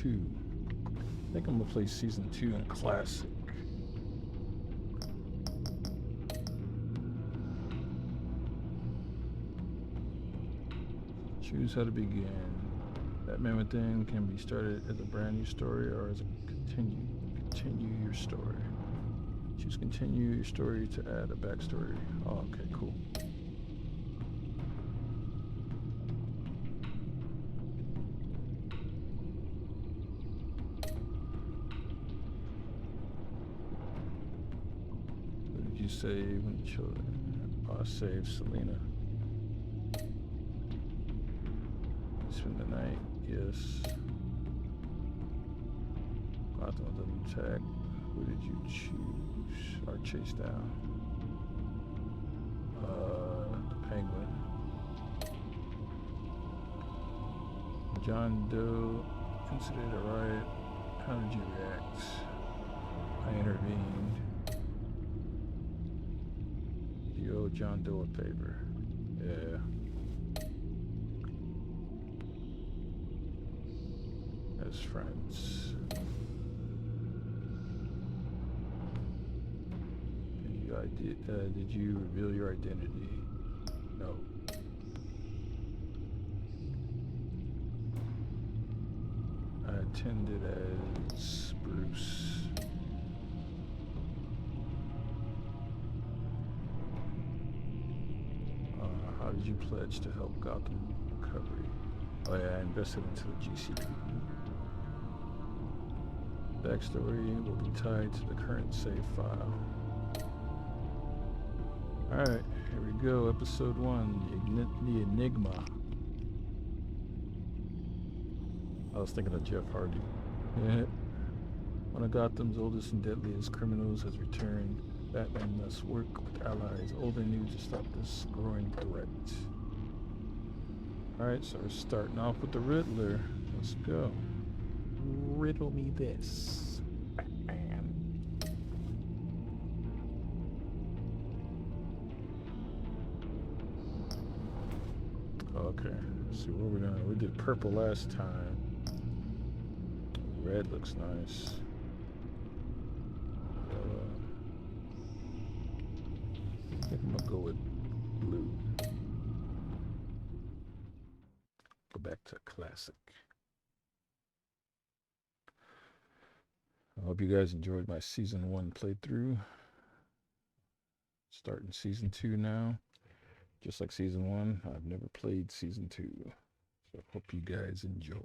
2. I think I'm gonna play Season 2 in Classic. Choose how to begin. Batman Within can be started as a brand new story or as a continue your story. Choose continue your story to add a backstory. Oh, okay, cool. What did you save when the children? Oh, I saved Selena. Spend the night, yes. Gotham was under attack. Who did you choose or chase down? The Penguin. John Doe incident a riot. How did you react? I intervened. You owe John Doe a favor. Yeah. As friends. Did you reveal your identity? No. I attended as Bruce. How did you pledge to help Gotham recovery? Oh yeah, I invested into the GCPD. Backstory will be tied to the current save file. Alright, here we go, episode 1, the Enigma. I was thinking of Jeff Hardy. Yeah. One of Gotham's oldest and deadliest criminals has returned. Batman must work with allies, old and new, to stop this growing threat. Alright, so we're starting off with the Riddler. Let's go. Riddle me this. Okay, let's see what we're doing. We did purple last time. Red looks nice. I think I'm gonna go with blue. Go back to classic. I hope you guys enjoyed my season 1 playthrough. Starting season 2 now. Just like season 1, I've never played season 2. So I hope you guys enjoy.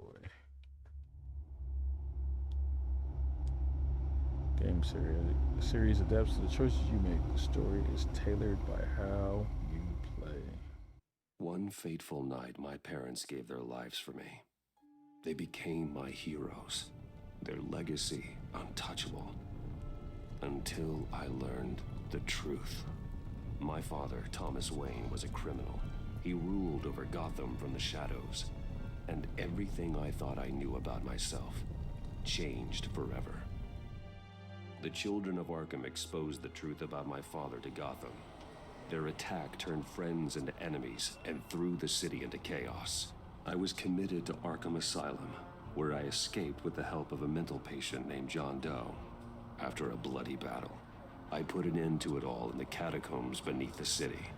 Game series. The series adapts to the choices you make. The story is tailored by how you play. One fateful night, my parents gave their lives for me. They became my heroes. Their legacy untouchable. Until I learned the truth. My father, Thomas Wayne, was a criminal. He ruled over Gotham from the shadows. And everything I thought I knew about myself changed forever. The children of Arkham exposed the truth about my father to Gotham. Their attack turned friends into enemies and threw the city into chaos. I was committed to Arkham Asylum, where I escaped with the help of a mental patient named John Doe. After a bloody battle, I put an end to it all in the catacombs beneath the city.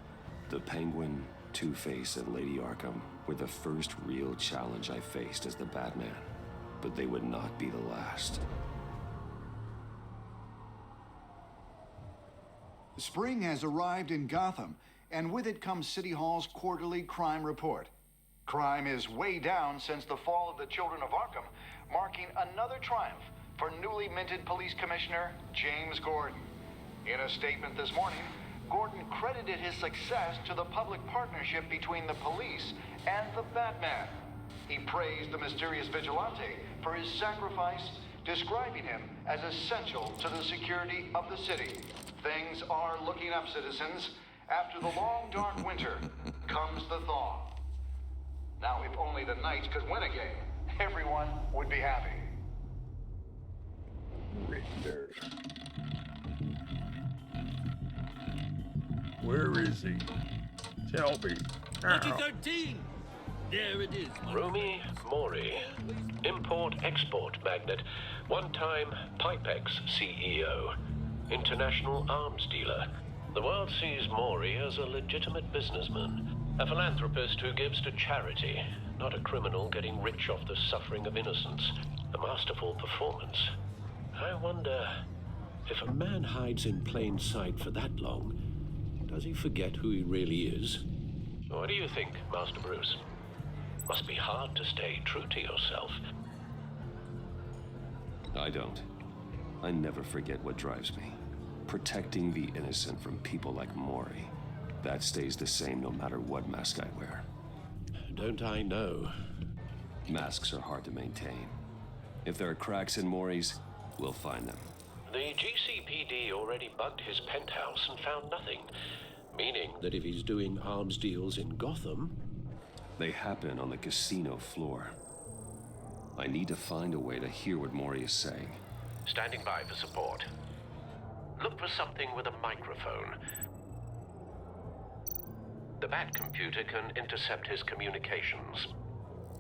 The Penguin, Two-Face, and Lady Arkham were the first real challenge I faced as the Batman, but they would not be the last. Spring has arrived in Gotham, and with it comes City Hall's quarterly crime report. Crime is way down since the fall of the Children of Arkham, marking another triumph for newly minted Police Commissioner James Gordon. In a statement this morning, Gordon credited his success to the public partnership between the police and the Batman. He praised the mysterious vigilante for his sacrifice, describing him as essential to the security of the city. Things are looking up, citizens. After the long, dark winter comes the thaw. Now, if only the Knights could win a game, everyone would be happy. Riddler. Where is he? Tell me. 2013! There it is. Rumi Mori, import-export magnate, one-time Pipex CEO, international arms dealer. The world sees Mori as a legitimate businessman, a philanthropist who gives to charity, not a criminal getting rich off the suffering of innocence. A masterful performance. I wonder, if a man hides in plain sight for that long, does he forget who he really is? What do you think, Master Bruce? Must be hard to stay true to yourself. I don't. I never forget what drives me. Protecting the innocent from people like Mori. That stays the same no matter what mask I wear. Don't I know? Masks are hard to maintain. If there are cracks in Mori's, we'll find them. The GCPD already bugged his penthouse and found nothing. Meaning that if he's doing arms deals in Gotham... They happen on the casino floor. I need to find a way to hear what Mori is saying. Standing by for support. Look for something with a microphone. The Bat computer can intercept his communications.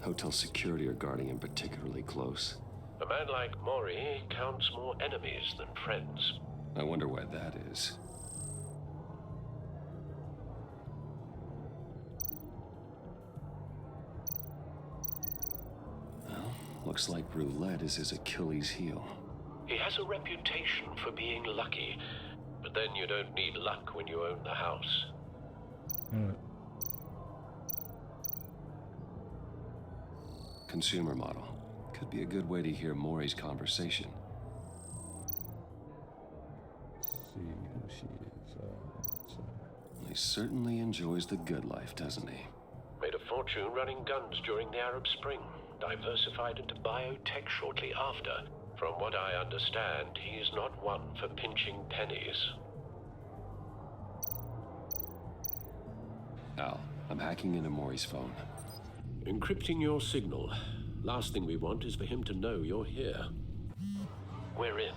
Hotel security are guarding him particularly close. A man like Mori counts more enemies than friends. I wonder why that is. Well, looks like roulette is his Achilles heel. He has a reputation for being lucky, but then you don't need luck when you own the house. Consumer model. Could be a good way to hear Mori's conversation. See who she is. He certainly enjoys the good life, doesn't he? Made a fortune running guns during the Arab Spring. Diversified into biotech shortly after. From what I understand, he's not one for pinching pennies. Al, I'm hacking into Mori's phone. Encrypting your signal. Last thing we want is for him to know you're here. We're in.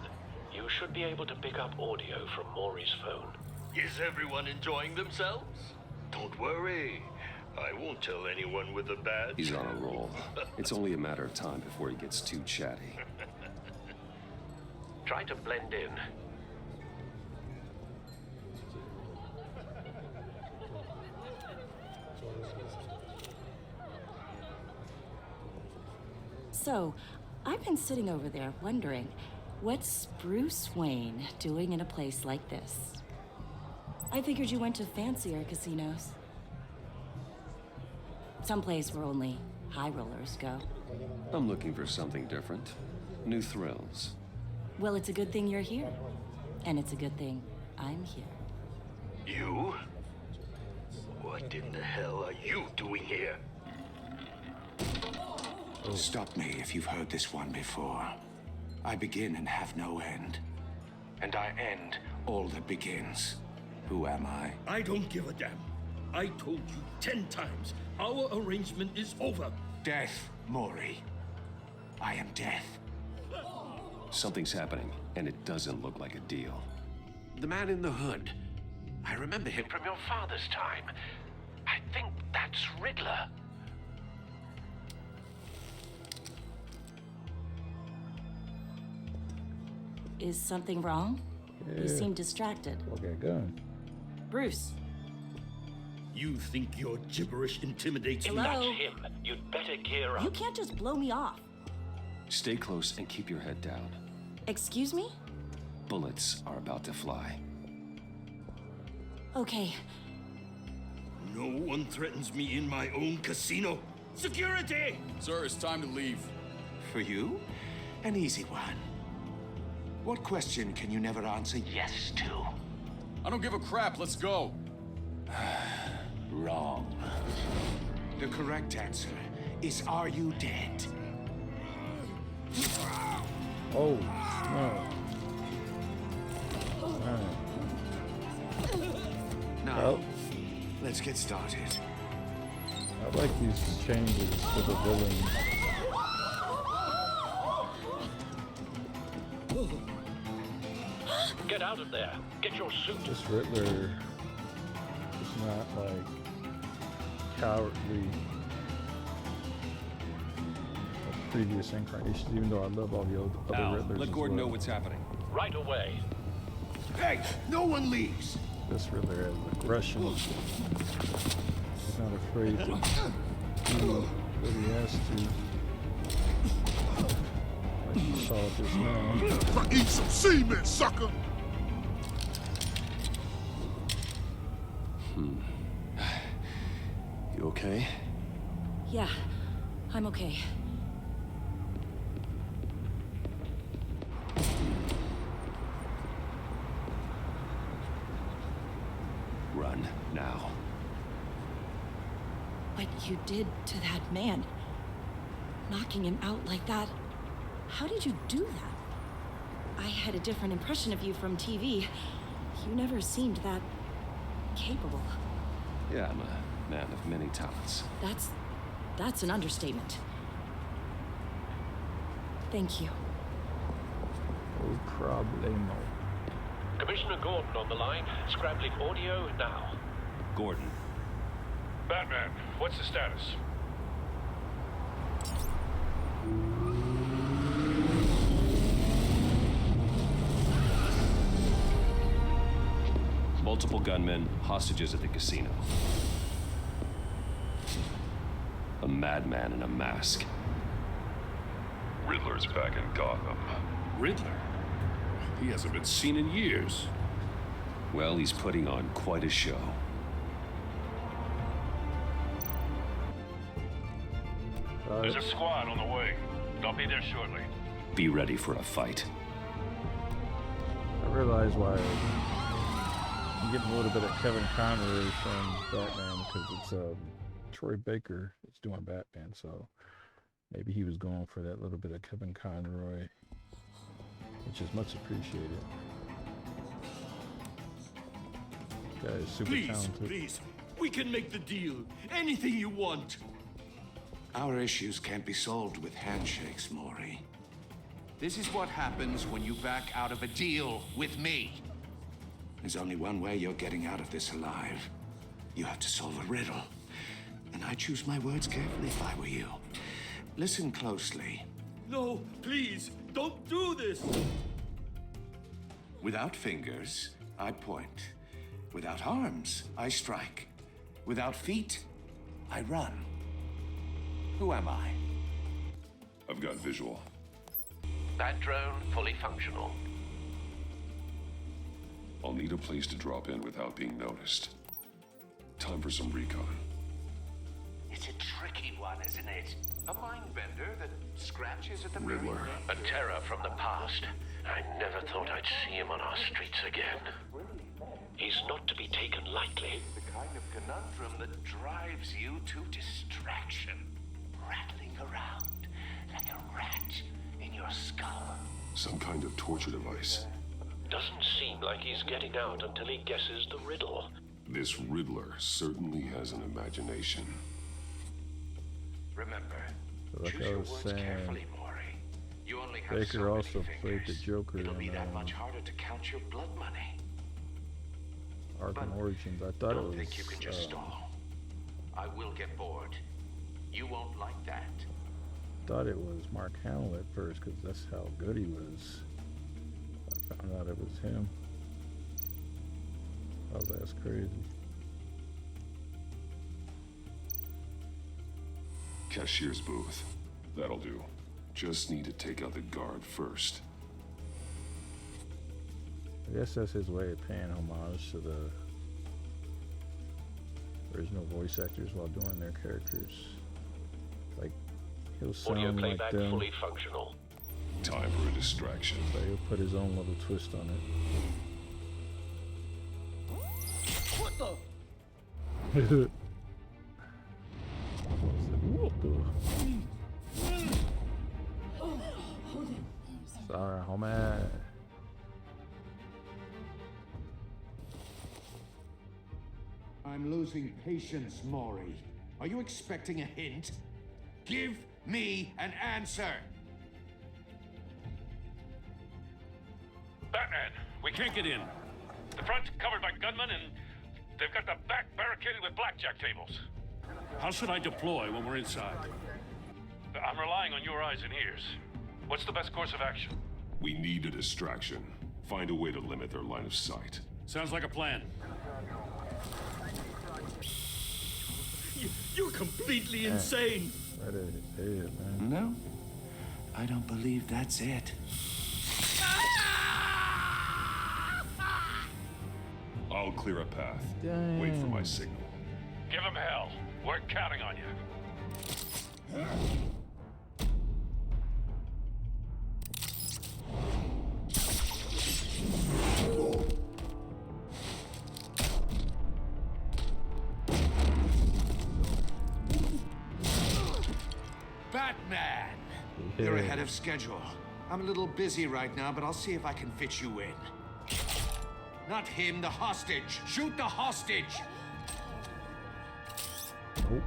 You should be able to pick up audio from Mori's phone. Is everyone enjoying themselves? Don't worry. I won't tell anyone with a badge. He's on a roll. It's only a matter of time before he gets too chatty. Try to blend in. So, I've been sitting over there wondering, what's Bruce Wayne doing in a place like this? I figured you went to fancier casinos. Someplace where only high rollers go. I'm looking for something different. New thrills. Well, it's a good thing you're here. And it's a good thing I'm here. You? What in the hell are you doing here? Stop me if you've heard this one before. I begin and have no end. And I end all that begins. Who am I? I don't give a damn. I told you 10 times. Our arrangement is over. Death, Mori. I am death. Something's happening, and it doesn't look like a deal. The man in the hood. I remember him from your father's time. I think that's Riddler. Is something wrong? You seem distracted. Okay, gun. Bruce. You think your gibberish intimidates me? Hello? That's him. You'd better gear up. You can't just blow me off. Stay close and keep your head down. Excuse me? Bullets are about to fly. Okay. No one threatens me in my own casino. Security! Sir, it's time to leave. For you? An easy one. What question can you never answer yes to? I don't give a crap. Let's go. Wrong. The correct answer is, are you dead? Oh, no. Alright. Now, Well. let's get started. I like these changes to the villains. Get out of there. Get your suit. This Riddler is not like cowardly previous incarnations, even though I love all the other Riddlers. Let as Gordon well. know what's happening. Right away. Hey, no one leaves! This Riddler has aggression. He's not afraid to do what he has to. Like you saw it just now. Eat some semen, sucker! You okay? Yeah, I'm okay. Run, now. What you did to that man, knocking him out like that, how did you do that? I had a different impression of you from TV. You never seemed that capable. Yeah, I'm a man of many talents. That's an understatement. Thank you. No problemo. Commissioner Gordon on the line. Scrambling audio now. Gordon. Batman, what's the status? Multiple gunmen, hostages at the casino. A madman in a mask. Riddler's back in Gotham. Riddler? He hasn't been seen in years. Well, he's putting on quite a show. There's a squad on the way. They'll be there shortly. Be ready for a fight. I realize why I'm getting a little bit of Kevin Conroy from Batman, because it's Troy Baker is doing Batman, so maybe he was going for that little bit of Kevin Conroy, which is much appreciated. Guy is super talented. Please, we can make the deal. Anything you want. Our issues can't be solved with handshakes, Maury. This is what happens when you back out of a deal with me. There's only one way you're getting out of this alive. You have to solve a riddle. And I choose my words carefully if I were you. Listen closely. No, please, don't do this. Without fingers, I point. Without arms, I strike. Without feet, I run. Who am I? I've got visual. Bat drone fully functional. I'll need a place to drop in without being noticed. Time for some recon. It's a tricky one, isn't it? A mind bender that scratches at the very Riddler. A terror from the past. I never thought I'd see him on our streets again. He's not to be taken lightly. The kind of conundrum that drives you to distraction. Rattling around like a rat in your skull. Some kind of torture device. Doesn't seem like he's getting out until he guesses the riddle. This Riddler certainly has an imagination. Remember, Like choose I your was words saying, carefully, Maury. You only have Baker so many also played the fingers. Joker It'll be in that much harder to count your blood money. Arkham Origins. I thought it Don't was. think you can just stall. I will get bored. You won't like that. Thought it was Mark Hamill at first, because that's how good he was. I found out it was him. Oh, that's crazy. Cashier's booth. That'll do. Just need to take out the guard first. I guess that's his way of paying homage to the original voice actors while doing their characters. Like, he'll Audio sound like playback them, fully functional. Time for a distraction. but he'll put his own little twist on What the? it. What the? Sorry, homie. I'm losing patience, Maury. Are you expecting a hint? Give me an answer! Batman, we can't get in. The front's covered by gunmen and they've got the back barricaded with blackjack tables. How should I deploy when we're inside? I'm relying on your eyes and ears. What's the best course of action? We need a distraction. Find a way to limit their line of sight. Sounds like a plan. You're completely insane. Right at his head, man. No, I don't believe that's it. I'll clear a path. Dang. Wait for my signal. Give him hell. We're counting on you. Batman! You're ahead of schedule. I'm a little busy right now, but I'll see if I can fit you in. Not him, the hostage! Shoot the hostage! Oh.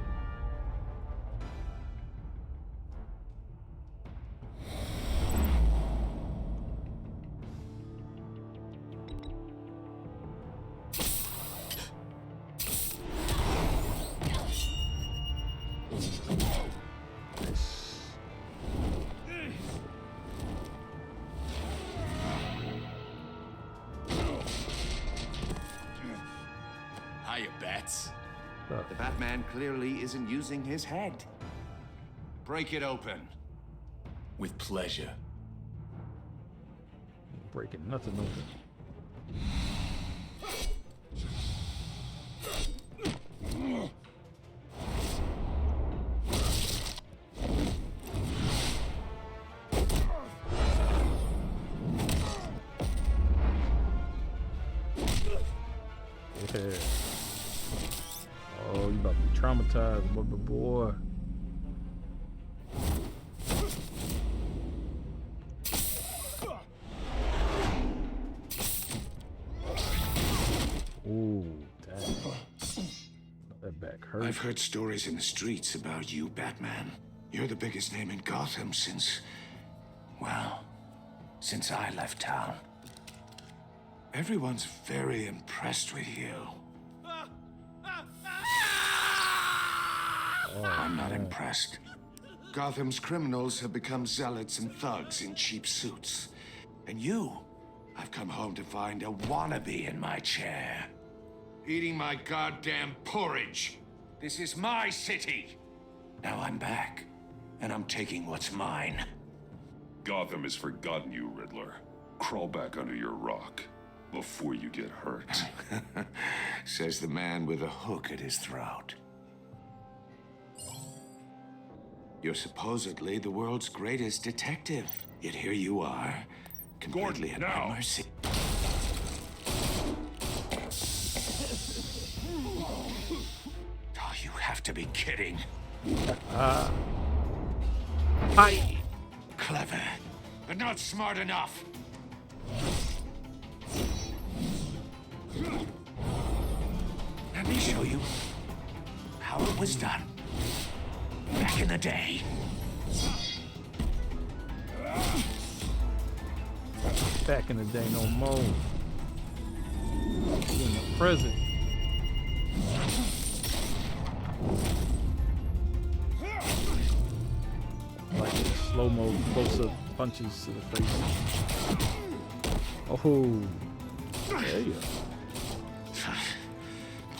Hiya, Bats. The Batman clearly isn't using his head. Break it open. With pleasure. Breaking nothing open. Yeah. Oh, you about to be traumatized, boy. Ooh, damn. That back hurts. I've heard stories in the streets about you, Batman. You're the biggest name in Gotham since I left town. Everyone's very impressed with you. I'm not impressed. Gotham's criminals have become zealots and thugs in cheap suits. And you, I've come home to find a wannabe in my chair. Eating my goddamn porridge. This is my city. Now I'm back, and I'm taking what's mine. Gotham has forgotten you, Riddler. Crawl back under your rock before you get hurt. Says the man with a hook at his throat. You're supposedly the world's greatest detective. Yet here you are, completely at my mercy. Oh, you have to be kidding. Hi. Clever, but not smart enough. Let me show you how it was done back in the day. Back in the day, no more. In the present. Like slow-mo, close-up punches to the face. Oh, there you go.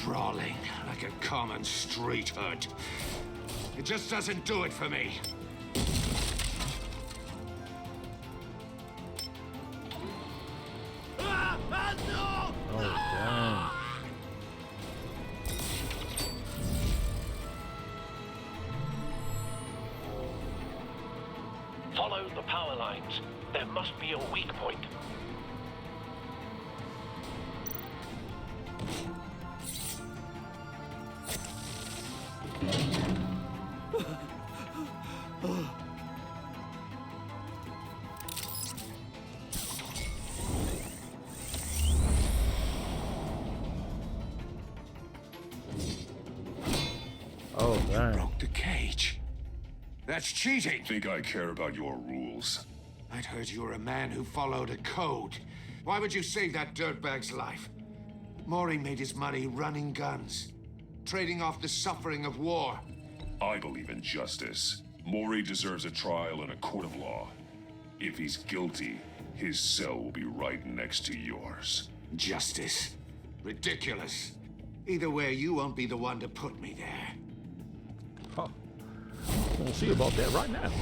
Brawling like a common street hood. It just doesn't do it for me. Oh, damn. Follow the power lines. There must be a weak point. Oh, damn. Broke the cage. That's cheating. Think I care about your rules? I'd heard you were a man who followed a code. Why would you save that dirtbag's life? Maury made his money running guns, trading off the suffering of war. I believe in justice. Maury deserves a trial in a court of law. If he's guilty, his cell will be right next to yours. Justice. Ridiculous. Either way, you won't be the one to put me there. Huh. We'll see about that right now.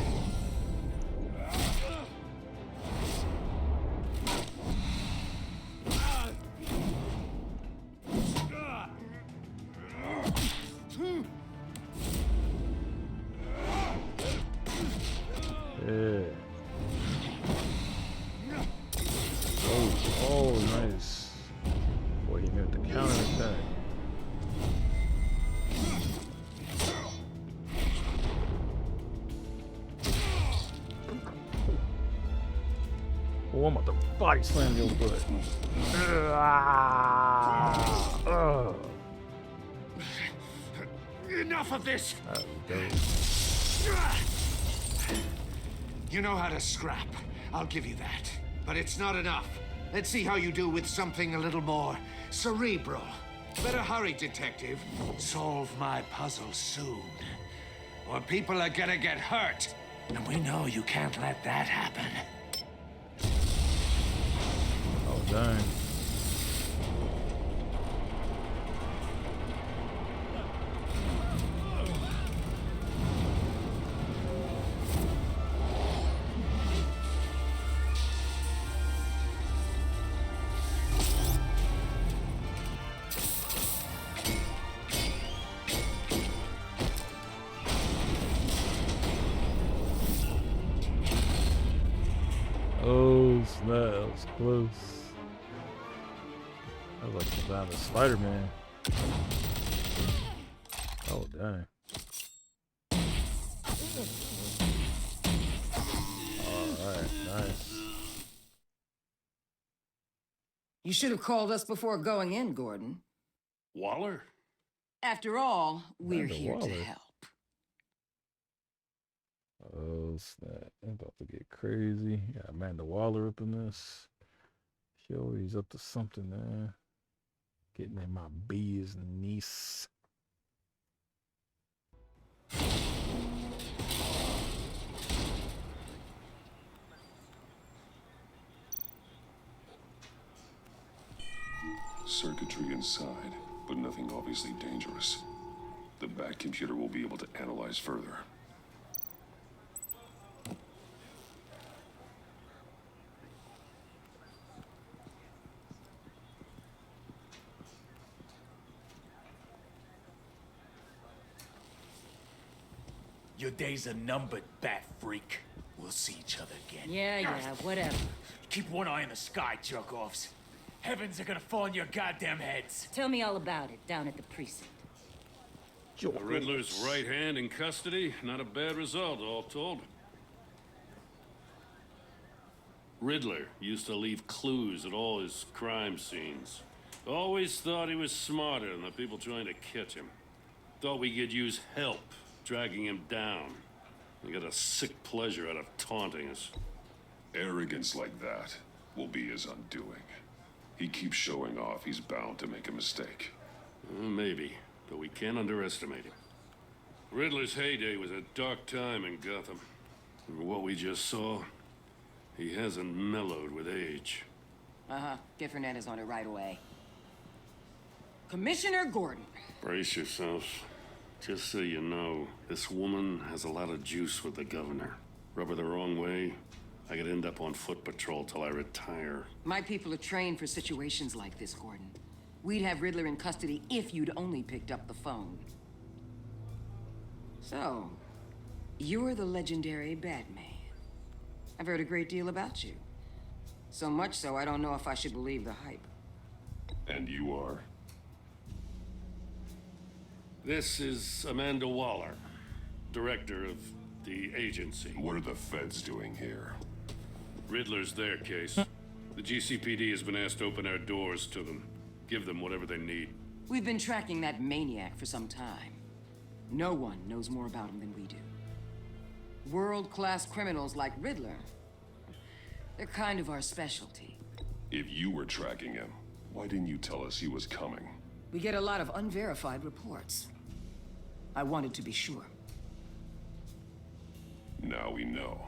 Yeah. Oh, nice. Boy, he made the counter attack. Oh, I'm about to body slam your butt. Enough of this! Okay. You know how to scrap. I'll give you that. But it's not enough. Let's see how you do with something a little more cerebral. Better hurry, detective. Solve my puzzle soon. Or people are gonna get hurt. And we know you can't let that happen. Oh, dang. Oh snap, that was close. That was like the sound of Spider-Man. Oh dang. Alright, nice. You should have called us before going in, Gordon. Waller? After all, we're Amanda here to Waller. help. Oh snap, it's about to get crazy. Got Amanda Waller up in this. She always up to something, man. Getting in my business. Circuitry inside, but nothing obviously dangerous. The back computer will be able to analyze further. Your days are numbered, bat freak. We'll see each other again. Yeah, whatever. Keep one eye in the sky, jerk-offs. Heavens are gonna fall on your goddamn heads. Tell me all about it down at the precinct. The Riddler's right hand in custody. Not a bad result, all told. Riddler used to leave clues at all his crime scenes. Always thought he was smarter than the people trying to catch him. Thought we could use help dragging him down. He got a sick pleasure out of taunting us. Arrogance like that will be his undoing. He keeps showing off, he's bound to make a mistake. Maybe, but we can't underestimate him. Riddler's heyday was a dark time in Gotham. And what we just saw, he hasn't mellowed with age. Get Fernandez on it right away. Commissioner Gordon. Brace yourself. Just so you know, this woman has a lot of juice with the governor. Rub her the wrong way, I could end up on foot patrol till I retire. My people are trained for situations like this, Gordon. We'd have Riddler in custody if you'd only picked up the phone. So, you're the legendary Batman. I've heard a great deal about you. So much so, I don't know if I should believe the hype. And you are? This is Amanda Waller, director of the agency. What are the feds doing here? Riddler's their case. The GCPD has been asked to open our doors to them. Give them whatever they need. We've been tracking that maniac for some time. No one knows more about him than we do. World-class criminals like Riddler, they're kind of our specialty. If you were tracking him, why didn't you tell us he was coming? We get a lot of unverified reports. I wanted to be sure. Now we know.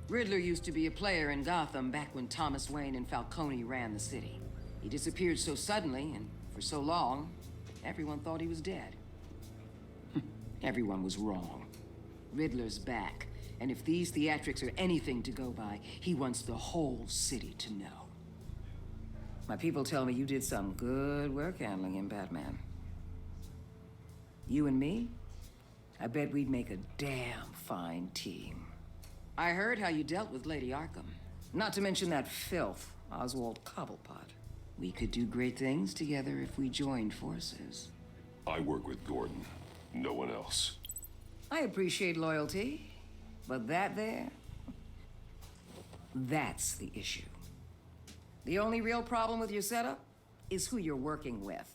Riddler used to be a player in Gotham back when Thomas Wayne and Falcone ran the city. He disappeared so suddenly and for so long, everyone thought he was dead. Everyone was wrong. Riddler's back, and if these theatrics are anything to go by, he wants the whole city to know. My people tell me you did some good work handling him, Batman. You and me? I bet we'd make a damn fine team. I heard how you dealt with Lady Arkham. Not to mention that filth, Oswald Cobblepot. We could do great things together if we joined forces. I work with Gordon. No one else. I appreciate loyalty, but that there... that's the issue. The only real problem with your setup is who you're working with.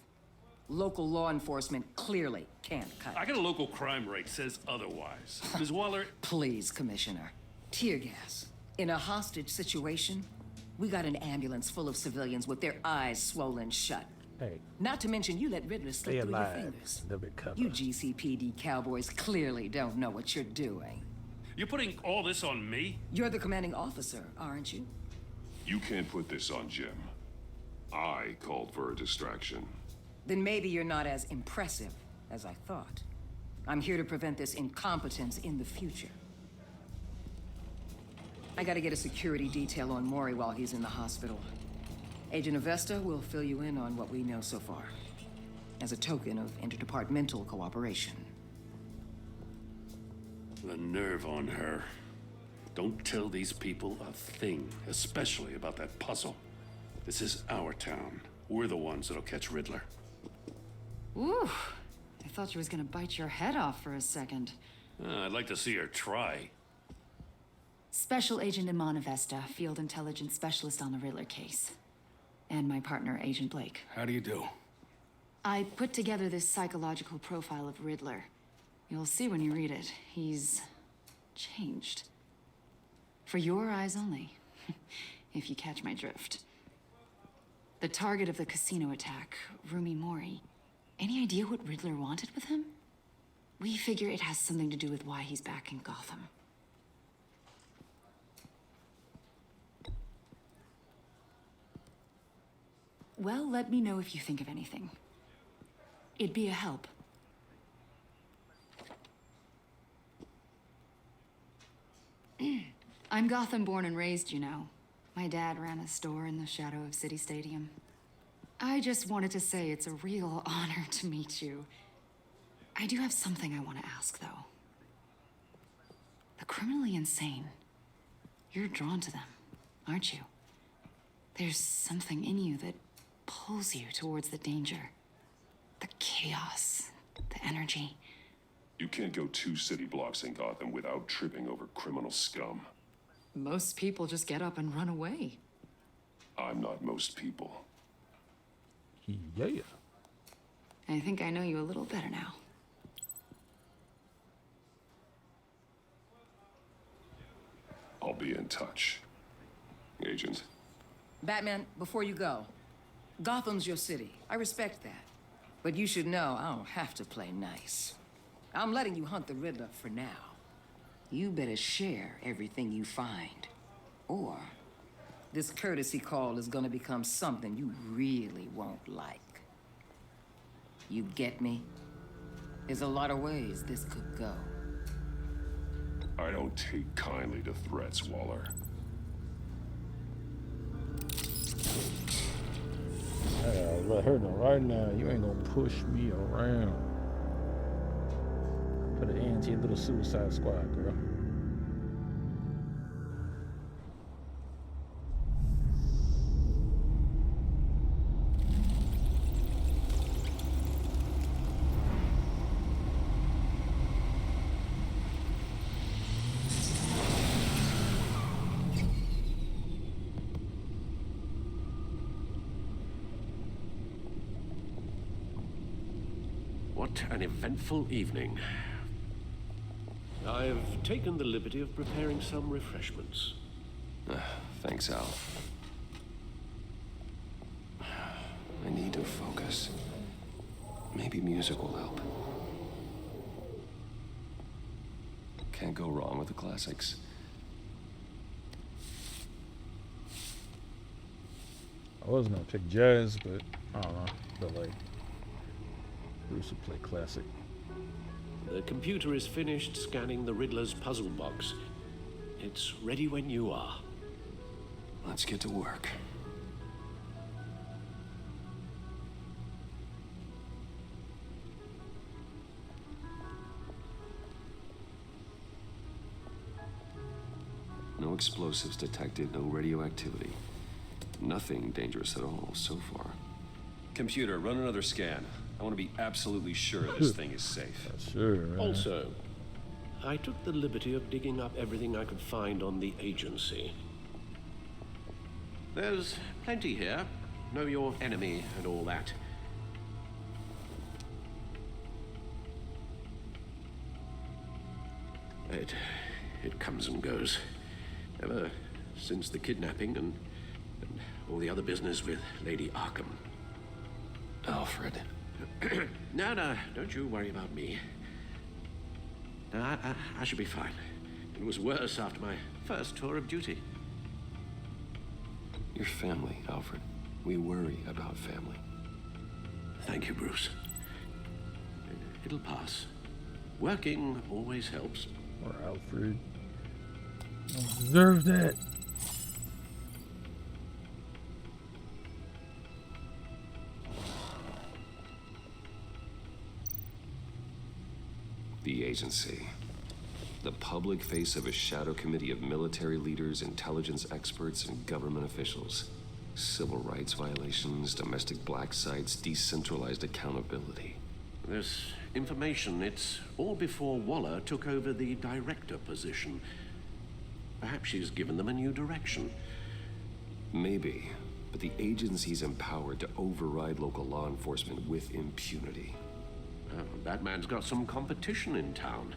Local law enforcement clearly can't cut it. I got a local crime rate says otherwise. Ms. Waller... Please, Commissioner. Tear gas. In a hostage situation, we got an ambulance full of civilians with their eyes swollen shut. Hey. Not to mention you let Riddler slip through your fingers. You GCPD cowboys clearly don't know what you're doing. You're putting all this on me? You're the commanding officer, aren't you? You can't put this on Jim. I called for a distraction. Then maybe you're not as impressive as I thought. I'm here to prevent this incompetence in the future. I gotta get a security detail on Maury while he's in the hospital. Agent Avesta will fill you in on what we know so far, as a token of interdepartmental cooperation. The nerve on her. Don't tell these people a thing, especially about that puzzle. This is our town. We're the ones that'll catch Riddler. Ooh, I thought you was gonna bite your head off for a second. I'd like to see her try. Special Agent Iman Avesta, Field Intelligence Specialist on the Riddler case. And my partner, Agent Blake. How do you do? I put together this psychological profile of Riddler. You'll see when you read it. He's changed. For your eyes only, if you catch my drift. The target of the casino attack, Rumi Mori. Any idea what Riddler wanted with him? We figure it has something to do with why he's back in Gotham. Well, let me know if you think of anything. It'd be a help. I'm Gotham born and raised, you know. My dad ran a store in the shadow of City Stadium. I just wanted to say it's a real honor to meet you. I do have something I want to ask, though. The criminally insane. You're drawn to them, aren't you? There's something in you that pulls you towards the danger. The chaos, the energy. You can't go 2 city blocks in Gotham without tripping over criminal scum. Most people just get up and run away. I'm not most people. Yeah. I think I know you a little better now. I'll be in touch. Agent. Batman, before you go, Gotham's your city. I respect that. But you should know I don't have to play nice. I'm letting you hunt the Riddler for now. You better share everything you find. Or this courtesy call is gonna become something you really won't like. You get me? There's a lot of ways this could go. I don't take kindly to threats, Waller. Let her know right now, you ain't gonna push me around. Put an end to your little Suicide Squad, girl. What an eventful evening. I've taken the liberty of preparing some refreshments. Thanks, Al. I need to focus. Maybe music will help. Can't go wrong with the classics. I was gonna pick jazz, but I don't know. But like, Bruce would play classic. The computer is finished scanning the Riddler's puzzle box. It's ready when you are. Let's get to work. No explosives detected, no radioactivity. Nothing dangerous at all so far. Computer, run another scan. I want to be absolutely sure this thing is safe. Sure. Also, I took the liberty of digging up everything I could find on the agency. There's plenty here. Know your enemy and all that. It comes and goes. Ever since the kidnapping and all the other business with Lady Arkham. Alfred. No, don't you worry about me. No, I should be fine. It was worse after my first tour of duty. Your family, Alfred. We worry about family. Thank you, Bruce. It'll pass. Working always helps. Or Alfred. I don't deserve that. The agency. The public face of a shadow committee of military leaders, intelligence experts, and government officials. Civil rights violations, domestic black sites, decentralized accountability. This information, it's all before Waller took over the director position. Perhaps she's given them a new direction. Maybe, but the agency's empowered to override local law enforcement with impunity. Batman's got some competition in town.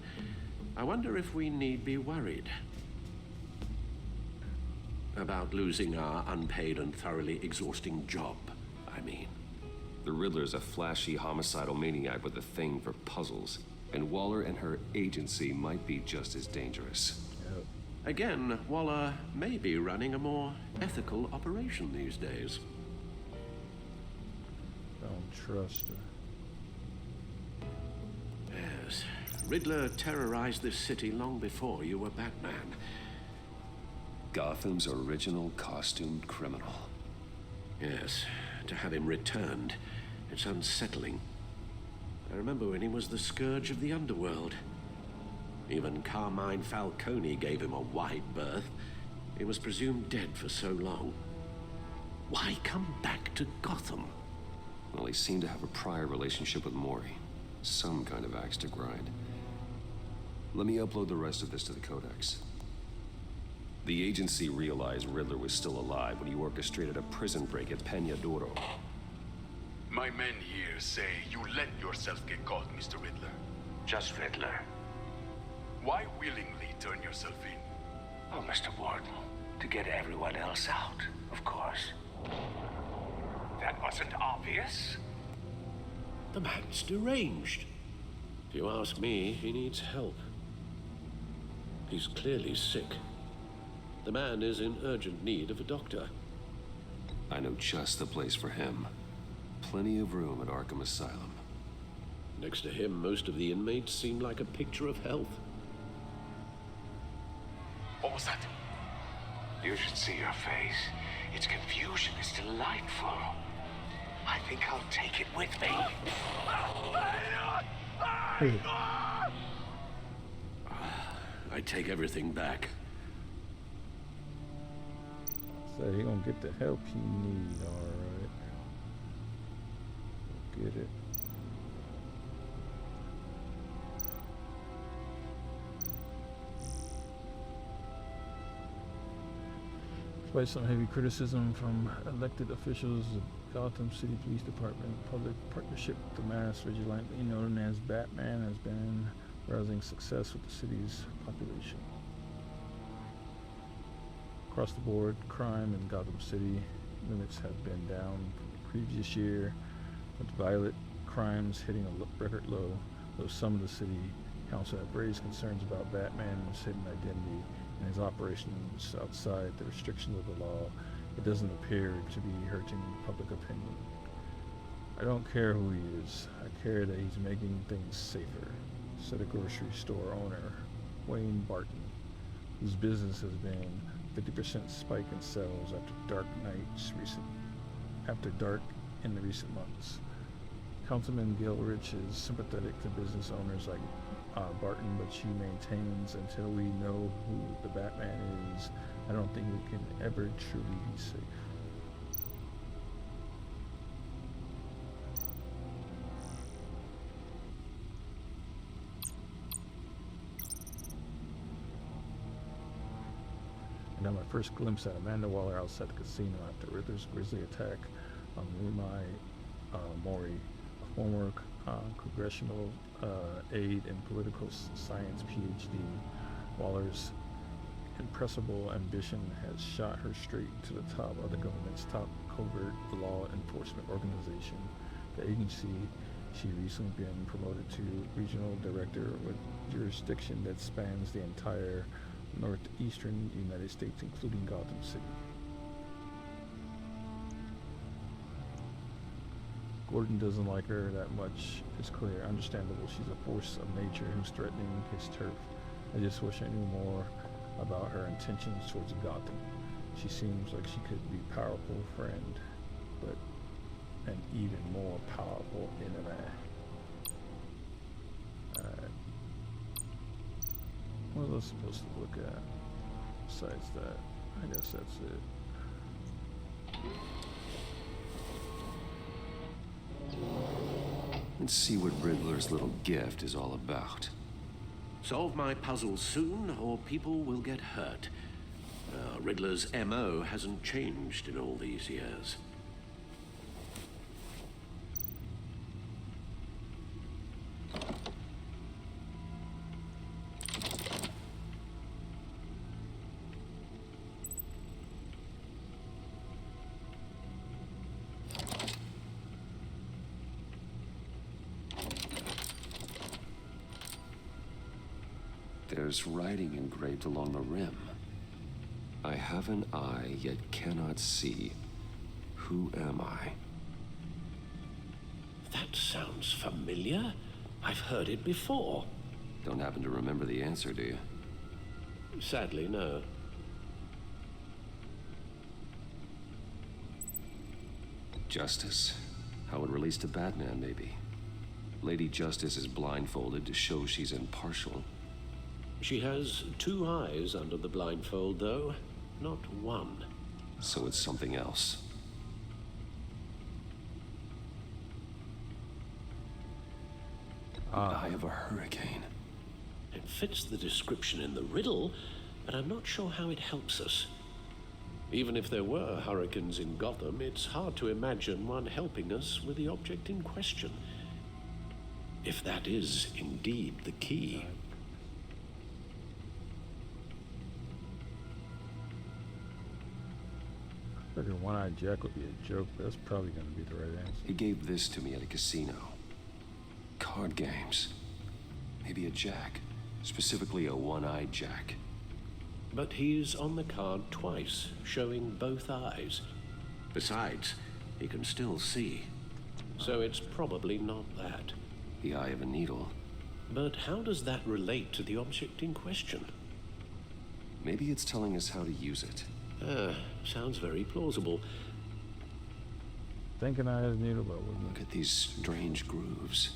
I wonder if we need be worried about losing our unpaid and thoroughly exhausting job, I mean. The Riddler's a flashy homicidal maniac with a thing for puzzles, and Waller and her agency might be just as dangerous. Yep. Again, Waller may be running a more ethical operation these days. Don't trust her. Yes. Riddler terrorized this city long before you were Batman. Gotham's original costumed criminal. Yes. To have him returned, it's unsettling. I remember when he was the scourge of the underworld. Even Carmine Falcone gave him a wide berth. He was presumed dead for so long. Why come back to Gotham? Well, he seemed to have a prior relationship with Mori. Some kind of axe to grind. Let me upload the rest of this to the Codex. The agency realized Riddler was still alive when he orchestrated a prison break at Peña Duro. My men here say you let yourself get caught, Mr. Riddler. Just Riddler. Why willingly turn yourself in? Oh, Mr. Warden, to get everyone else out, of course. That wasn't obvious. The man's deranged. If you ask me, he needs help. He's clearly sick. The man is in urgent need of a doctor. I know just the place for him. Plenty of room at Arkham Asylum. Next to him, most of the inmates seem like a picture of health. What was that? You should see your face. Its confusion is delightful. I think I'll take it with me. I take everything back. So he gonna get the help he need, alright. Get it. Despite some heavy criticism from elected officials, the Gotham City Police Department public partnership with the mass vigilante known as Batman has been rousing success with the city's population. Across the board, crime in Gotham City limits have been down from the previous year, with violent crimes hitting a record low, though some of the city Council have raised concerns about Batman's hidden identity and his operations outside the restrictions of the law. It doesn't appear to be hurting public opinion. I don't care who he is. I care that he's making things safer, said a grocery store owner, Wayne Barton, whose business has been 50% spike in sales after dark in the recent months. Councilman Gilrich is sympathetic to business owners like Barton, but she maintains until we know who the Batman is, I don't think we can ever truly be safe. And now my first glimpse at Amanda Waller outside the casino after Riddler's grisly attack on Mori, a former congressional aide and political science PhD. Waller's impressible ambition has shot her straight to the top of the government's top covert law enforcement organization. The agency, she recently been promoted to regional director with jurisdiction that spans the entire northeastern United States, including Gotham City. Gordon doesn't like her that much. It's clear, understandable. She's a force of nature who's threatening his turf. I just wish I knew more about her intentions towards Gotham. She seems like she could be a powerful friend, but an even more powerful enemy. Alright. What else supposed to look at besides that? I guess that's it. Let's see what Riddler's little gift is all about. Solve my puzzle soon, or people will get hurt. Riddler's MO hasn't changed in all these years. There's writing engraved along the rim. I have an eye, yet cannot see. Who am I? That sounds familiar. I've heard it before. Don't happen to remember the answer, do you? Sadly, no. Justice? How it relates to Batman, maybe. Lady Justice is blindfolded to show she's impartial. She has two eyes under the blindfold, though, not one. So it's something else. The eye of a hurricane. It fits the description in the riddle, but I'm not sure how it helps us. Even if there were hurricanes in Gotham, it's hard to imagine one helping us with the object in question. If that is indeed the key. I figured One-Eyed Jack would be a joke, but that's probably going to be the right answer. He gave this to me at a casino. Card games. Maybe a jack. Specifically a one-eyed jack. But he's on the card twice, showing both eyes. Besides, he can still see. So it's probably not that. The eye of a needle. But how does that relate to the object in question? Maybe it's telling us how to use it. Sounds very plausible. Thinking I had a needle, but look at these strange grooves.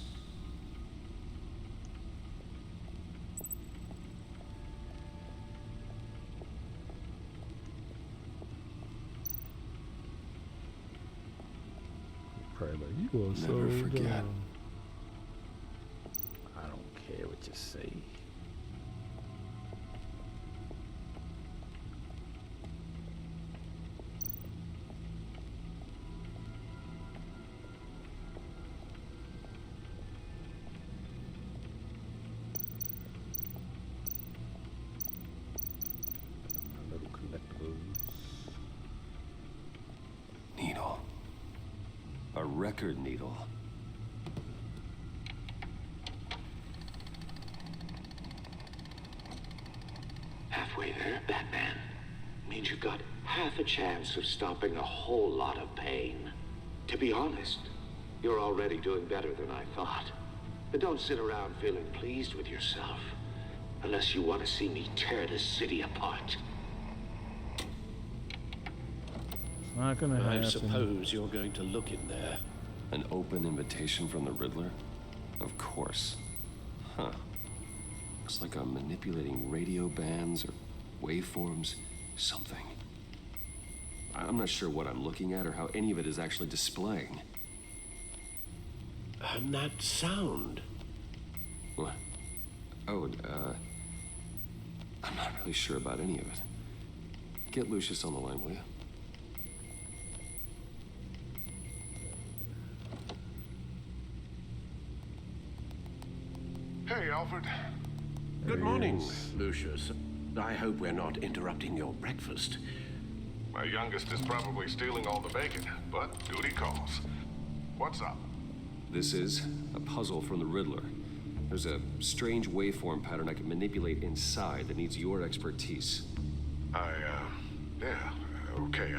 Probably like, you go so never forget. Dumb. I don't care what you say. Needle. A record needle. means you've got half a chance of stopping a whole lot of pain. To be honest, you're already doing better than I thought. But don't sit around feeling pleased with yourself, unless you want to see me tear this city apart. It's not gonna happen. I suppose you're going to look in there. An open invitation from the Riddler? Of course. Huh. Looks like I'm manipulating radio bands or waveforms, something. I'm not sure what I'm looking at or how any of it is actually displaying. And that sound. What? Oh, I'm not really sure about any of it. Get Lucius on the line, will you? Hey, Alfred. Good morning, Lucius. I hope we're not interrupting your breakfast. My youngest is probably stealing all the bacon, but duty calls. What's up? This is a puzzle from the Riddler. There's a strange waveform pattern I can manipulate inside that needs your expertise. Okay.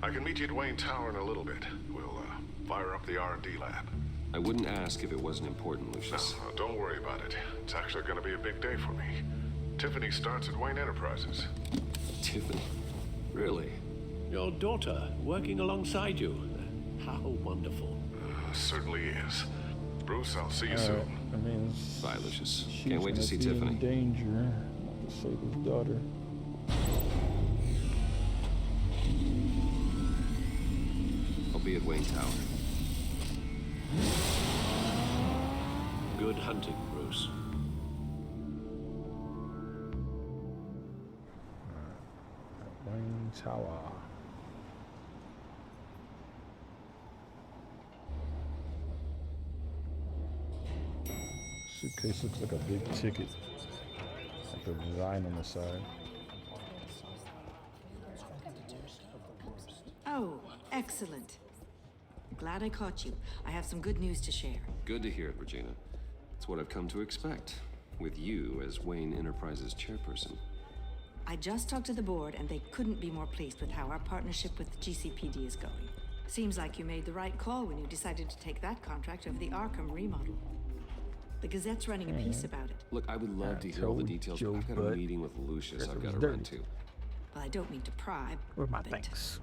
I can meet you at Wayne Tower in a little bit. We'll, fire up the R&D lab. I wouldn't ask if it wasn't important, Lucius. No, don't worry about it. It's actually gonna be a big day for me. Tiffany starts at Wayne Enterprises. Tiffany? Really? Your daughter working alongside you. How wonderful. Certainly is. Bruce, I'll see you soon. I mean, bye, Lucius. She's Can't wait to see Tiffany. In danger, not to save his daughter. I'll be at Wayne Tower. Good hunting, Bruce. Wayne Tower. Suitcase looks like a big ticket. Like the design on the side. Oh, excellent. Glad I caught you. I have some good news to share. Good to hear it, Regina. It's what I've come to expect, with you as Wayne Enterprises chairperson. I just talked to the board, and they couldn't be more pleased with how our partnership with GCPD is going. Seems like you made the right call when you decided to take that contract over the Arkham remodel. The Gazette's running a piece about it. Look, I would love to hear all the details, but I've got a meeting with Lucius I've got to run to. Well, I don't mean to pry, Where's my but thanks?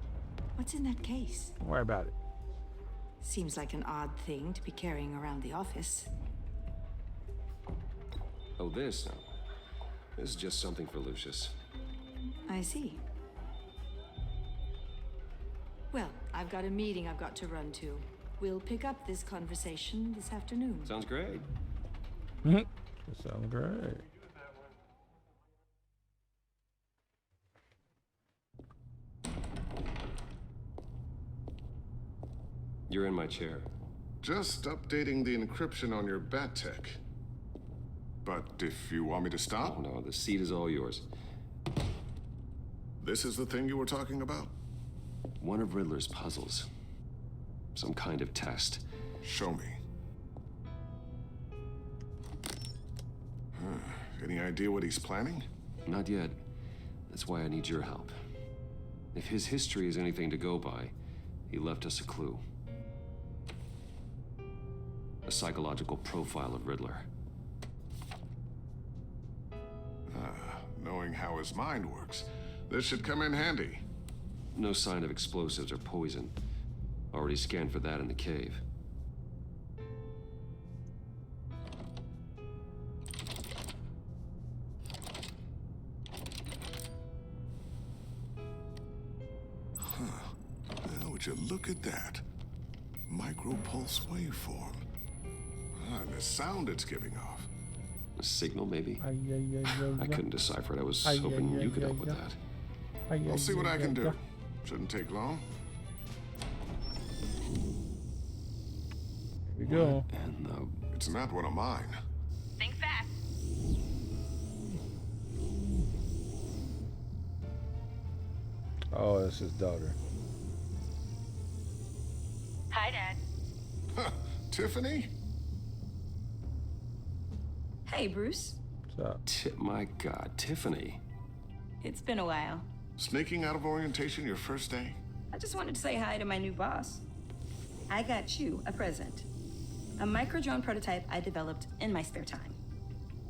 what's in that case? Don't worry about it. Seems like an odd thing to be carrying around the office. Oh, this? No. This is just something for Lucius. I see. Well, I've got a meeting I've got to run to. We'll pick up this conversation this afternoon. Sounds great. That sounds great. You're in my chair. Just updating the encryption on your Bat-Tech. But if you want me to stop? Oh, no, the seat is all yours. This is the thing you were talking about? One of Riddler's puzzles. Some kind of test. Show me. Any idea what he's planning? Not yet. That's why I need your help. If his history is anything to go by, he left us a clue. A psychological profile of Riddler. Knowing how his mind works, this should come in handy. No sign of explosives or poison. Already scanned for that in the cave. Would you look at that? Micropulse waveform. And the sound it's giving off. A signal, maybe? I couldn't decipher it. I was hoping you could help with that. I'll see what I can do. Shouldn't take long. Here we go. And it's not one of mine. Think fast. Oh, that's his daughter. Hi, Dad. Tiffany? Hey, Bruce. What's up? My God, Tiffany. It's been a while. Sneaking out of orientation your first day? I just wanted to say hi to my new boss. I got you a present. A micro-drone prototype I developed in my spare time.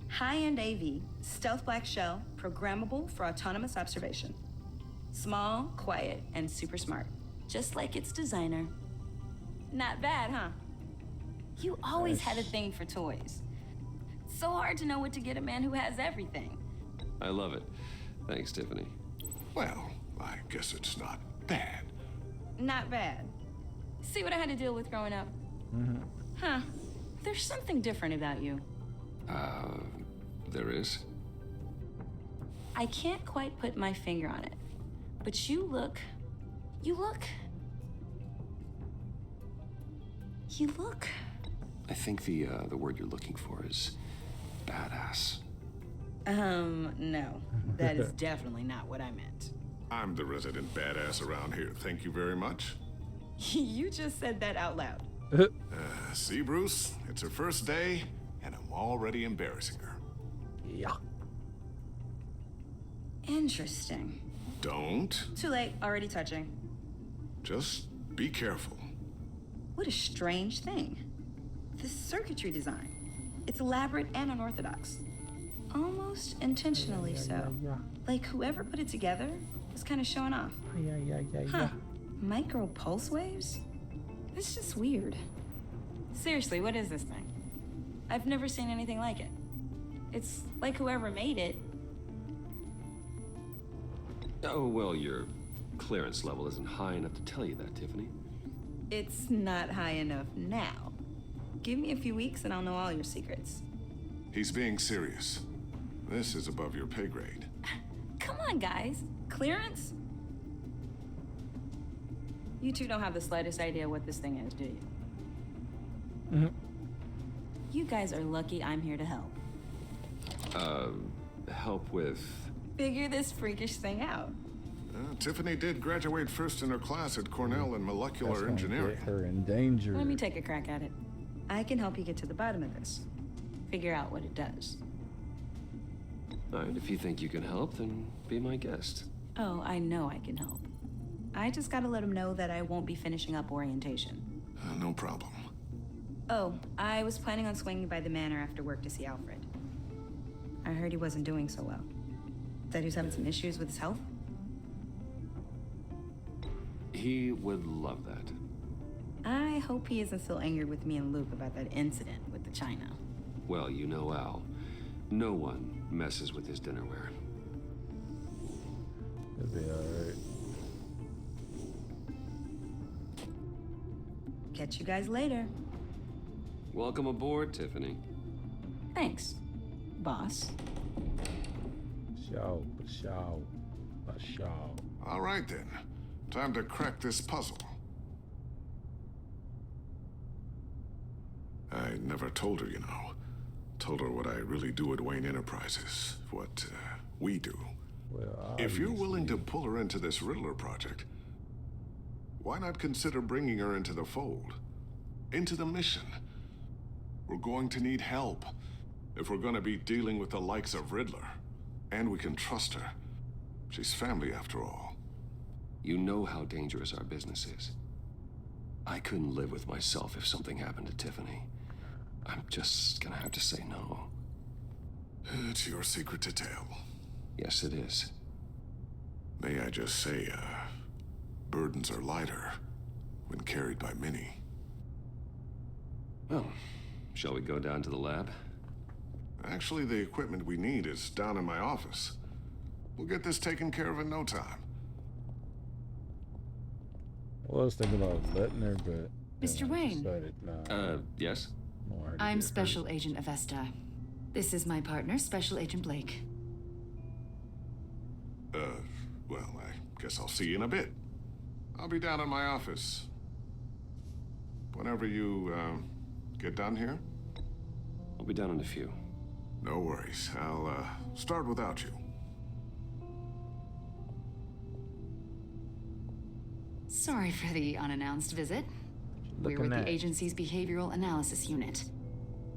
High-end AV, stealth black shell, programmable for autonomous observation. Small, quiet, and super smart. Just like its designer. Not bad, huh? You always had a thing for toys. It's so hard to know what to get a man who has everything. I love it. Thanks, Tiffany. Well, I guess it's not bad. Not bad. See what I had to deal with growing up? Huh. There's something different about you. There is? I can't quite put my finger on it. But you look... I think the word you're looking for is badass. No. That is definitely not what I meant. I'm the resident badass around here. Thank you very much. You just said that out loud. See, Bruce? It's her first day, and I'm already embarrassing her. Yeah. Interesting. Don't. Too late, already touching. Just be careful. What a strange thing. This circuitry design. It's elaborate and unorthodox. Almost intentionally so. Like whoever put it together was kind of showing off. Huh. Micro pulse waves? It's just weird. Seriously, what is this thing? I've never seen anything like it. It's like whoever made it. Oh, well, your clearance level isn't high enough to tell you that, Tiffany. It's not high enough now. Give me a few weeks and I'll know all your secrets. He's being serious. This is above your pay grade. Come on, guys. Clearance? You two don't have the slightest idea what this thing is, do you? You guys are lucky I'm here to help. Help with... Figure this freakish thing out. Tiffany did graduate first in her class at Cornell in molecular engineering. Get her in danger. Let me take a crack at it. I can help you get to the bottom of this. Figure out what it does. All right, if you think you can help, then be my guest. Oh, I know I can help. I just gotta let him know that I won't be finishing up orientation. No problem. Oh, I was planning on swinging by the Manor after work to see Alfred. I heard he wasn't doing so well. Said he was having some issues with his health. He would love that. I hope he isn't still angry with me and Luke about that incident with the china. Well, you know Al. No one messes with his dinnerware. It'll be alright. Catch you guys later. Welcome aboard, Tiffany. Thanks, boss. All right, then. Time to crack this puzzle. I never told her, you know. Told her what I really do at Wayne Enterprises. What we do. Well, if you're willing to pull her into this Riddler project, why not consider bringing her into the fold? Into the mission? We're going to need help if we're going to be dealing with the likes of Riddler. And we can trust her. She's family after all. You know how dangerous our business is. I couldn't live with myself if something happened to Tiffany. I'm just gonna have to say no. It's your secret to tell. Yes, it is. May I just say, burdens are lighter when carried by many. Well, shall we go down to the lab? Actually, the equipment we need is down in my office. We'll get this taken care of in no time. Well, I was thinking about letting her, but... Mr. Wayne. Decided, nah. Yes? I'm Special Agent Avesta. This is my partner, Special Agent Blake. Well, I guess I'll see you in a bit. I'll be down in my office. Whenever you, get done here? I'll be down in a few. No worries. I'll, start without you. Sorry for the unannounced visit. We're with the agency's behavioral analysis unit.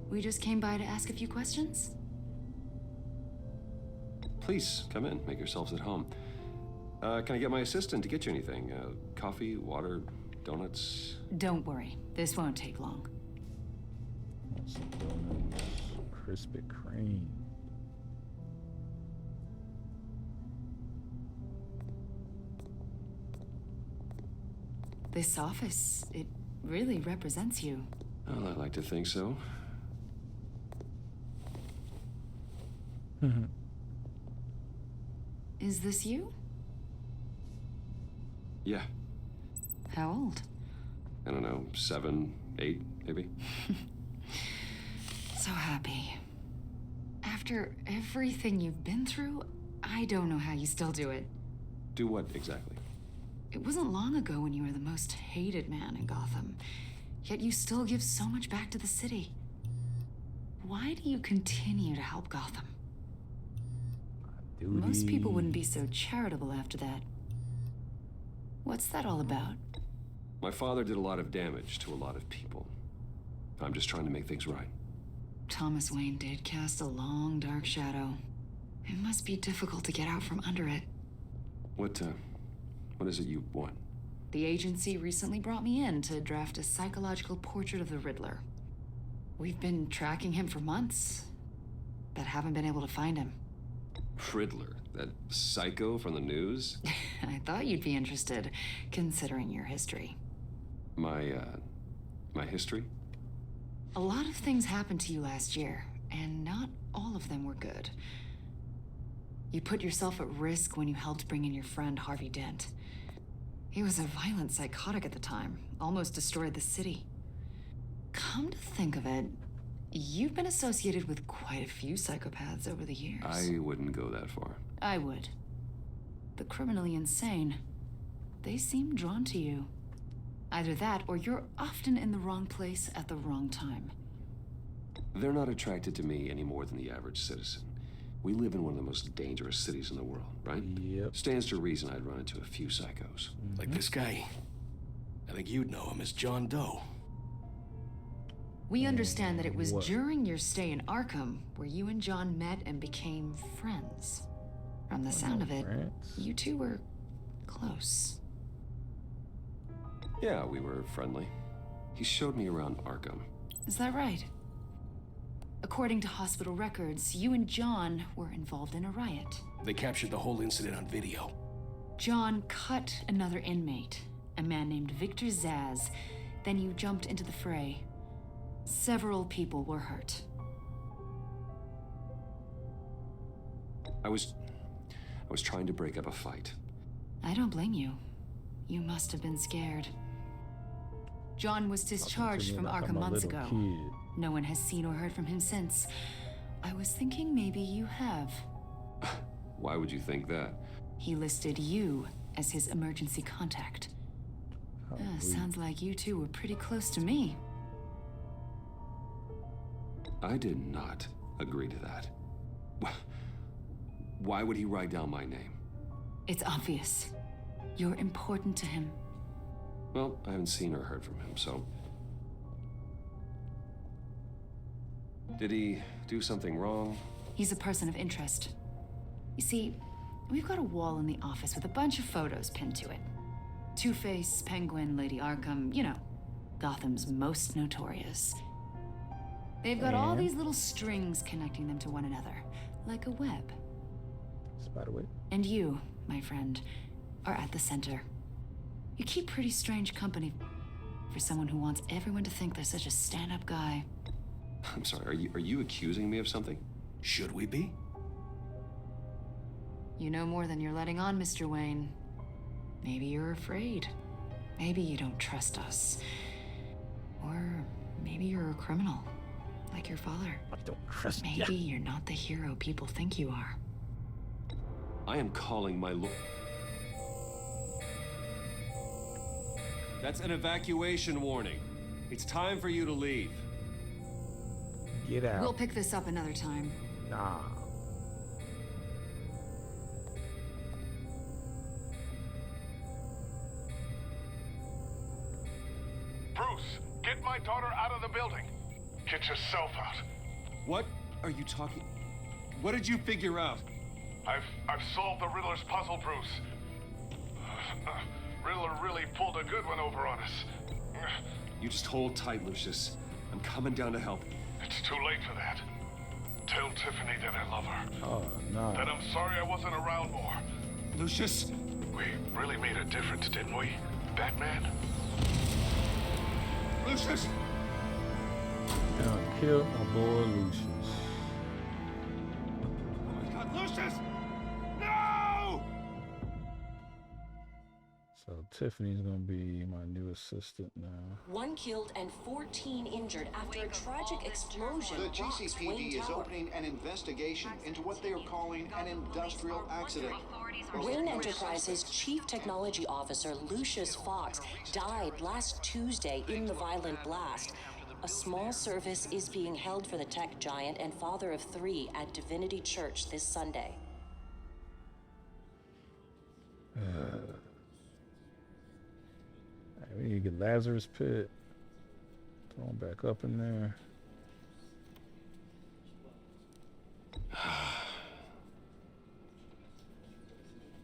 We just came by to ask a few questions. Please, come in. Make yourselves at home. Can I get my assistant to get you anything? Coffee, water, donuts? Don't worry, this won't take long. Some donuts, Krispy Kreme. This office, it really represents you. Well, I like to think so. Is this you? Yeah. How old? I don't know, 7, 8, maybe? So happy. After everything you've been through, I don't know how you still do it. Do what exactly? It wasn't long ago when you were the most hated man in Gotham, yet you still give so much back to the city. Why do you continue to help Gotham? Most people wouldn't be so charitable after that. What's that all about? My father did a lot of damage to a lot of people. I'm just trying to make things right. Thomas Wayne did cast a long, dark shadow. It must be difficult to get out from under it. What is it you want? The agency recently brought me in to draft a psychological portrait of the Riddler. We've been tracking him for months, but haven't been able to find him. Riddler? That psycho from the news? I thought you'd be interested, considering your history. My history? A lot of things happened to you last year, and not all of them were good. You put yourself at risk when you helped bring in your friend Harvey Dent. He was a violent psychotic at the time, almost destroyed the city. Come to think of it, you've been associated with quite a few psychopaths over the years. I wouldn't go that far. I would. The criminally insane, they seem drawn to you. Either that, or you're often in the wrong place at the wrong time. They're not attracted to me any more than the average citizen. We live in one of the most dangerous cities in the world, right? Yep. Stands to reason I'd run into a few psychos. Like this guy. I think you'd know him as John Doe. We understand that it was during your stay in Arkham where you and John met and became friends. From the sound of it, you two were close. Yeah, we were friendly. He showed me around Arkham. Is that right? According to hospital records, you and John were involved in a riot. They captured the whole incident on video. John cut another inmate, a man named Victor Zsasz. Then you jumped into the fray. Several people were hurt. I was trying to break up a fight. I don't blame you. You must have been scared. John was discharged from Arkham months ago. No one has seen or heard from him since. I was thinking maybe you have. Why would you think that? He listed you as his emergency contact. Sounds like you two were pretty close to me. I did not agree to that. Why would he write down my name? It's obvious. You're important to him. Well, I haven't seen or heard from him, so... Did he do something wrong? He's a person of interest. You see, we've got a wall in the office with a bunch of photos pinned to it. Two-Face, Penguin, Lady Arkham, you know, Gotham's most notorious. They've got all these little strings connecting them to one another, like a web. Spiderweb. And you, my friend, are at the center. You keep pretty strange company for someone who wants everyone to think they're such a stand-up guy. I'm sorry, are you accusing me of something? Should we be? You know more than you're letting on, Mr. Wayne. Maybe you're afraid. Maybe you don't trust us. Or maybe you're a criminal, like your father. I don't trust you. Maybe you're not the hero people think you are. I am calling my That's an evacuation warning. It's time for you to leave. Get out. We'll pick this up another time. Nah. Bruce, get my daughter out of the building. Get yourself out. What are you talking? What did you figure out? I've solved the Riddler's puzzle, Bruce. Riddler really pulled a good one over on us. You just hold tight, Lucius. I'm coming down to help. It's too late for that. Tell Tiffany that I love her. Oh, no. That I'm sorry I wasn't around more. Lucius! We really made a difference, didn't we, Batman? Lucius! Now kill my boy Lucius. Oh my God, Lucius! No! So Tiffany's gonna be my new assistant now. 1 killed and 14 injured after a tragic explosion. The rocks GCPD Wayne is Tower. opening an investigation into what they are calling an industrial accident. Wayne Enterprises Chief Technology Officer Lucius Fox died last Tuesday in the violent blast. A small service is being held for the tech giant and father of 3 at Divinity Church this Sunday. We need to get Lazarus Pit. Throw him back up in there.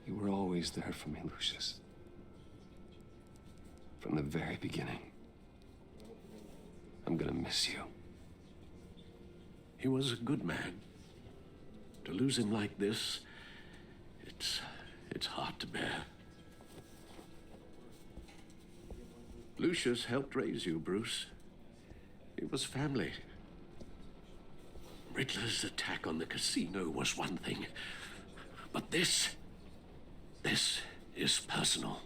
You were always there for me, Lucius. From the very beginning. I'm gonna miss you. He was a good man. To lose him like this, it's hard to bear. Lucius helped raise you, Bruce. It was family. Riddler's attack on the casino was one thing, but this is personal.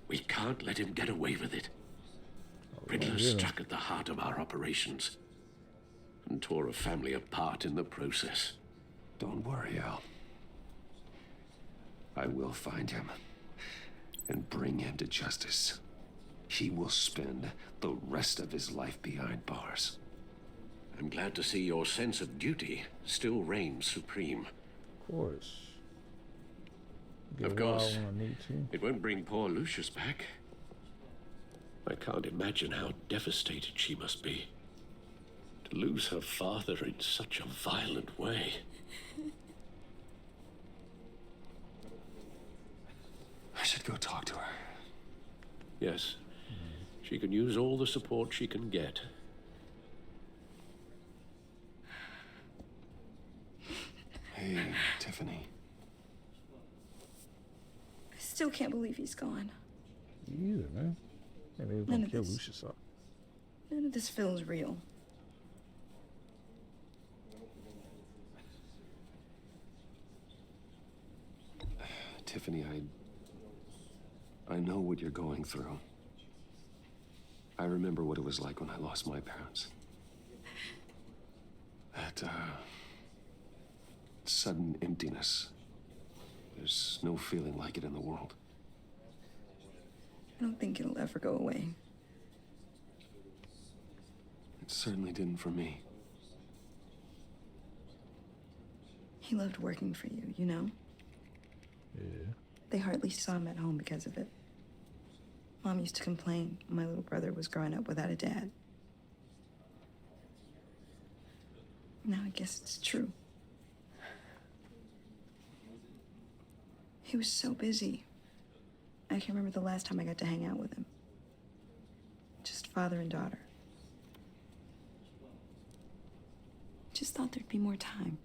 We can't let him get away with it. Riddler struck at the heart of our operations and tore a family apart in the process. Don't worry, Al. I will find him and bring him to justice. He will spend the rest of his life behind bars. I'm glad to see your sense of still reigns supreme. Of course. Of course, it won't bring poor Lucius back. I can't imagine how devastated she must be. To lose her father in such a violent way. I should go talk to her. Yes. She can use all the support she can get. Hey, Tiffany. I still can't believe he's gone. Me either, man. Maybe we're gonna kill Lucius off. None of this feels real. Tiffany, I know what you're going through. I remember what it was like when I lost my parents. That, sudden emptiness. There's no feeling like it in the world. I don't think it'll ever go away. It certainly didn't for me. He loved working for you, you know? Yeah. They hardly saw him at home because of it. Mom used to complain my little brother was growing up without a dad. Now I guess it's true. He was so busy. I can't remember the last time I got to hang out with him. Just father and daughter. Just thought there'd be more time.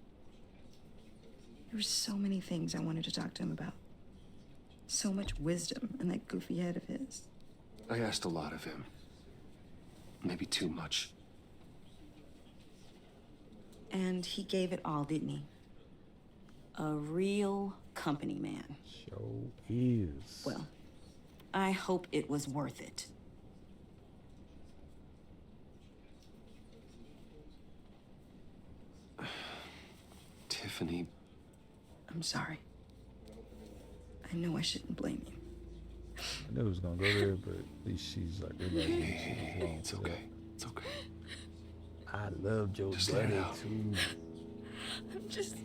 There were so many things I wanted to talk to him about. So much wisdom in that goofy head of his. I asked a lot of him. Maybe too much. And he gave it all, didn't he? A real company man. Sure is. Well, I hope it was worth it. Tiffany. I'm sorry. I know I shouldn't blame you. I knew it was gonna go there, but at least she's like, Hey, it's okay. It's okay. I love Joe Buddy too. I'm just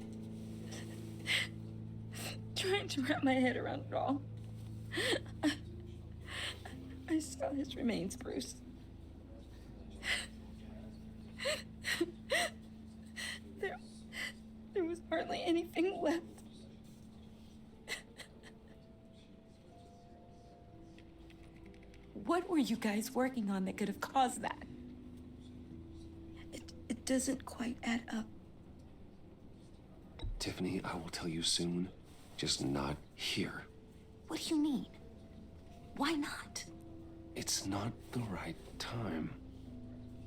trying to wrap my head around it all. I saw his remains, Bruce. There was hardly anything left. What were you guys working on that could have caused that? It doesn't quite add up. Tiffany, I will tell you soon. Just not here. What do you mean? Why not? It's not the right time.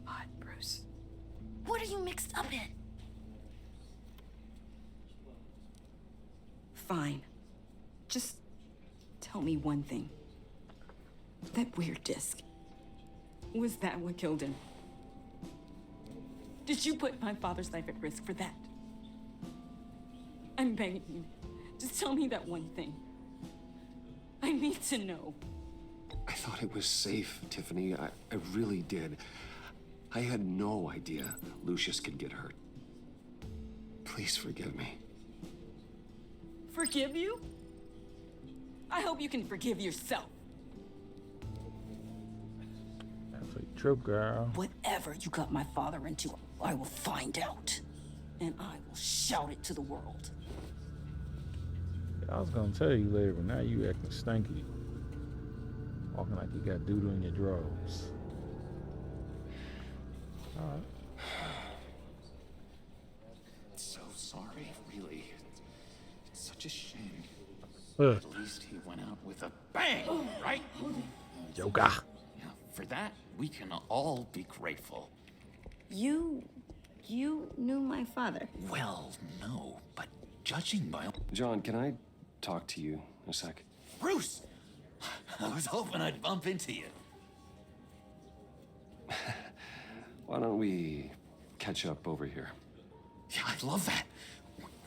God, Bruce. What are you mixed up in? Fine. Just tell me one thing. That weird disc. Was that what killed him? Did you put my father's life at risk for that? I'm begging you. Just tell me that one thing. I need to know. I thought it was safe, Tiffany. I really did. I had no idea Lucius could get hurt. Please forgive me. Forgive you? I hope you can forgive yourself. That's a trip, girl. Whatever you got my father into, I will find out. And I will shout it to the world. I was gonna tell you later, but now you acting stinky. Walking like you got doodle in your drawers. Alright. So sorry, really. It's such a shame. Ugh. At least he went out with a bang, right? Joker. Yeah, for that, we can all be grateful. You knew my father? Well, no, but judging by... John, can I talk to you a sec? Bruce! I was hoping I'd bump into you. Why don't we catch up over here? Yeah, I love that.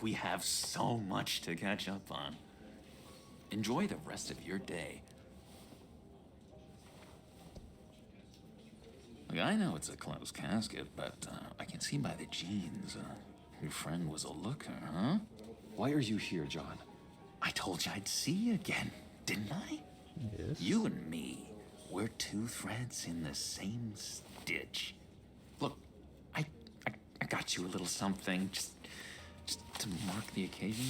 We have so much to catch up on. Enjoy the rest of your day. Look, I know it's a closed casket, but I can see by the jeans, your friend was a looker, huh? Why are you here, John? I told you I'd see you again, didn't I? Yes. You and me, we're two threads in the same stitch. Look, I got you a little something, just to mark the occasion.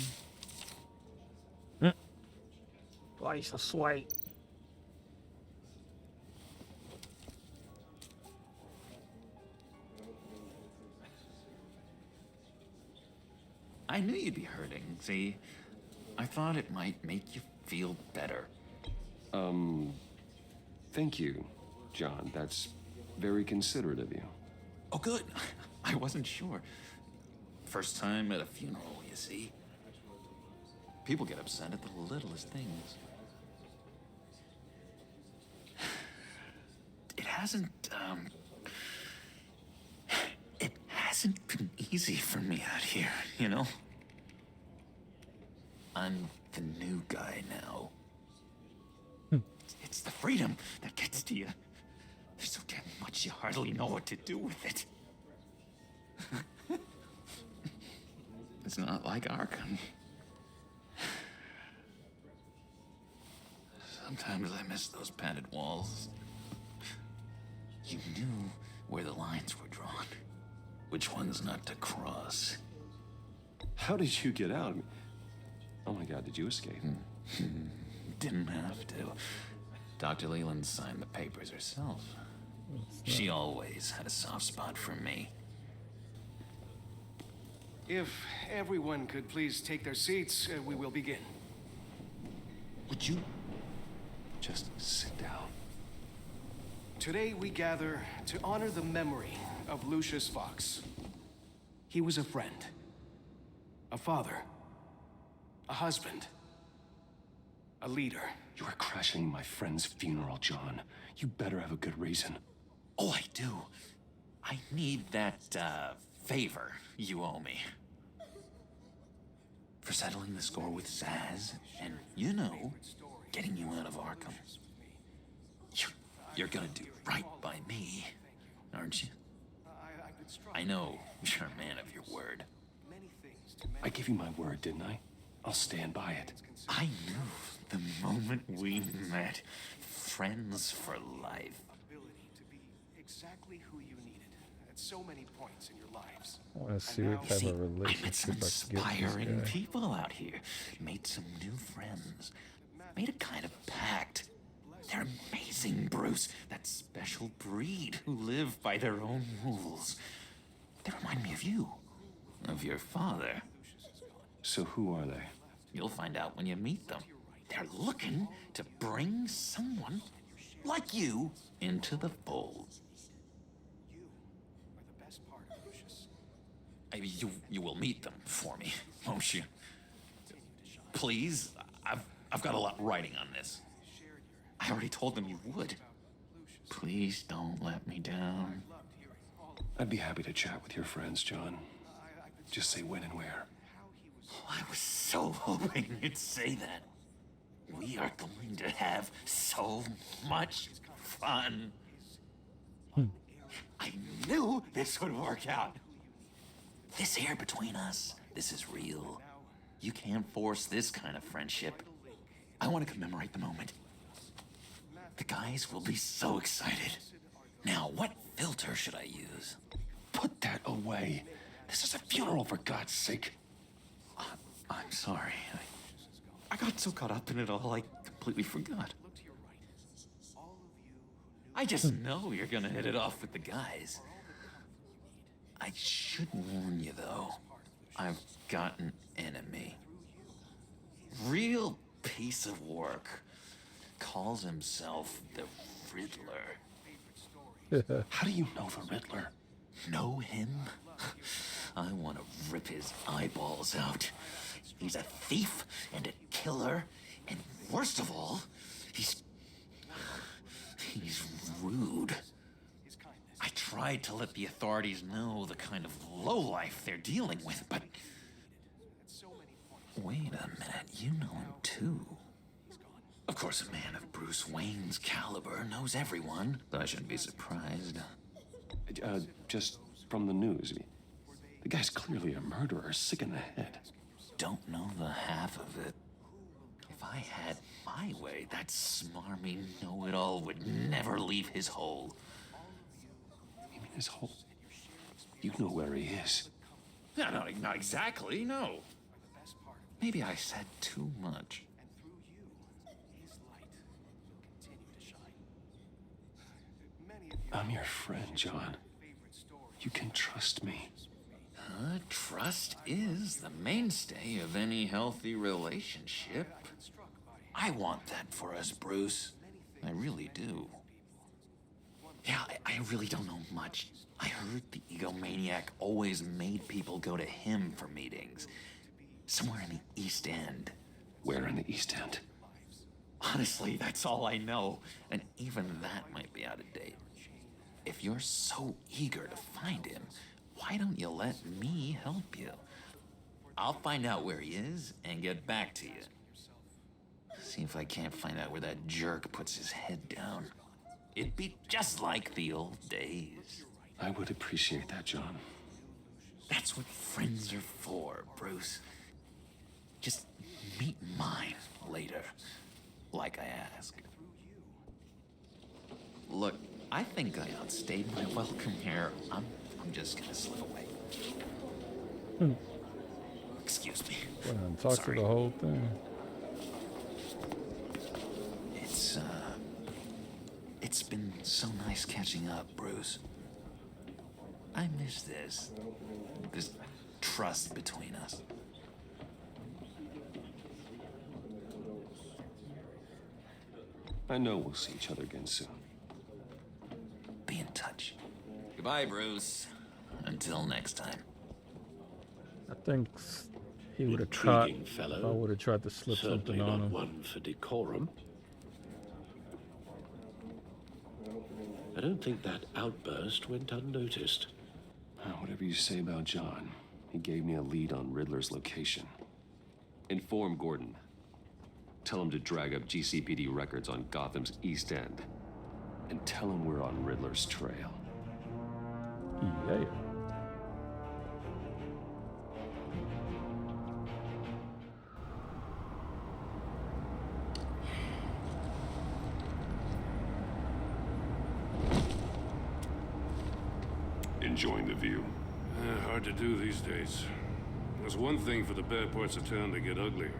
Slice of sweat. I knew you'd be hurting, see? I thought it might make you feel better. Thank you, John. That's very considerate of you. Oh, good. I wasn't sure. First time at a funeral, you see? People get upset at the littlest things. It hasn't been easy for me out here, you know? I'm the new guy now. It's the freedom that gets to you. There's so damn much you hardly know what to do with it. It's not like Arkham. Sometimes I miss those padded walls. You knew where the lines were drawn. Which ones not to cross. How did you get out? Oh my God, did you escape? Didn't have to. Dr. Leland signed the papers herself. She always had a soft spot for me. If everyone could please take their seats, we will begin. Would you just sit down? Today we gather to honor the memory of Lucius Fox. He was a friend, a father, a husband, a leader. You are crashing my friend's funeral, John. You better have a good reason. Oh, I do. I need that, favor you owe me. For settling the score with Zaz, and, you know, getting you out of Arkham. You're gonna do right by me, aren't you? I know you're a man of your word. I gave you my word, didn't I? I'll stand by it. I knew the moment we met. Friends for life. Ability to be exactly who you needed at so many points in your lives. I want to see what type of I met some relationship I can get with inspiring this guy. people out here. Made some new friends. Made a kind of pact. They're amazing. rising, Bruce. That special breed who live by their own rules. They remind me of you. Of your father. So who are they? You'll find out when you meet them. They're looking to bring someone like you into the fold. You will meet them for me, won't you? Please, I've got a lot writing on this. I already told them you would. Please don't let me down. I'd be happy to chat with your friends, John. Just say when and where. I was so hoping you'd say that. We are going to have so much fun. I knew this would work out. This air between us, this is real. You can't force this kind of friendship. I want to commemorate the moment. The guys will be so excited. Now, what filter should I use? Put that away. This is a funeral, for God's sake. I'm sorry. I got so caught up in it all, I completely forgot. I just know you're gonna hit it off with the guys. I should warn you, though. I've got an enemy. Real piece of work. Calls himself the Riddler. How do you know the Riddler? Know him? I want to rip his eyeballs out. He's a thief and a killer, and worst of all, he's rude. I tried to let the authorities know the kind of lowlife they're dealing with, but... Wait a minute, you know him too. Of course, a man of Bruce Wayne's caliber knows everyone, but I shouldn't be surprised. Just from the news. The guy's clearly a murderer, sick in the head. Don't know the half of it. If I had my way, that smarmy know-it-all would never leave his hole. You mean his hole? You know where he is. No, not exactly, no. Maybe I said too much. I'm your friend, John. You can trust me. Trust is the mainstay of any healthy relationship. I want that for us, Bruce. I really do. Yeah, I really don't know much. I heard the egomaniac always made people go to him for meetings. Somewhere in the East End. Where in the East End? Honestly, that's all I know. And even that might be out of date. If you're so eager to find him, why don't you let me help you? I'll find out where he is and get back to you. See if I can't find out where that jerk puts his head down. It'd be just like the old days. I would appreciate that, John. That's what friends are for, Bruce. Just meet mine later, like I asked. Look, I think I outstayed my welcome here. I'm just gonna slip away. Excuse me. Well, and talk Sorry. to the whole thing. It's been so nice catching up, Bruce. I miss this trust between us. I know we'll see each other again soon. Be in touch. Goodbye, Bruce. Until next time. I think he would have tried. Intriguing fellow. If I would have tried to slip Certainly something on not him. one for decorum. I don't think that outburst went unnoticed. Whatever you say about John, he gave me a lead on Riddler's location. Inform Gordon. Tell him to drag up GCPD records on Gotham's East End. And tell him we're on Riddler's trail. Yeah. Enjoying the view. Hard to do these days. There's one thing for the bad parts of town to get uglier.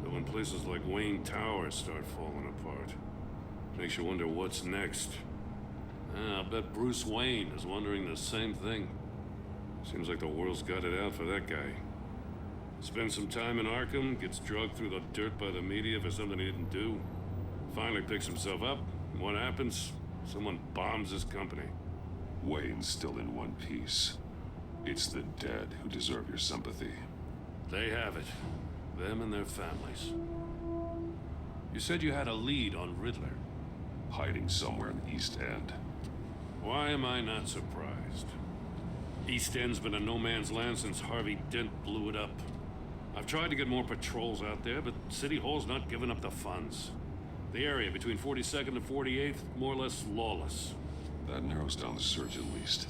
But when places like Wayne Tower start falling apart. Makes you wonder what's next. I bet Bruce Wayne is wondering the same thing. Seems like the world's got it out for that guy. Spends some time in Arkham, gets drugged through the dirt by the media for something he didn't do. Finally picks himself up, and what happens? Someone bombs his company. Wayne's still in one piece. It's the dead who deserve your sympathy. They have it. Them and their families. You said you had a lead on Riddler. Hiding somewhere in East End. Why am I not surprised? East End's been a no man's land since Harvey Dent blew it up. I've tried to get more patrols out there, but City Hall's not giving up the funds. The area between 42nd and 48th, more or less lawless. That narrows down the search at least.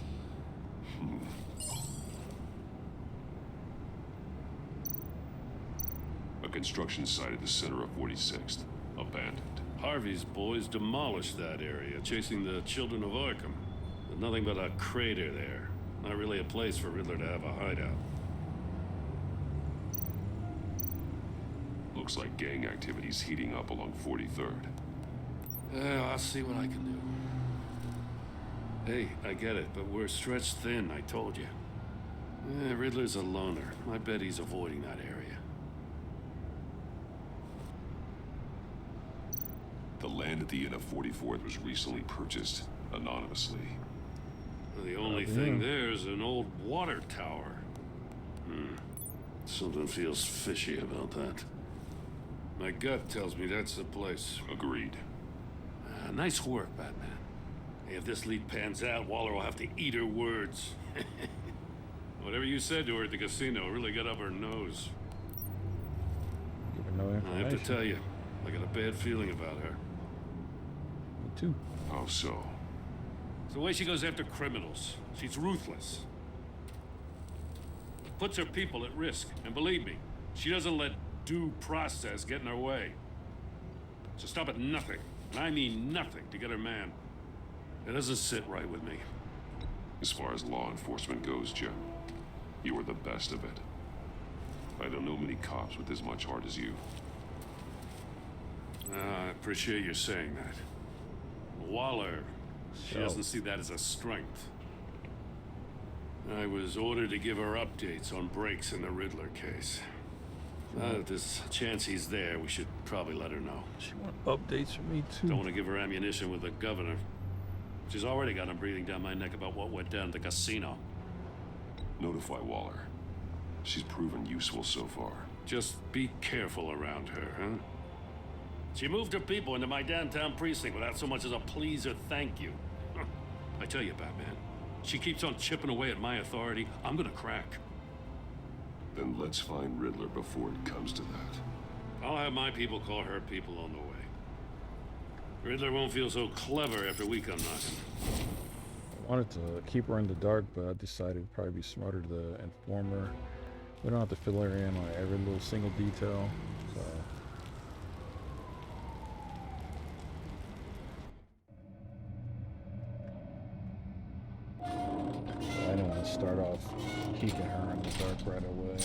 A construction site at the center of 46th. Abandoned. Harvey's boys demolished that area, chasing the children of Arkham. There's nothing but a crater there. Not really a place for Riddler to have a hideout. Looks like gang activity's heating up along 43rd. I'll see what I can do. Hey, I get it, but we're stretched thin, I told you. Riddler's a loner. I bet he's avoiding that area. The land at the end of 44th was recently purchased anonymously. The only thing there is an old water tower. Something feels fishy about that. My gut tells me that's the place. Agreed. Nice work, Batman. Hey, if this lead pans out, Waller will have to eat her words. Whatever you said to her at the casino really got up her nose. I have to tell you, I got a bad feeling about her. Me too. How so? It's the way she goes after criminals. She's ruthless. Puts her people at risk. And believe me, she doesn't let due process get in her way. So stop at nothing, and I mean nothing, to get her man. It doesn't sit right with me. As far as law enforcement goes, Jim, you are the best of it. I don't know many cops with as much heart as you. I appreciate you saying that. Waller, she doesn't see that as a strength. I was ordered to give her updates on breaks in the Riddler case. If there's a chance he's there, we should probably let her know. She wants updates from me too. Don't want to give her ammunition with the governor. She's already got him breathing down my neck about what went down at the casino. Notify Waller. She's proven useful so far. Just be careful around her, huh? She moved her people into my downtown precinct without so much as a please or thank you. I tell you, Batman, she keeps on chipping away at my authority. I'm gonna crack. Then let's find Riddler before it comes to that. I'll have my people call her people on the way. Riddler won't feel so clever after we come knocking. I wanted to keep her in the dark, but I decided it'd probably be smarter to inform her. We don't have to fill her in on every little single detail, so. I don't want to start off keeping her in the dark right away.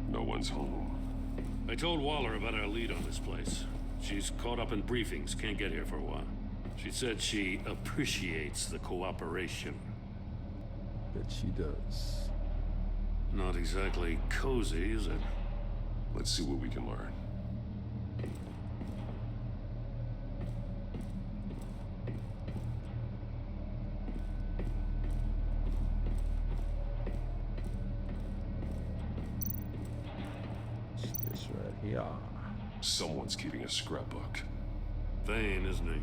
No one's home. I told Waller about our lead on this place. She's caught up in briefings, can't get here for a while. She said she appreciates the cooperation. Bet she does. Not exactly cozy, is it? Let's see what we can learn. This right here. Someone's keeping a scrapbook. Vain, isn't he?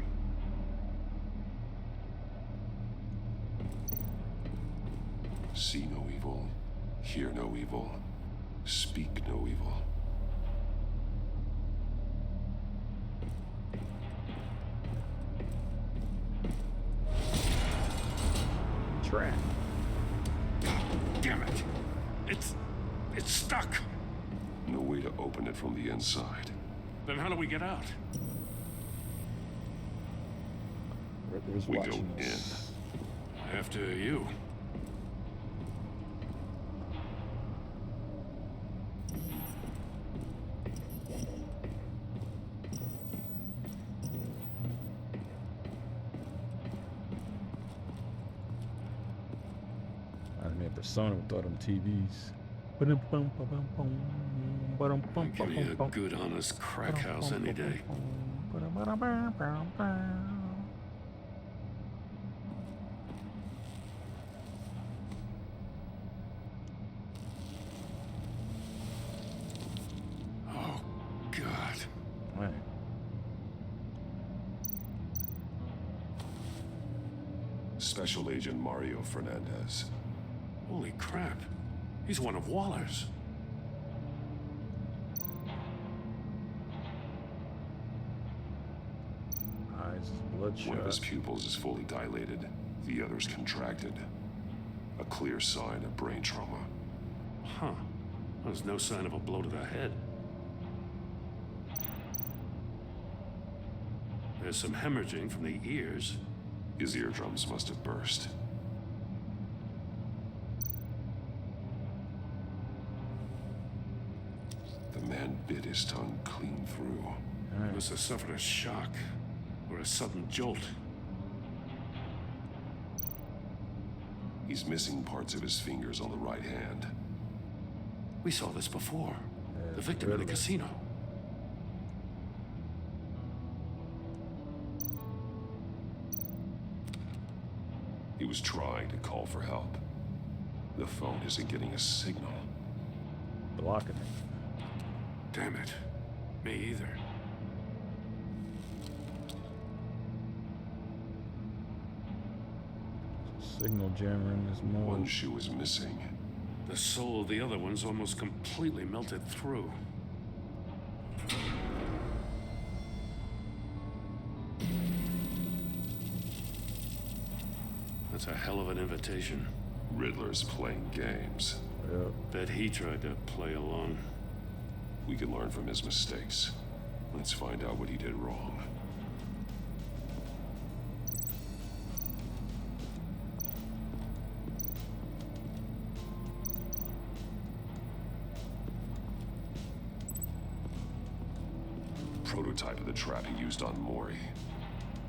See no evil, hear no evil, speak no evil. Track. Damn it! It's stuck! No way to open it from the inside. Then how do we get out? Riddler's We go watching in. us. After you. I mean, Persona with all them TVs. Give me a good, honest crack house any day. Oh, God. Right. Special Agent Mario Fernandez. Holy crap. He's one of Waller's. Eyes bloodshot. One of his pupils is fully dilated. The other's contracted. A clear sign of brain trauma. Huh. There's no sign of a blow to the head. There's some hemorrhaging from the ears. His eardrums must have burst. The man bit his tongue clean through. He must have suffered a shock or a sudden jolt. He's missing parts of his fingers on the right hand. We saw this before. The victim in the casino. He was trying to call for help. The phone isn't getting a signal. Blocking it. Damn it. Me either. Signal jammer in this mode. One shoe is missing. The soul of the other one's almost completely melted through. That's a hell of an invitation. Riddler's playing games. Yep. Bet he tried to play along. We can learn from his mistakes. Let's find out what he did wrong. Prototype of the trap he used on Mori.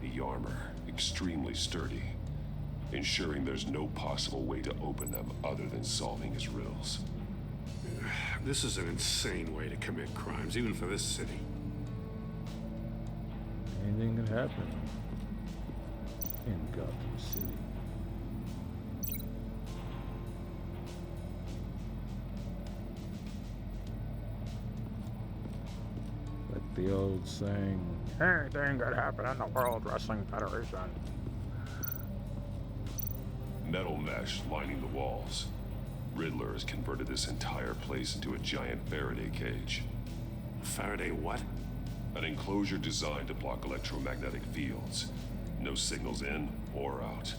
The armor, extremely sturdy, ensuring there's no possible way to open them other than solving his riddles. This is an insane way to commit crimes, even for this city. Anything can happen in Gotham City. Like the old saying, anything could happen in the World Wrestling Federation. Metal mesh lining the walls. Riddler has converted this entire place into a giant Faraday cage. Faraday what? An enclosure designed to block electromagnetic fields. No signals in or out.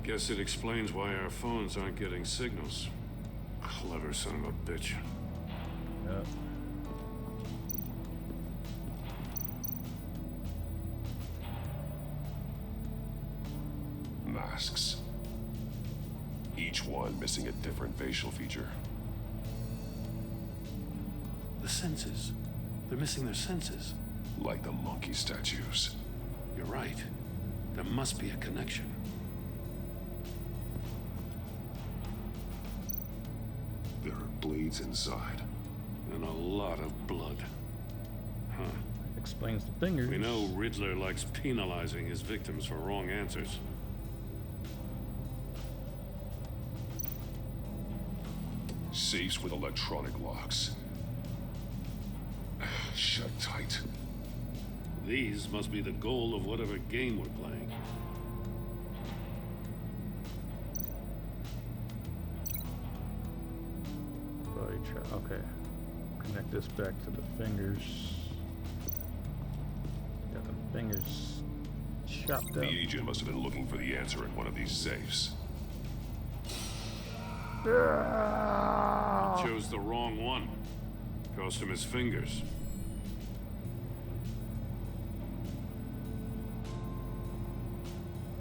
Guess it explains why our phones aren't getting signals. Clever son of a bitch. Yep. Masks. Each one missing a different facial feature. The senses. They're missing their senses. Like the monkey statues. You're right. There must be a connection. There are blades inside. And a lot of blood. Huh. Explains the fingers. We know Riddler likes penalizing his victims for wrong answers. Safes with electronic locks. Shut tight. These must be the goal of whatever game we're playing. Okay. Connect this back to the fingers. Got the fingers chopped up. The agent must have been looking for the answer in one of these safes. He chose the wrong one. Cost him his fingers.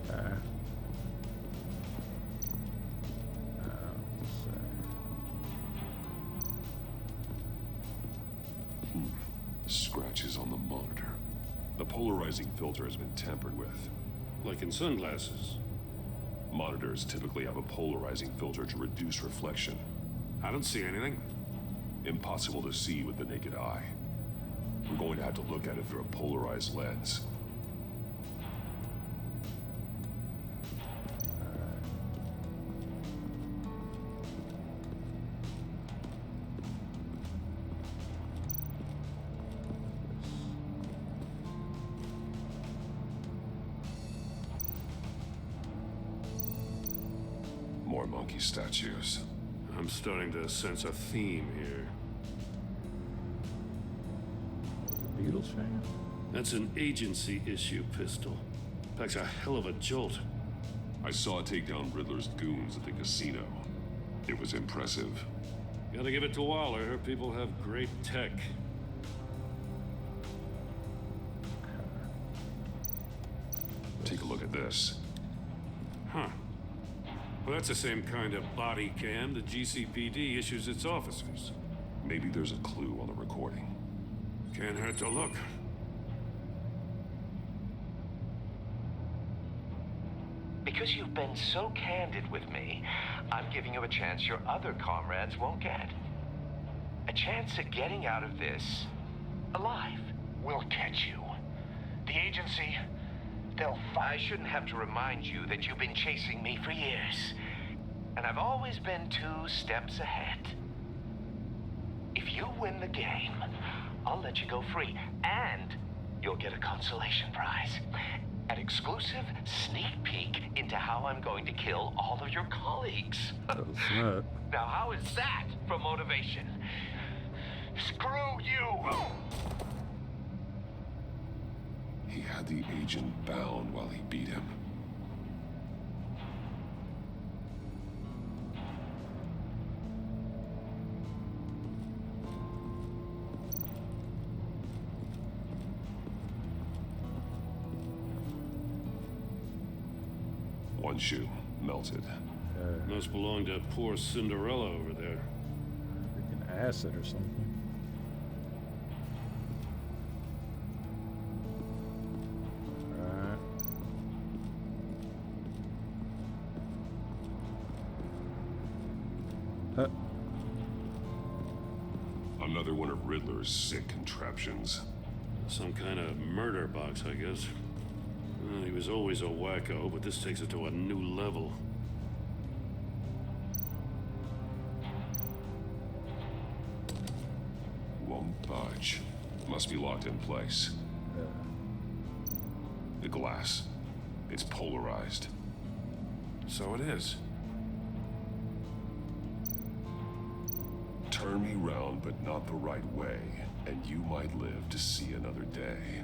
Okay. polarizing filter has been tampered with. Like in sunglasses. Monitors typically have a polarizing filter to reduce reflection. I don't see anything. Impossible to see with the naked eye. We're going to have to look at it through a polarized lens. More monkey statues. I'm starting to sense a theme here. Beatles fan. That's an agency issue pistol. Packs a hell of a jolt. I saw it take down Riddler's goons at the casino. It was impressive. Gotta give it to Waller. Her people have great tech. Take a look at this. Huh. Well, that's the same kind of body cam the GCPD issues its officers. Maybe there's a clue on the recording. Can't hurt to look. Because you've been so candid with me, I'm giving you a chance your other comrades won't get. A chance at getting out of this alive. We'll catch you. The agency, I shouldn't have to remind you that you've been chasing me for years. And I've always been 2 steps ahead. If you win the game, I'll let you go free. And you'll get a consolation prize. An exclusive sneak peek into how I'm going to kill all of your colleagues. Now, how is that for motivation? Screw you! He had the agent bound while he beat him. One shoe melted. Must belong to poor Cinderella over there. Freaking acid or something. Another one of Riddler's sick contraptions. Some kind of murder box, I guess. Well, he was always a wacko, but this takes it to a new level. Won't budge. Must be locked in place. The glass. It's polarized. So it is. Turn me round, but not the right way, and you might live to see another day.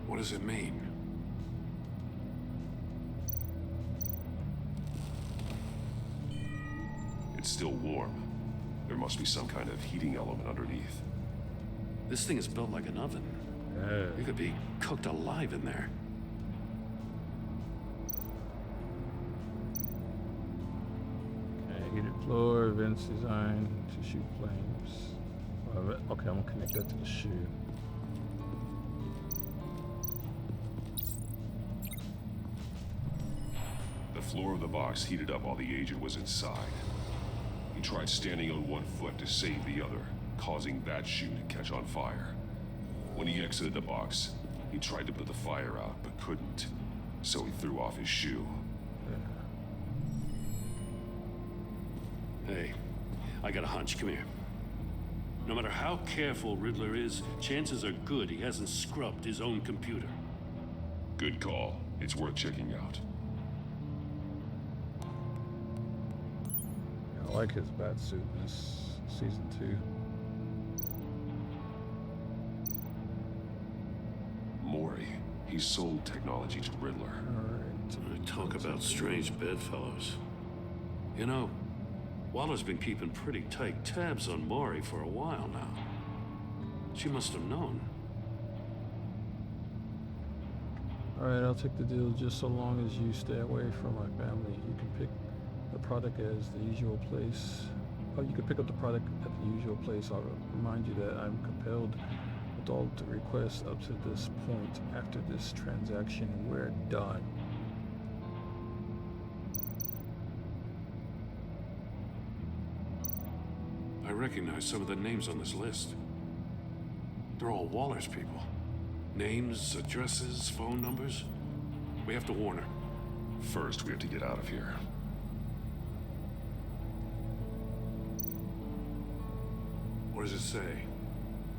What does it mean? It's still warm. There must be some kind of heating element underneath. This thing is built like an oven. You could be cooked alive in there. Heated floor, vents designed to shoot flames. Okay, I'm gonna connect that to the shoe. The floor of the box heated up while the agent was inside. He tried standing on one foot to save the other, causing that shoe to catch on fire. When he exited the box, he tried to put the fire out, but couldn't. So he threw off his shoe. Hey, I got a hunch. Come here. No matter how careful Riddler is, chances are good he hasn't scrubbed his own computer. Good call. It's worth checking out. I like his bat suit in this season 2. Mori. He sold technology to Riddler. Talk about strange bedfellows. You know, Waller's been keeping pretty tight tabs on Mori for a while now. She must have known. Alright, I'll take the deal just so long as you stay away from my family. You can pick the product as the usual place. Oh, you can pick up the product at the usual place. I'll remind you that I'm compelled accept all the requests up to this point. After this transaction, we're done. I recognize some of the names on this list. They're all Waller's people. Names, addresses, phone numbers. We have to warn her. First, we have to get out of here. What does it say?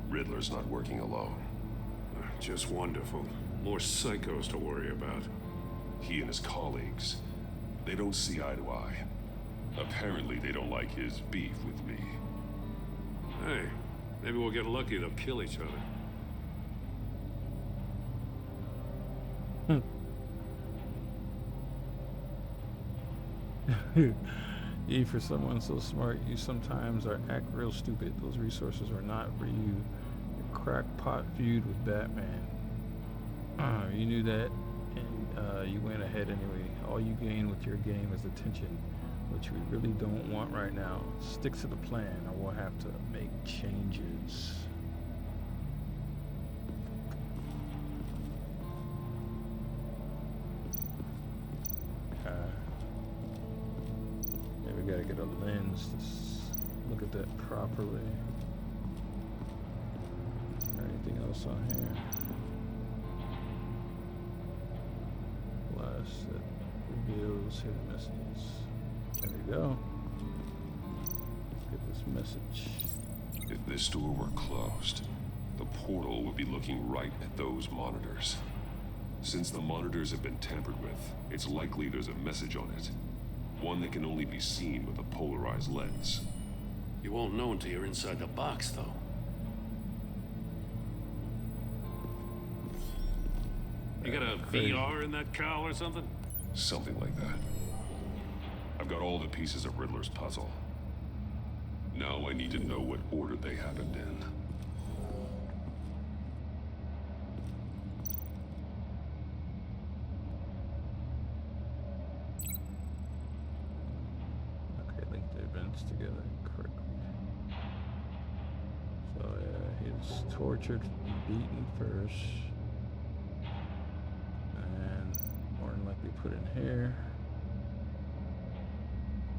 Riddler's not working alone. Just wonderful. More psychos to worry about. He and his colleagues, they don't see eye to eye. Apparently, they don't like his beef with me. Hey, maybe we'll get lucky. They'll kill each other. E, for someone so smart, you sometimes act real stupid. Those resources are not for you. Your crackpot feud with Batman. You knew that, and you went ahead anyway. All you gain with your game is attention, which we really don't want right now. Stick to the plan, or we'll have to make changes. We gotta get a lens to look at that properly. Anything else on here? Flash that reveals hidden messages. There we go. Get this message. If this door were closed, the portal would be looking right at those monitors. Since the monitors have been tampered with, it's likely there's a message on it. One that can only be seen with a polarized lens. You won't know until you're inside the box, though. You got a VR in that cowl or something? Something like that. I've got all the pieces of Riddler's puzzle. Now I need to know what order they happened in. Together correctly. So yeah, he's tortured, beaten first, and more than likely put in here.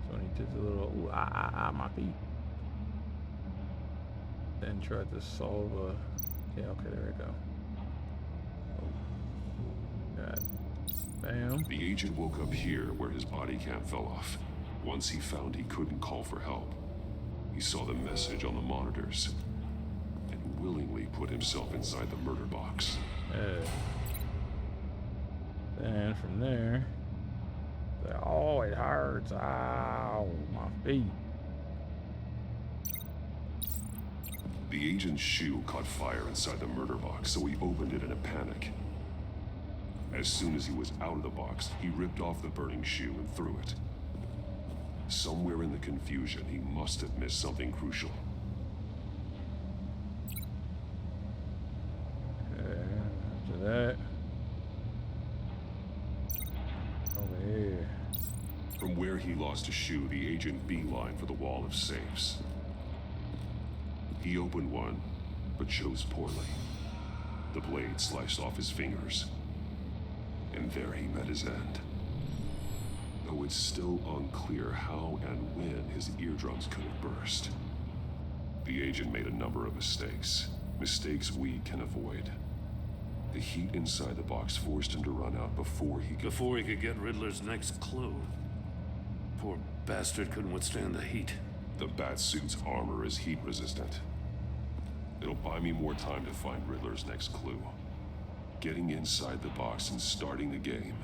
So when he did the little ooh, my feet, then tried to solve a. Yeah, okay, there we go. Got bam. The agent woke up here where his body cam fell off. Once he found he couldn't call for help, he saw the message on the monitors and willingly put himself inside the murder box. Then from there, oh, it hurts. Ow, my feet. The agent's shoe caught fire inside the murder box, so he opened it in a panic. As soon as he was out of the box, he ripped off the burning shoe and threw it. Somewhere in the confusion, he must have missed something crucial. Okay, after that, over here. From where he lost a shoe, the agent beelined for the wall of safes. He opened one, but chose poorly. The blade sliced off his fingers, and there he met his end. Though it's still unclear how and when his eardrums could have burst. The agent made a number of mistakes. Mistakes we can avoid. The heat inside the box forced him to run out before he could get Riddler's next clue. Poor bastard couldn't withstand the heat. The Batsuit's armor is heat resistant. It'll buy me more time to find Riddler's next clue. Getting inside the box and starting the game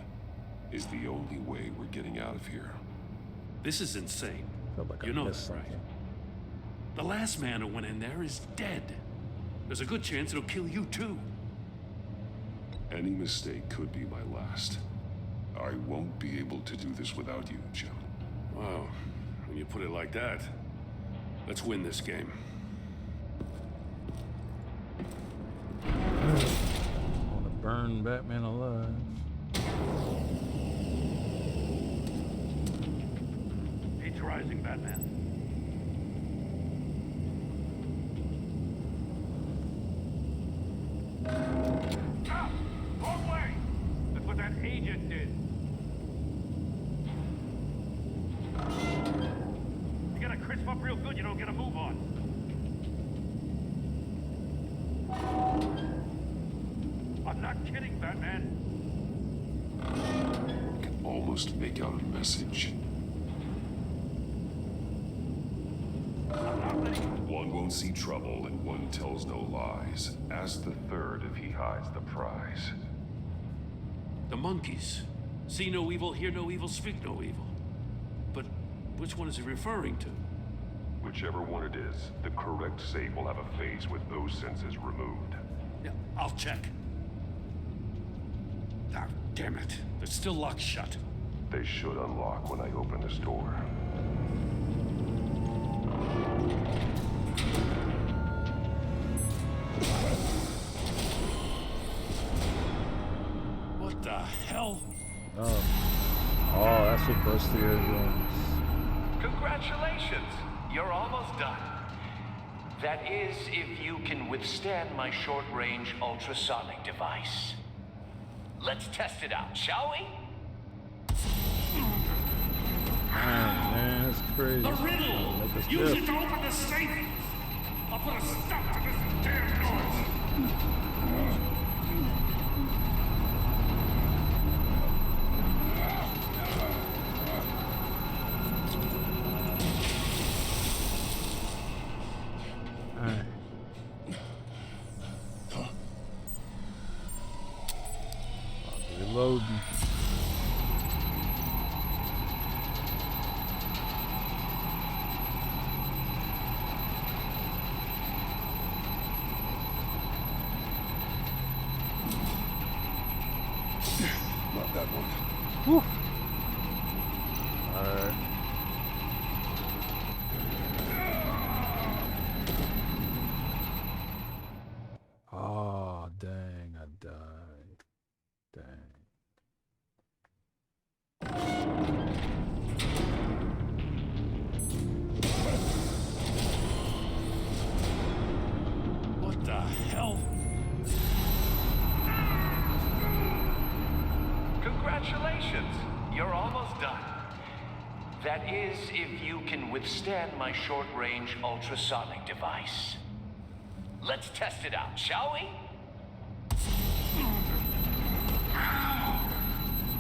is the only way we're getting out of here. This is insane. Like you know that, right? The last man who went in there is dead. There's a good chance it'll kill you too. Any mistake could be my last. I won't be able to do this without you, Jim. Wow, when you put it like that, let's win this game. I want to burn Batman alive. Heat's rising, Batman. good you don't get a move on. I'm not kidding, Batman. I can almost make out a message. One won't see trouble and one tells no lies. Ask the third if he hides the prize. The monkeys. See no evil, hear no evil, speak no evil. But which one is he referring to? Whichever one it is, the correct safe will have a face with those senses removed. Yeah, I'll check. Ah, damn it. They're still locked shut. They should unlock when I open this door. What the hell? Oh, that's what burst the eardrums. Congratulations! You're almost done. That is, if you can withstand my short-range ultrasonic device. Let's test it out, shall we? Man, that's crazy. The riddle! Use it to open the safe! I'll put a stop to this damn noise! Alright. Reloading. Not that one. Whew. Alright. Oh, dang, I died. Dang. What the hell? Congratulations! You're almost done. That is, if you can withstand my short-range ultrasonic device. Let's test it out, shall we?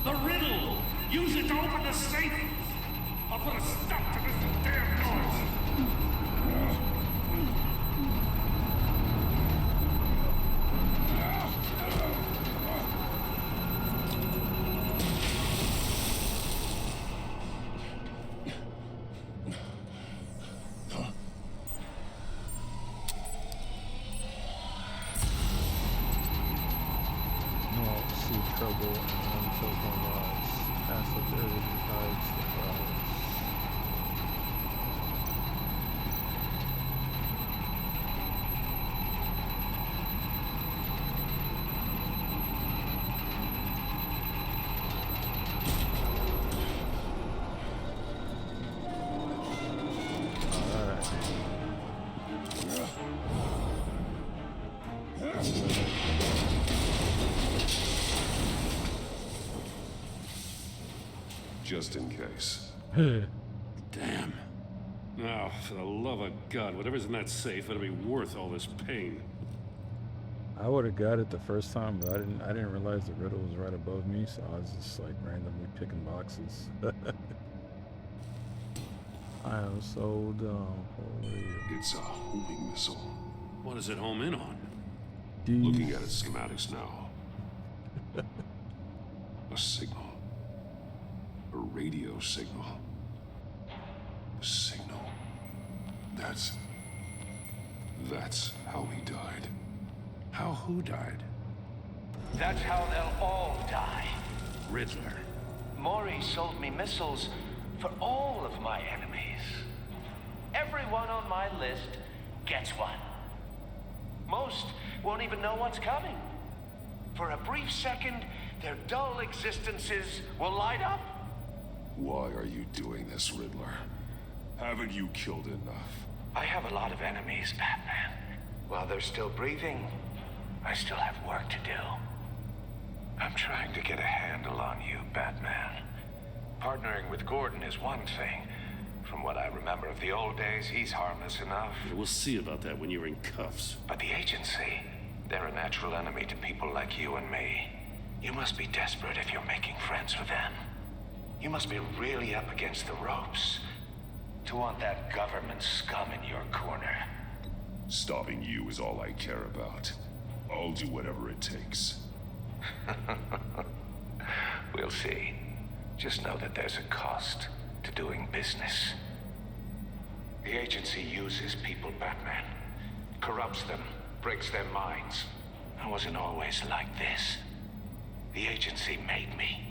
The riddle! Use it to open the safe! I'll put a stop to this damn noise! Trouble and unchosen lies. Past the dirt hides the prize. Just in case. Damn. Now, for the love of God, whatever's in that safe better be worth all this pain. I would have got it the first time, but I didn't realize the riddle was right above me, so I was just like randomly picking boxes. I am so dumb. Holy. It's a homing missile. What does it home in on? Looking at its schematics now. A signal. A radio signal. A signal. That's how he died. How who died? That's how they'll all die. Riddler. Maury sold me missiles for all of my enemies. Everyone on my list gets one. Most won't even know what's coming. For a brief second, their dull existences will light up. Why are you doing this, Riddler? Haven't you killed enough? I have a lot of enemies, Batman. While they're still breathing, I still have work to do. I'm trying to get a handle on you, Batman. Partnering with Gordon is one thing. From what I remember of the old days, he's harmless enough. We'll see about that when you're in cuffs. But the agency, they're a natural enemy to people like you and me. You must be desperate if you're making friends with them. You must be really up against the ropes to want that government scum in your corner. Stopping you is all I care about. I'll do whatever it takes. We'll see. Just know that there's a cost to doing business. The agency uses people, Batman. Corrupts them, breaks their minds. I wasn't always like this. The agency made me.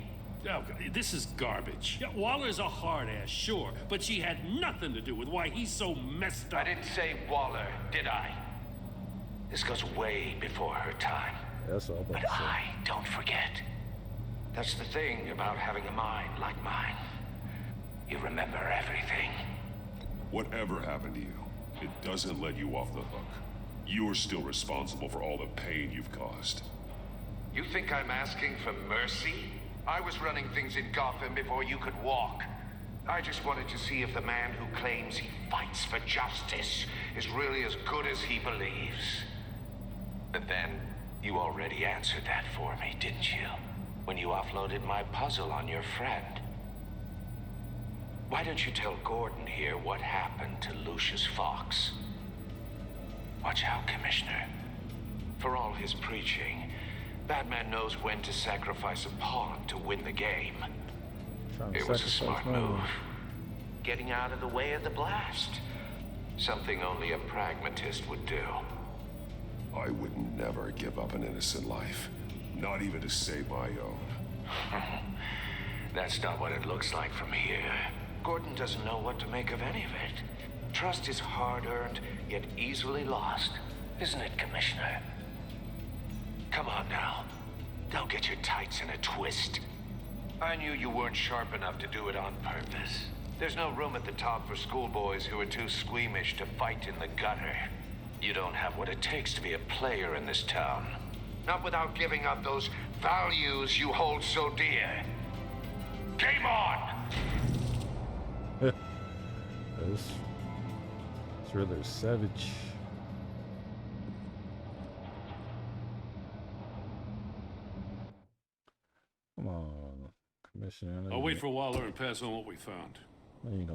Oh, this is garbage. Yeah, Waller's a hard ass, sure, but she had nothing to do with why he's so messed up. I didn't say Waller, did I? This goes way before her time. That's all. But I don't forget. That's the thing about having a mind like mine. You remember everything. Whatever happened to you, it doesn't let you off the hook. You're still responsible for all the pain you've caused. You think I'm asking for mercy? I was running things in Gotham before you could walk. I just wanted to see if the man who claims he fights for justice is really as good as he believes. But then, you already answered that for me, didn't you? When you offloaded my puzzle on your friend. Why don't you tell Gordon here what happened to Lucius Fox? Watch out, Commissioner. For all his preaching, Batman knows when to sacrifice a pawn to win the game. It was a smart move. Getting out of the way of the blast. Something only a pragmatist would do. I would never give up an innocent life. Not even to save my own. That's not what it looks like from here. Gordon doesn't know what to make of any of it. Trust is hard-earned, yet easily lost. Isn't it, Commissioner? Come on now. Don't get your tights in a twist. I knew you weren't sharp enough to do it on purpose. There's no room at the top for schoolboys who are too squeamish to fight in the gutter. You don't have what it takes to be a player in this town. Not without giving up those values you hold so dear. Game on! This Riddler's savage. Come on, Commissioner. I'll wait for Waller and pass on what we found.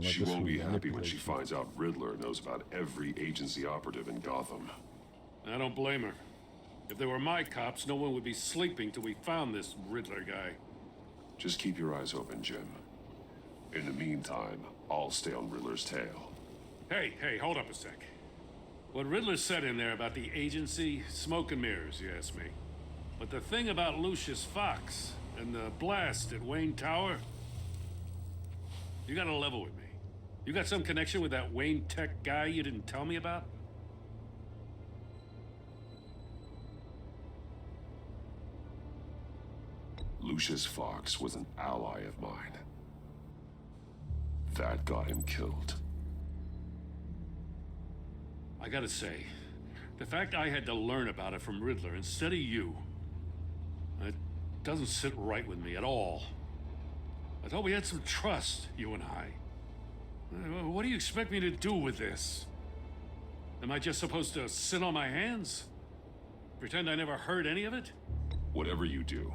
She won't be happy when she finds out Riddler knows about every agency operative in Gotham. I don't blame her. If they were my cops, no one would be sleeping till we found this Riddler guy. Just keep your eyes open, Jim. In the meantime, I'll stay on Riddler's tail. Hey, hold up a sec. What Riddler said in there about the agency, smoke and mirrors, you ask me. But the thing about Lucius Fox and the blast at Wayne Tower, you gotta level with me. You got some connection with that Wayne Tech guy you didn't tell me about? Lucius Fox was an ally of mine. That got him killed. I gotta say, the fact I had to learn about it from Riddler instead of you, it doesn't sit right with me at all. I thought we had some trust, you and I. What do you expect me to do with this? Am I just supposed to sit on my hands? Pretend I never heard any of it? Whatever you do,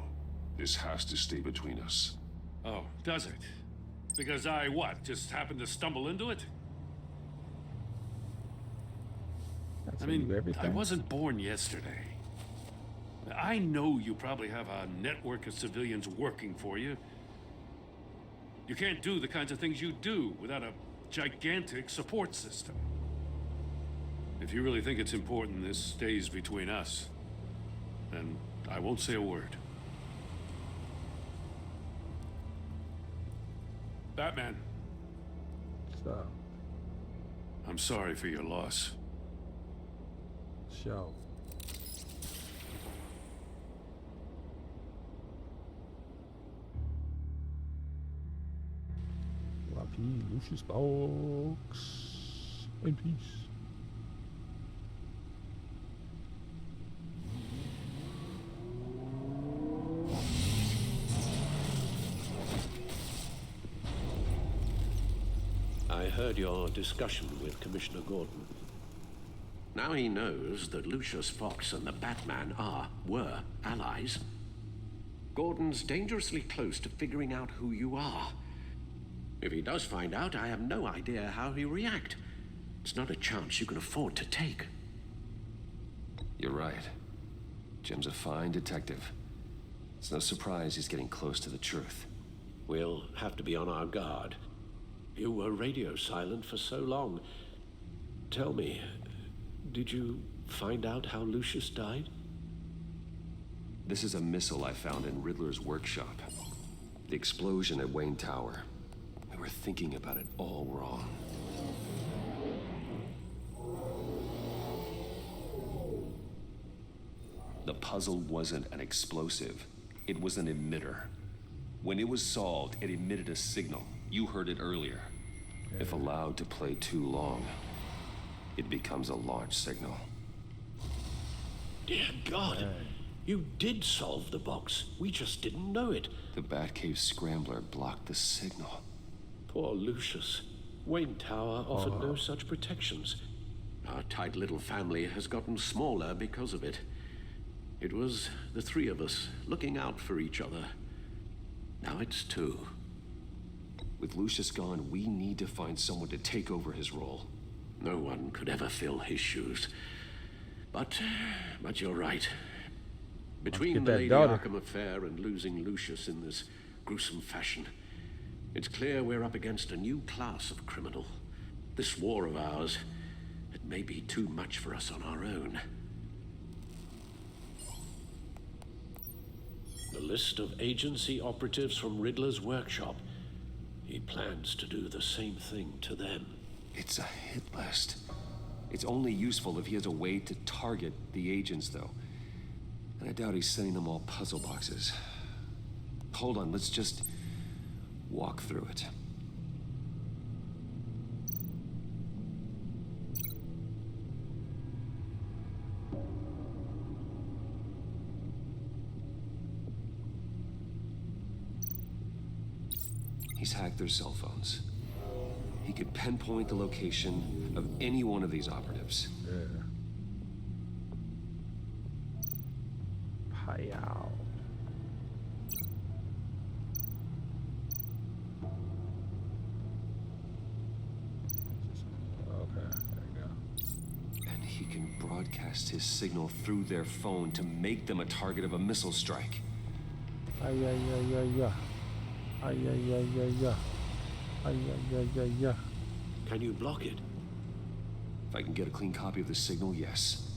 this has to stay between us. Oh, does it? Because I, what, just happened to stumble into it? I mean, I wasn't born yesterday. I know you probably have a network of civilians working for you. You can't do the kinds of things you do without a gigantic support system. If you really think it's important this stays between us, then I won't say a word. Batman. Stop. I'm sorry for your loss. Show. R.I.P. Lucius Fox. In peace. I heard your discussion with Commissioner Gordon. Now he knows that Lucius Fox and the Batman were allies. Gordon's dangerously close to figuring out who you are. If he does find out, I have no idea how he'll react. It's not a chance you can afford to take. You're right. Jim's a fine detective. It's no surprise he's getting close to the truth. We'll have to be on our guard. You were radio silent for so long. Tell me, did you find out how Lucius died? This is a missile I found in Riddler's workshop. The explosion at Wayne Tower. We were thinking about it all wrong. The puzzle wasn't an explosive. It was an emitter. When it was solved, it emitted a signal. You heard it earlier. If allowed to play too long, it becomes a launch signal. Dear God, you did solve the box. We just didn't know it. The Batcave scrambler blocked the signal. Poor Lucius. Wayne Tower offered no such protections. Our tight little family has gotten smaller because of it. It was the three of us looking out for each other. Now it's two. With Lucius gone, we need to find someone to take over his role. No one could ever fill his shoes. But you're right. Between the Lady Arkham affair and losing Lucius in this gruesome fashion, it's clear we're up against a new class of criminal. This war of ours, it may be too much for us on our own. The list of agency operatives from Riddler's workshop. He plans to do the same thing to them. It's a hit list. It's only useful if he has a way to target the agents, though. And I doubt he's sending them all puzzle boxes. Hold on, let's just walk through it. He's hacked their cell phones. He could pinpoint the location of any one of these operatives. Hi-yow. Okay, there we go. And he can broadcast his signal through their phone to make them a target of a missile strike. Ay-ya-ya-ya-ya. Ay-ya-ya-ya-ya. Ay-ya-ya-ya-ya. Can you block it? If I can get a clean copy of the signal, yes.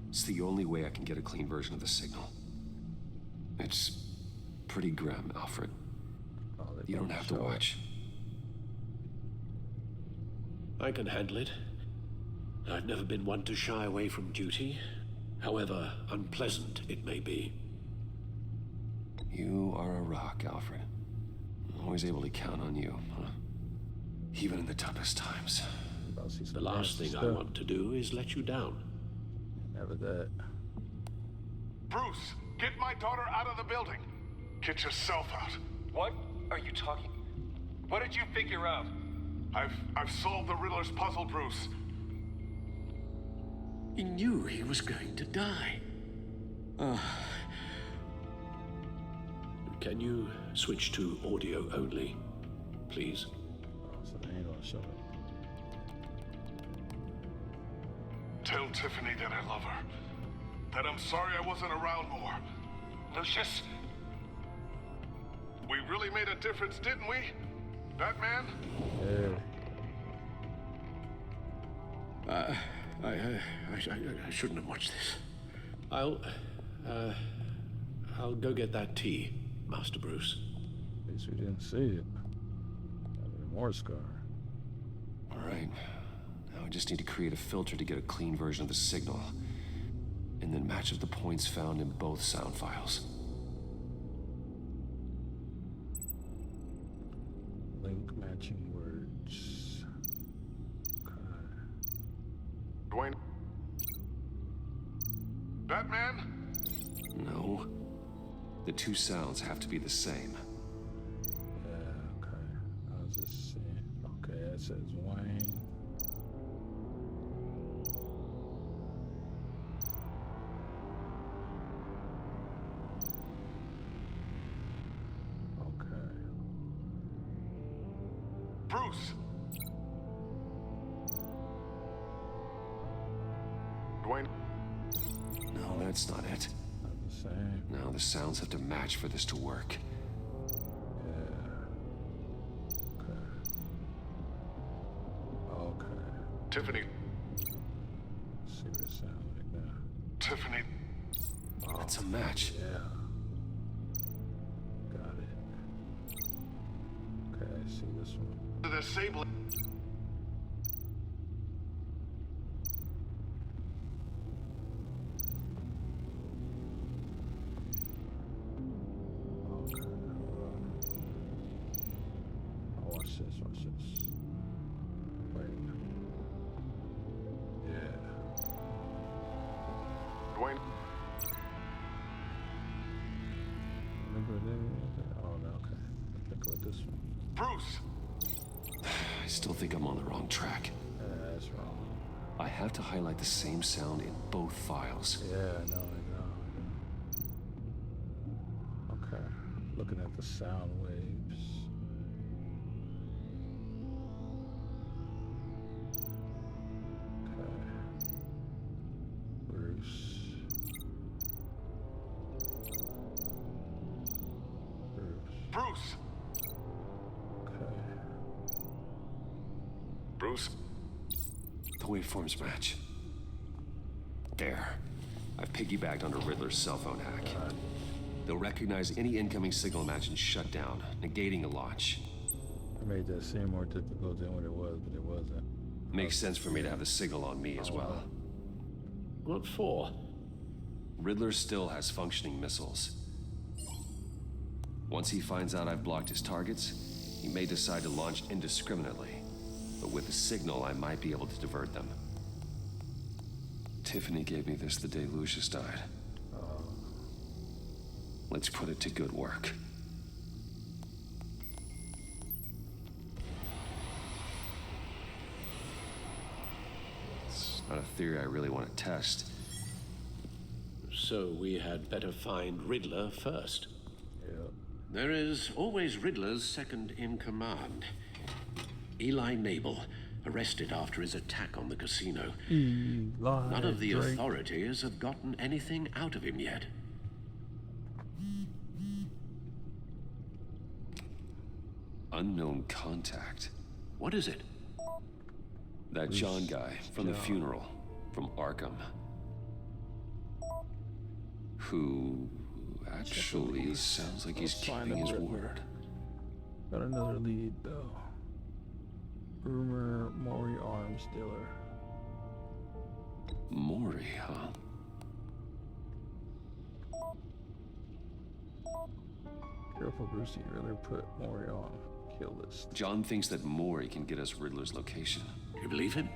It's the only way I can get a clean version of the signal. It's pretty grim, Alfred. You don't have to watch. I can handle it. I've never been one to shy away from duty, however unpleasant it may be. You are a rock, Alfred. I'm always able to count on you, huh? Even in the toughest times. The last thing I want to do is let you down. Never that. Bruce, get my daughter out of the building. Get yourself out. What are you talking? What did you figure out? I've solved the Riddler's puzzle, Bruce. He knew he was going to die. Can you switch to audio only, please? So they ain't gonna show it. Tell Tiffany that I love her. That I'm sorry I wasn't around more. Lucius? We really made a difference, didn't we? Batman? Yeah. I shouldn't have watched this. I'll go get that tea, Master Bruce. At least we didn't see it. Got more scar. All right. Now I just need to create a filter to get a clean version of the signal. And then match up the points found in both sound files. Link matching words. Okay. Dwayne? Batman? No. The two sounds have to be the same. Yeah, okay. I was just saying. Okay, that says Wayne. Bruce! Dwayne? No, that's not it. Not the same. No, the sounds have to match for this to work. Yeah. Okay. Okay. Tiffany. Let's see what it sounds like now. Tiffany. Oh, that's a match. Yeah. Got it. Okay, I see this one. The disabling. Watch this. Wait. Yeah. Dwayne. Remember that? Oh, no, okay. I think about this one. Bruce! I still think I'm on the wrong track. That's wrong. I have to highlight the same sound in both files. Yeah, I know. Okay. Looking at the sound waves. Okay. Bruce. Bruce! Okay. Bruce? The waveforms match. There. I've piggybacked onto Riddler's cell phone hack. They'll recognize any incoming signal match and shut down, negating a launch. I made that seem more difficult than what it was, but it wasn't. Makes sense for me to have the signal on me as well. What for? Riddler still has functioning missiles. Once he finds out I've blocked his targets, he may decide to launch indiscriminately. But with the signal, I might be able to divert them. Tiffany gave me this the day Lucius died. Let's put it to good work. It's not a theory I really want to test. So we had better find Riddler first. Yep. There is always Riddler's second in command. Eli Nabel, arrested after his attack on the casino. None of the authorities have gotten anything out of him yet. Unknown contact. What is it? That John guy from the funeral, from Arkham. Who actually sounds like he's keeping his word. Got another lead, though. Rumor Maury arms dealer. Maury, huh? Careful, Brucey. Riddler put Maury on kill list. John thinks that Maury can get us Riddler's location. You believe him?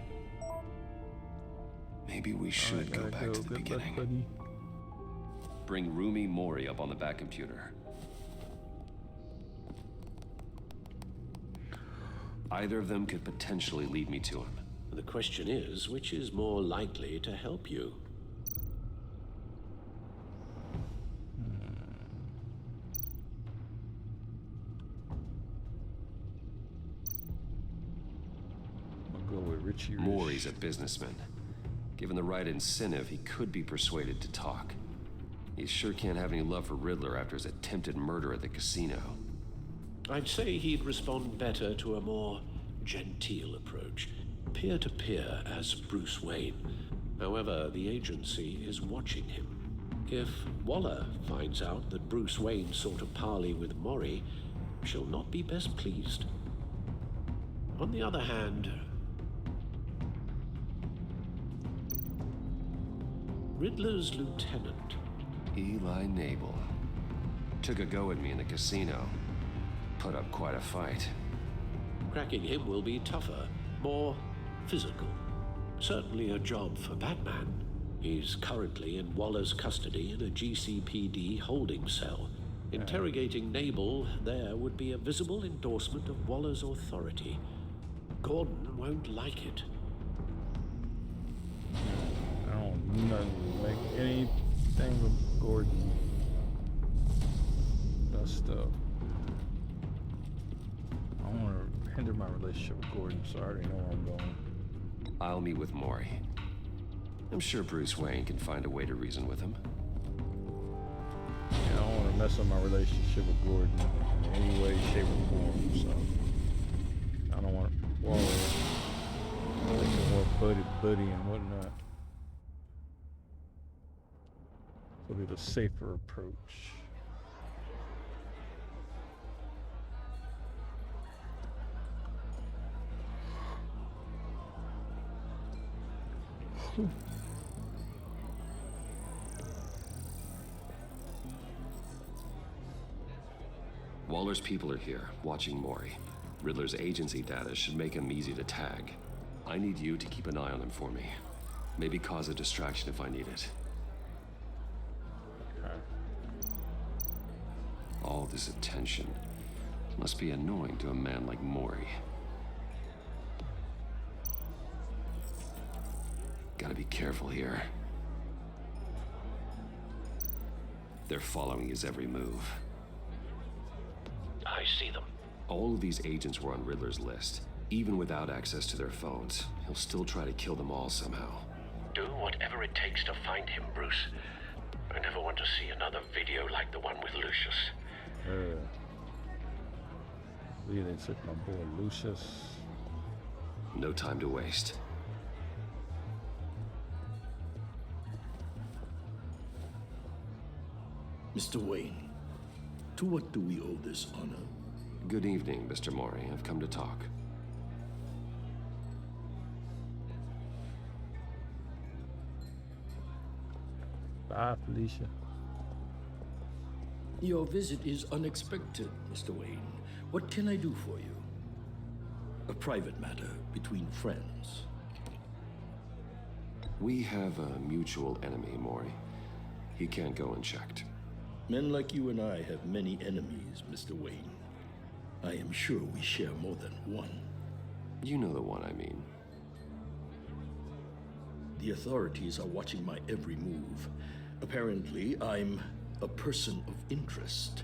Maybe we should go back to the beginning. Buddy. Bring Roomy Maury up on the back computer. Either of them could potentially lead me to him. The question is, which is more likely to help you? I'll go with Richie Rich. Maury's a businessman. Given the right incentive, he could be persuaded to talk. He sure can't have any love for Riddler after his attempted murder at the casino. I'd say he'd respond better to a more genteel approach, peer-to-peer as Bruce Wayne. However, the agency is watching him. If Waller finds out that Bruce Wayne sought a parley with Maury, she'll not be best pleased. On the other hand, Riddler's lieutenant, Eli Nabel, took a go at me in the casino. Put up quite a fight. Cracking him will be tougher, more physical. Certainly a job for Batman. He's currently in Waller's custody in a GCPD holding cell. Interrogating Nabel there would be a visible endorsement of Waller's authority. Gordon won't like it. I don't do nothing to make anything with Gordon messed up. I don't want to hinder my relationship with Gordon, so I already know where I'm going. I'll meet with Maury. I'm sure Bruce Wayne can find a way to reason with him. Yeah, I don't want to mess up my relationship with Gordon in any way, shape, or form, so I don't want Waller thinking more buddy and whatnot. It'll be the safer approach. Waller's people are here, watching Maury. Riddler's agency data should make him easy to tag. I need you to keep an eye on him for me. Maybe cause a distraction if I need it. Okay. All this attention must be annoying to a man like Maury. Gotta be careful here. They're following his every move. I see them. All of these agents were on Riddler's list. Even without access to their phones, he'll still try to kill them all somehow. Do whatever it takes to find him, Bruce. I never want to see another video like the one with Lucius. Yeah, they took my boy Lucius. No time to waste. Mr. Wayne, to what do we owe this honor? Good evening, Mr. Maury. I've come to talk. Bye, Felicia. Your visit is unexpected, Mr. Wayne. What can I do for you? A private matter between friends. We have a mutual enemy, Maury. He can't go unchecked. Men like you and I have many enemies, Mr. Wayne. I am sure we share more than one. You know the one I mean. The authorities are watching my every move. Apparently, I'm a person of interest.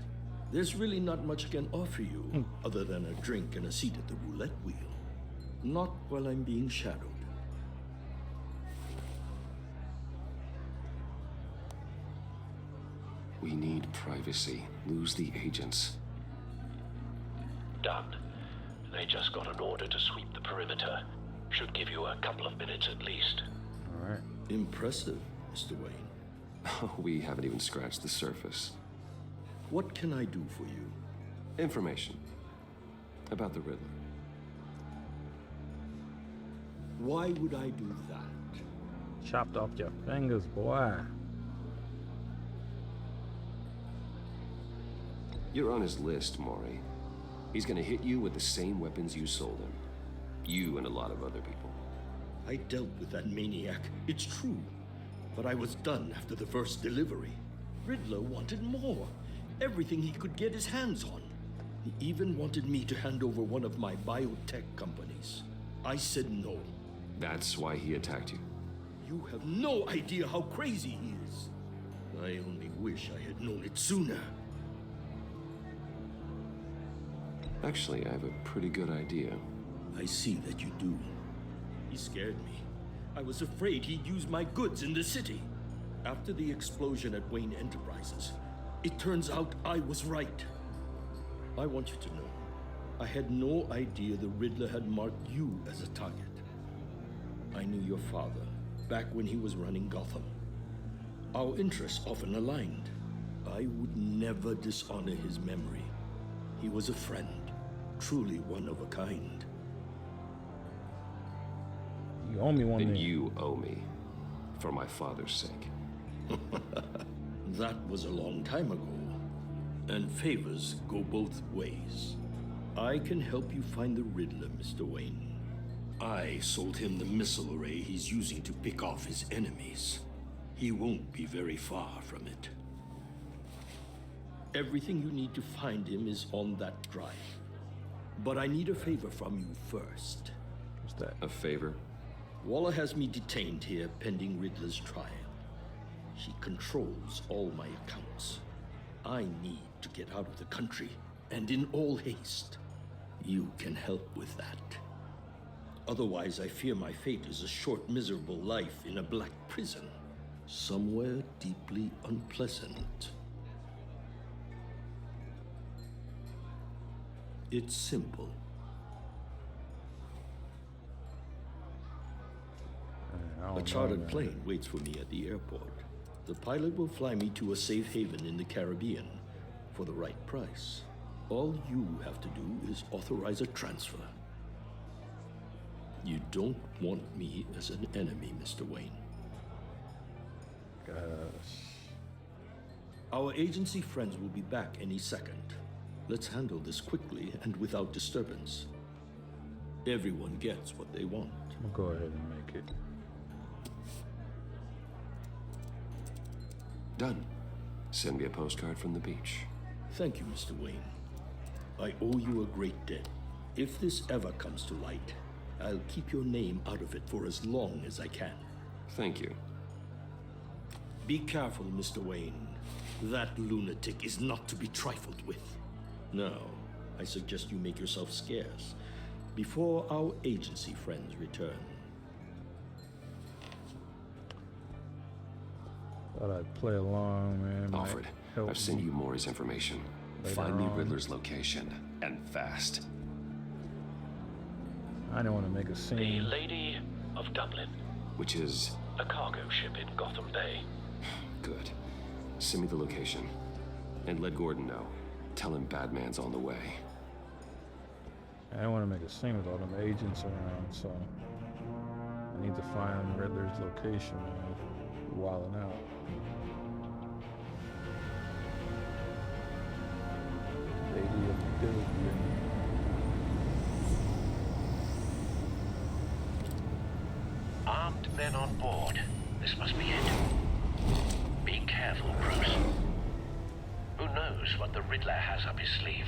There's really not much I can offer you other than a drink and a seat at the roulette wheel. Not while I'm being shadowed. We need privacy. Lose the agents. Done. They just got an order to sweep the perimeter. Should give you a couple of minutes at least. All right. Impressive, Mr. Wayne. We haven't even scratched the surface. What can I do for you? Information about the Riddler. Why would I do that? Chopped off your fingers, boy. You're on his list, Maury. He's gonna hit you with the same weapons you sold him. You and a lot of other people. I dealt with that maniac, it's true. But I was done after the first delivery. Riddler wanted more. Everything he could get his hands on. He even wanted me to hand over one of my biotech companies. I said no. That's why he attacked you. You have no idea how crazy he is. I only wish I had known it sooner. Actually, I have a pretty good idea. I see that you do. He scared me. I was afraid he'd use my goods in the city. After the explosion at Wayne Enterprises, it turns out I was right. I want you to know, I had no idea the Riddler had marked you as a target. I knew your father, back when he was running Gotham. Our interests often aligned. I would never dishonor his memory. He was a friend, truly one of a kind. You owe me one. And you owe me, for my father's sake. That was a long time ago. And favors go both ways. I can help you find the Riddler, Mr. Wayne. I sold him the missile array he's using to pick off his enemies. He won't be very far from it. Everything you need to find him is on that drive. But I need a favor from you first. What's that? A favor? Waller has me detained here pending Riddler's trial. She controls all my accounts. I need to get out of the country, and in all haste. You can help with that. Otherwise, I fear my fate is a short, miserable life in a black prison, somewhere deeply unpleasant. It's simple. A chartered plane waits for me at the airport. The pilot will fly me to a safe haven in the Caribbean for the right price. All you have to do is authorize a transfer. You don't want me as an enemy, Mr. Wayne. Gosh. Our agency friends will be back any second. Let's handle this quickly and without disturbance. Everyone gets what they want. We'll go ahead and make it. Done. Send me a postcard from the beach. Thank you, Mr. Wayne. I owe you a great debt. If this ever comes to light, I'll keep your name out of it for as long as I can. Thank you. Be careful, Mr. Wayne. That lunatic is not to be trifled with. Now, I suggest you make yourself scarce before our agency friends return. Thought I'd play along, man. Alfred, I've sent you Maury's information. Find me Riddler's location, and fast. I don't want to make a The scene. Lady of Dublin. Which is? A cargo ship in Gotham Bay. Good. Send me the location. And let Gordon know. Tell him Batman's on the way. I don't want to make a scene with all them agents around, so I need to find Riddler's location, man. Wilding out. Lady of Dublin. Armed men on board. This must be it. Be careful, Bruce. Who knows what the Riddler has up his sleeve?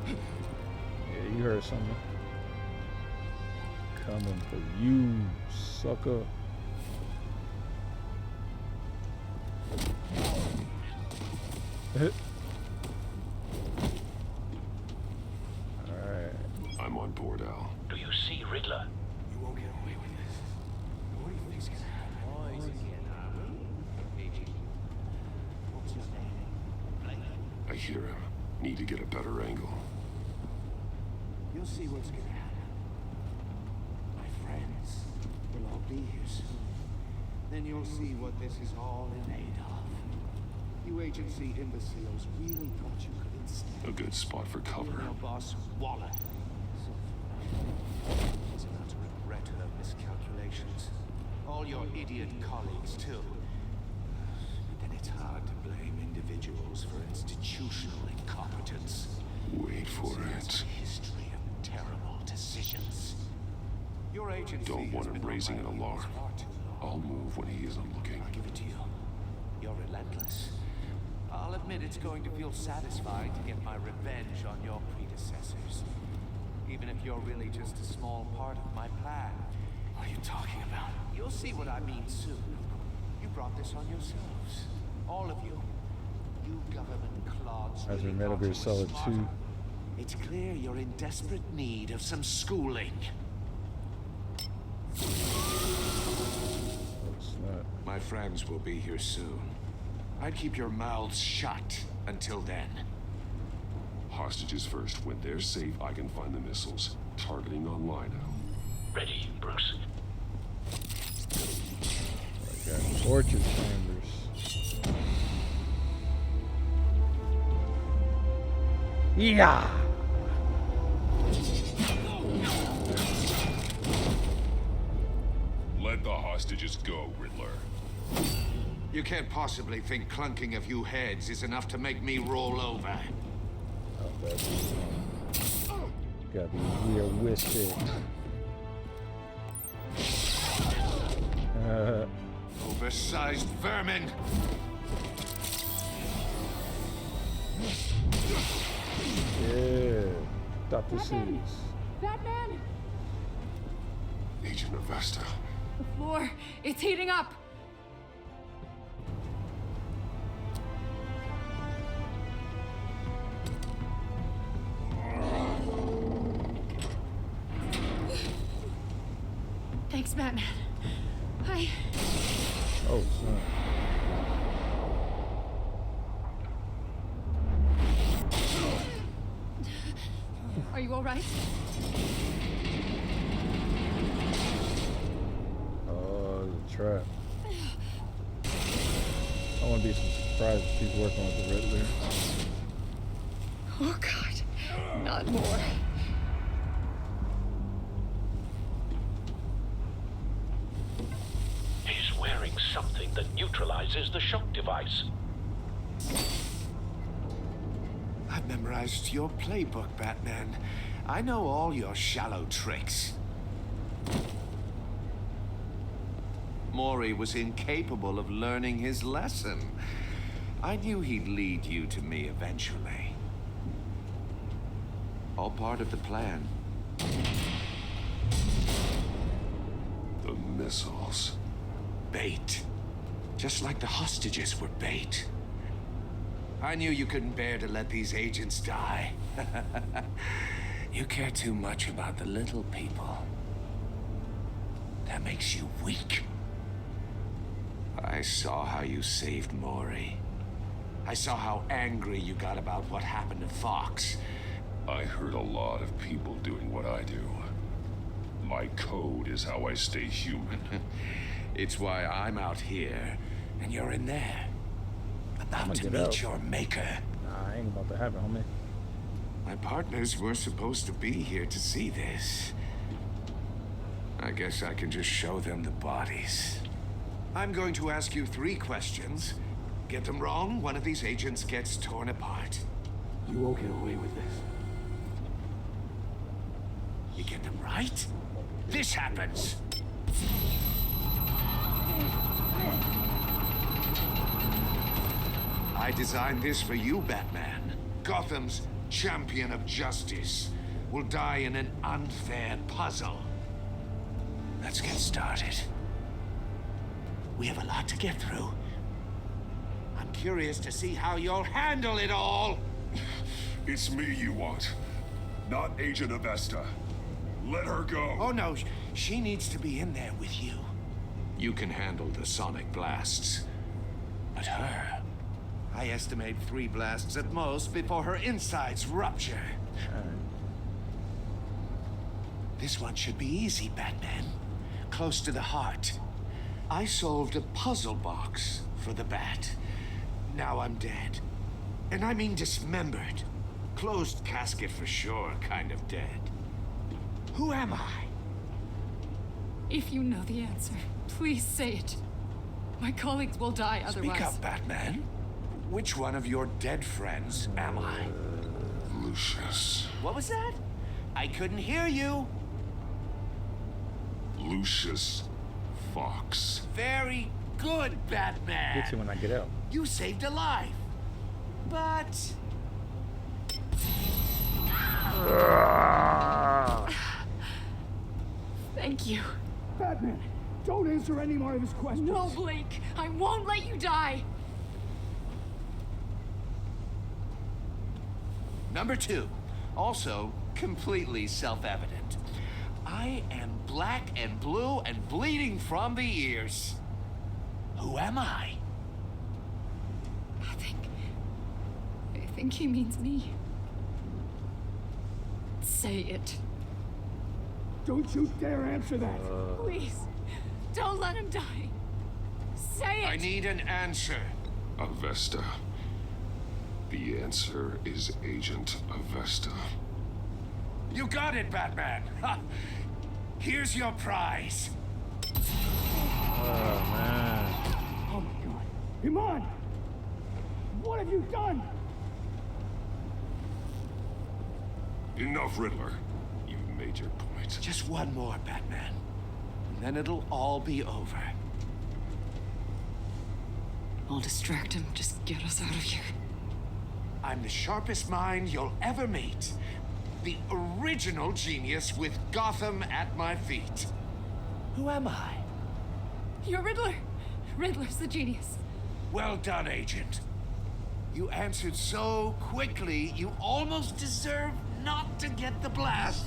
Yeah, you heard something. Coming for you, sucker. Alright. I'm on board, Al. Do you see Riddler? You won't get away with this. What do you think's gonna happen? What's your name? I hear him. Need to get a better angle. You'll see what's gonna happen. My friends will all be here soon. Then you'll see what this is all in aid of. You agency imbeciles really thought you could instead. A good spot for cover. Your boss, Waller. She's about to regret her miscalculations. All your idiot colleagues, too. But then it's hard to blame individuals for institutional incompetence. Wait for it. History of terrible decisions. Your agency Don't want him raising an alarm. I'll move when he isn't looking. I'll give it to you. You're relentless. I'll admit it's going to feel satisfying to get my revenge on your predecessors. Even if you're really just a small part of my plan. What are you talking about? You'll see what I mean soon. You brought this on yourselves. All of you. You government clods. As we Metal Gear Solid 2. It's clear you're in desperate need of some schooling. My friends will be here soon. I'd keep your mouths shut until then. Hostages first. When they're safe, I can find the missiles. Targeting online now. Ready, Bruce. I got torture chambers. Yeah. Let the hostages go, Riddler. You can't possibly think clunking a few heads is enough to make me roll over. Oh, that's gotta be realistic. Oversized vermin! Yeah, Dr. Seuss. Batman! Agent Avesta. The floor, it's heating up! Thanks, Batman. Oh, son. Are you all right? Oh, it's a trap. I wouldn't be surprised if she's working with the Riddler. Oh, God. Not more. He's wearing something that neutralizes the shock device. I've memorized your playbook, Batman. I know all your shallow tricks. Mori was incapable of learning his lesson. I knew he'd lead you to me eventually. All part of the plan. The missiles. Bait. Just like the hostages were bait. I knew you couldn't bear to let these agents die. You care too much about the little people. That makes you weak. I saw how you saved Mori. I saw how angry you got about what happened to Fox. I heard a lot of people doing what I do. My code is how I stay human. It's why I'm out here, and you're in there. About to meet your maker. Nah, ain't about to happen, homie. My partners were supposed to be here to see this. I guess I can just show them the bodies. I'm going to ask you 3 questions. Get them wrong, one of these agents gets torn apart. You won't get away with this. You get them right, this happens. I designed this for you, Batman. Gotham's champion of justice will die in an unfair puzzle. Let's get started. We have a lot to get through. I'm curious to see how you'll handle it all. It's me you want, not Agent Avesta. Let her go. Oh no, she needs to be in there with you. You can handle the sonic blasts. But her, I estimate 3 blasts at most before her insides rupture. This one should be easy, Batman. Close to the heart. I solved a puzzle box for the Bat. Now I'm dead. And I mean dismembered. Closed casket for sure, kind of dead. Who am I? If you know the answer, please say it. My colleagues will die otherwise. Speak up, Batman. Which one of your dead friends am I? Lucius. What was that? I couldn't hear you. Lucius Fox. Very good, Batman. Get you when I get out. You saved a life. But... Thank you. Batman, don't answer any more of his questions. No, Blake. I won't let you die. Number 2, also completely self-evident. I am black and blue and bleeding from the ears. Who am I? I think he means me. Say it. Don't you dare answer that. Please, don't let him die. Say it. I need an answer. Avesta. The answer is Agent Avesta. You got it, Batman. Ha. Here's your prize. Oh, man. Oh my god. Iman! What have you done? Enough, Riddler. You've made your point. Just one more, Batman. And then it'll all be over. I'll distract him. Just get us out of here. I'm the sharpest mind you'll ever meet. The original genius with Gotham at my feet. Who am I? You're Riddler. Riddler's the genius. Well done, Agent. You answered so quickly, you almost deserve not to get the blast.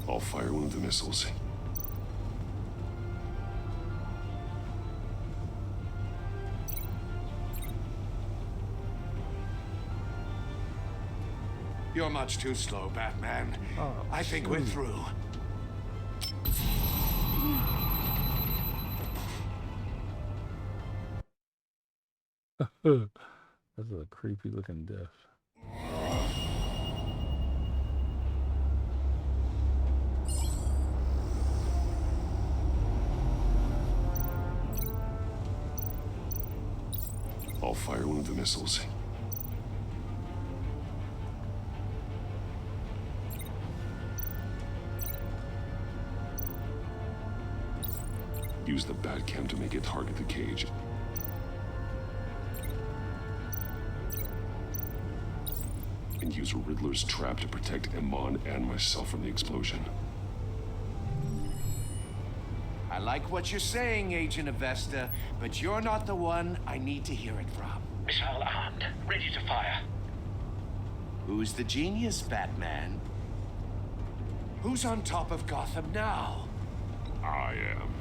I'll fire one of the missiles. You're much too slow, Batman. Oh, I think we're through. That's a creepy looking death. I'll fire one of the missiles. Use the Batcam to make it target the cage. And use Riddler's trap to protect Iman and myself from the explosion. I like what you're saying, Agent Avesta, but you're not the one I need to hear it from. Missile armed, ready to fire. Who's the genius, Batman? Who's on top of Gotham now? I am.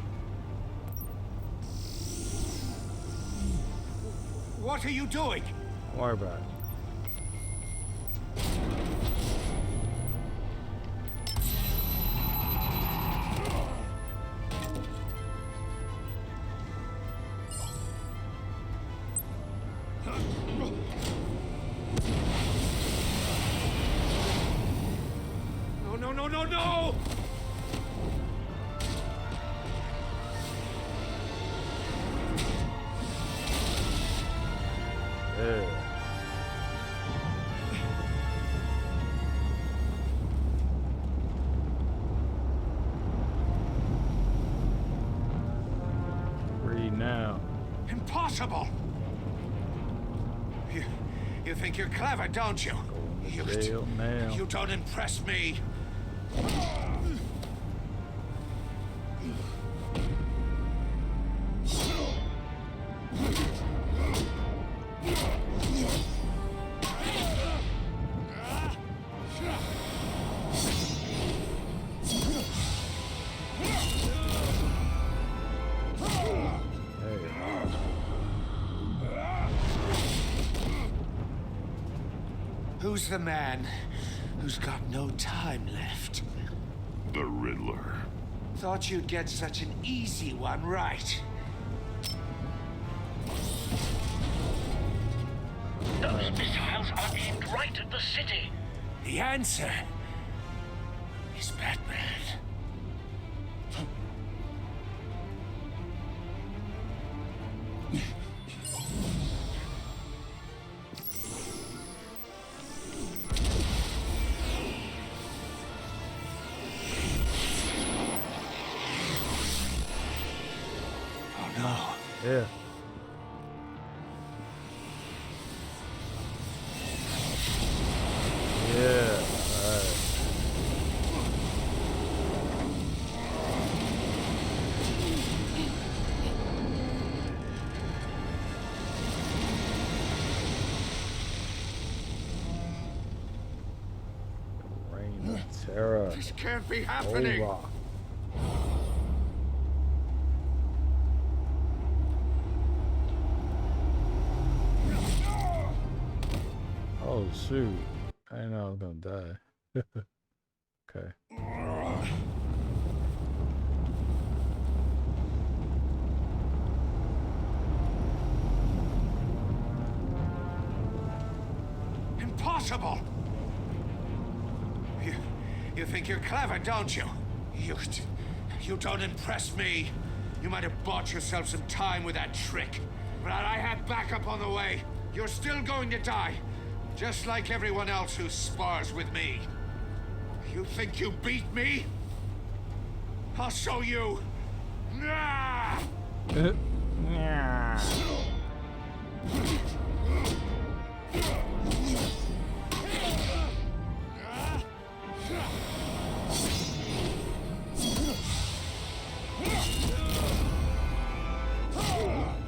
What are you doing? Don't worry about it. No! Yeah. Free now. Impossible! You think you're clever, don't you? Jail now. You don't impress me. Who's the man who's got no time left? The Riddler. Thought you'd get such an easy one right. Those missiles are aimed right at the city. The answer is Batman. Yeah. Yeah. All right. Reign of terror. This can't be happening. Over. Oh shoot. I didn't know I was gonna die. Okay. impossible! You think you're clever, don't you? You don't impress me. You might have bought yourself some time with that trick, but I had backup on the way. You're still going to die, just like everyone else who spars with me. You think you beat me? I'll show you. Nah!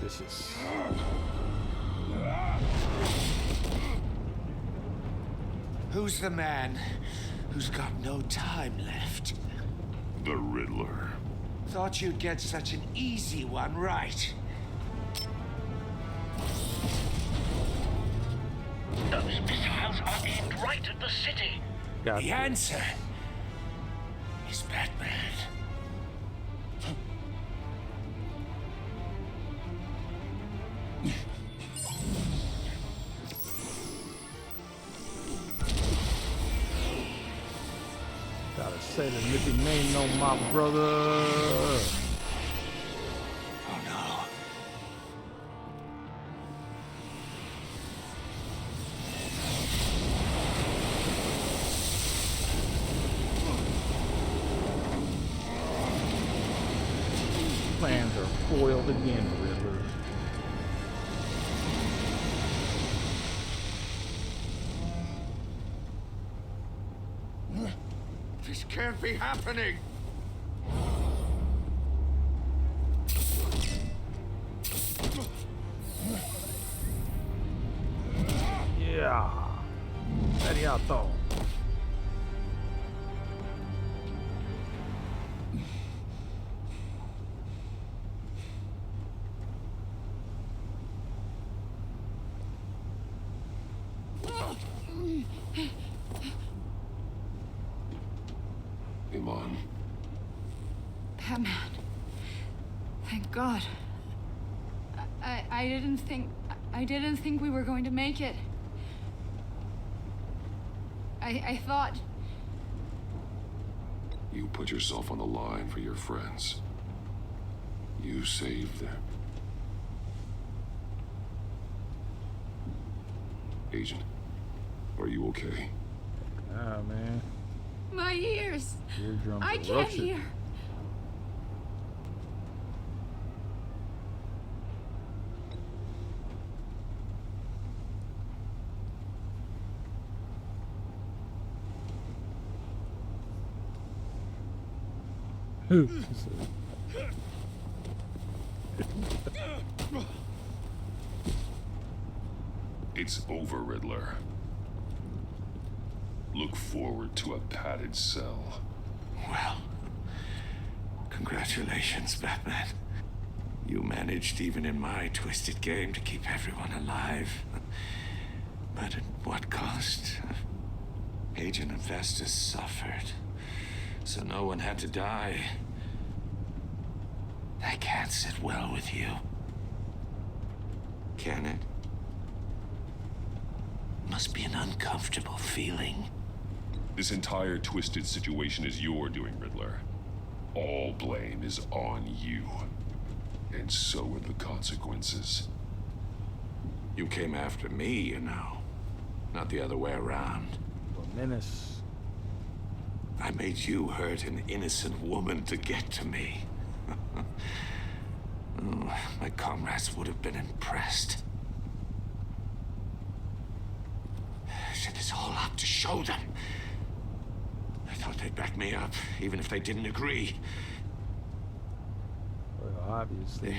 This is... Who's the man who's got no time left? The Riddler. Thought you'd get such an easy one right. Those missiles are aimed right at the city. The answer is Batman. Gotta say the Nippy name on my brother. Oh no. Plans are foiled again, Riddler. This can't be happening! Yeah. Mediato. Iman. Batman. Thank God. I didn't think we were going to make it. I thought... You put yourself on the line for your friends. You saved them. Agent, are you okay? Ah, man. My ears! Eardrum I can't eruption. hear. It's over, Riddler. Look forward to a padded cell. Well, congratulations, Batman. You managed, even in my twisted game, to keep everyone alive. But at what cost? Agent Infestus suffered, so no one had to die. That can't sit well with you. Can it? Must be an uncomfortable feeling. This entire twisted situation is your doing, Riddler. All blame is on you. And so are the consequences. You came after me, you know. Not the other way around. A menace. I made you hurt an innocent woman to get to me. Oh, my comrades would have been impressed. I set this all up to show them. I thought they'd back me up, even if they didn't agree. Well, obviously.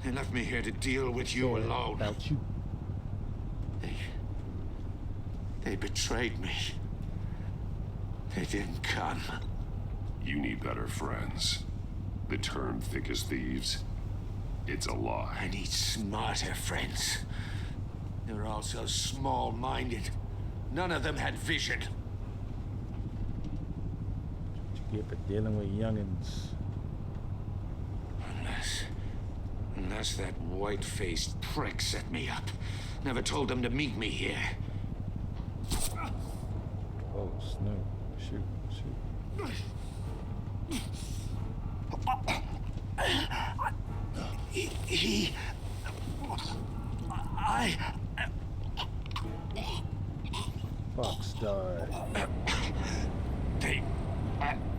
They left me here to deal with you alone. Without you. They betrayed me. They didn't come. You need better friends. The term thick as thieves, it's a lie. I need smarter friends. They were all so small-minded. None of them had vision. What you get for dealing with youngins. Unless that white-faced prick set me up. Never told them to meet me here. No. Shoot. Fox died.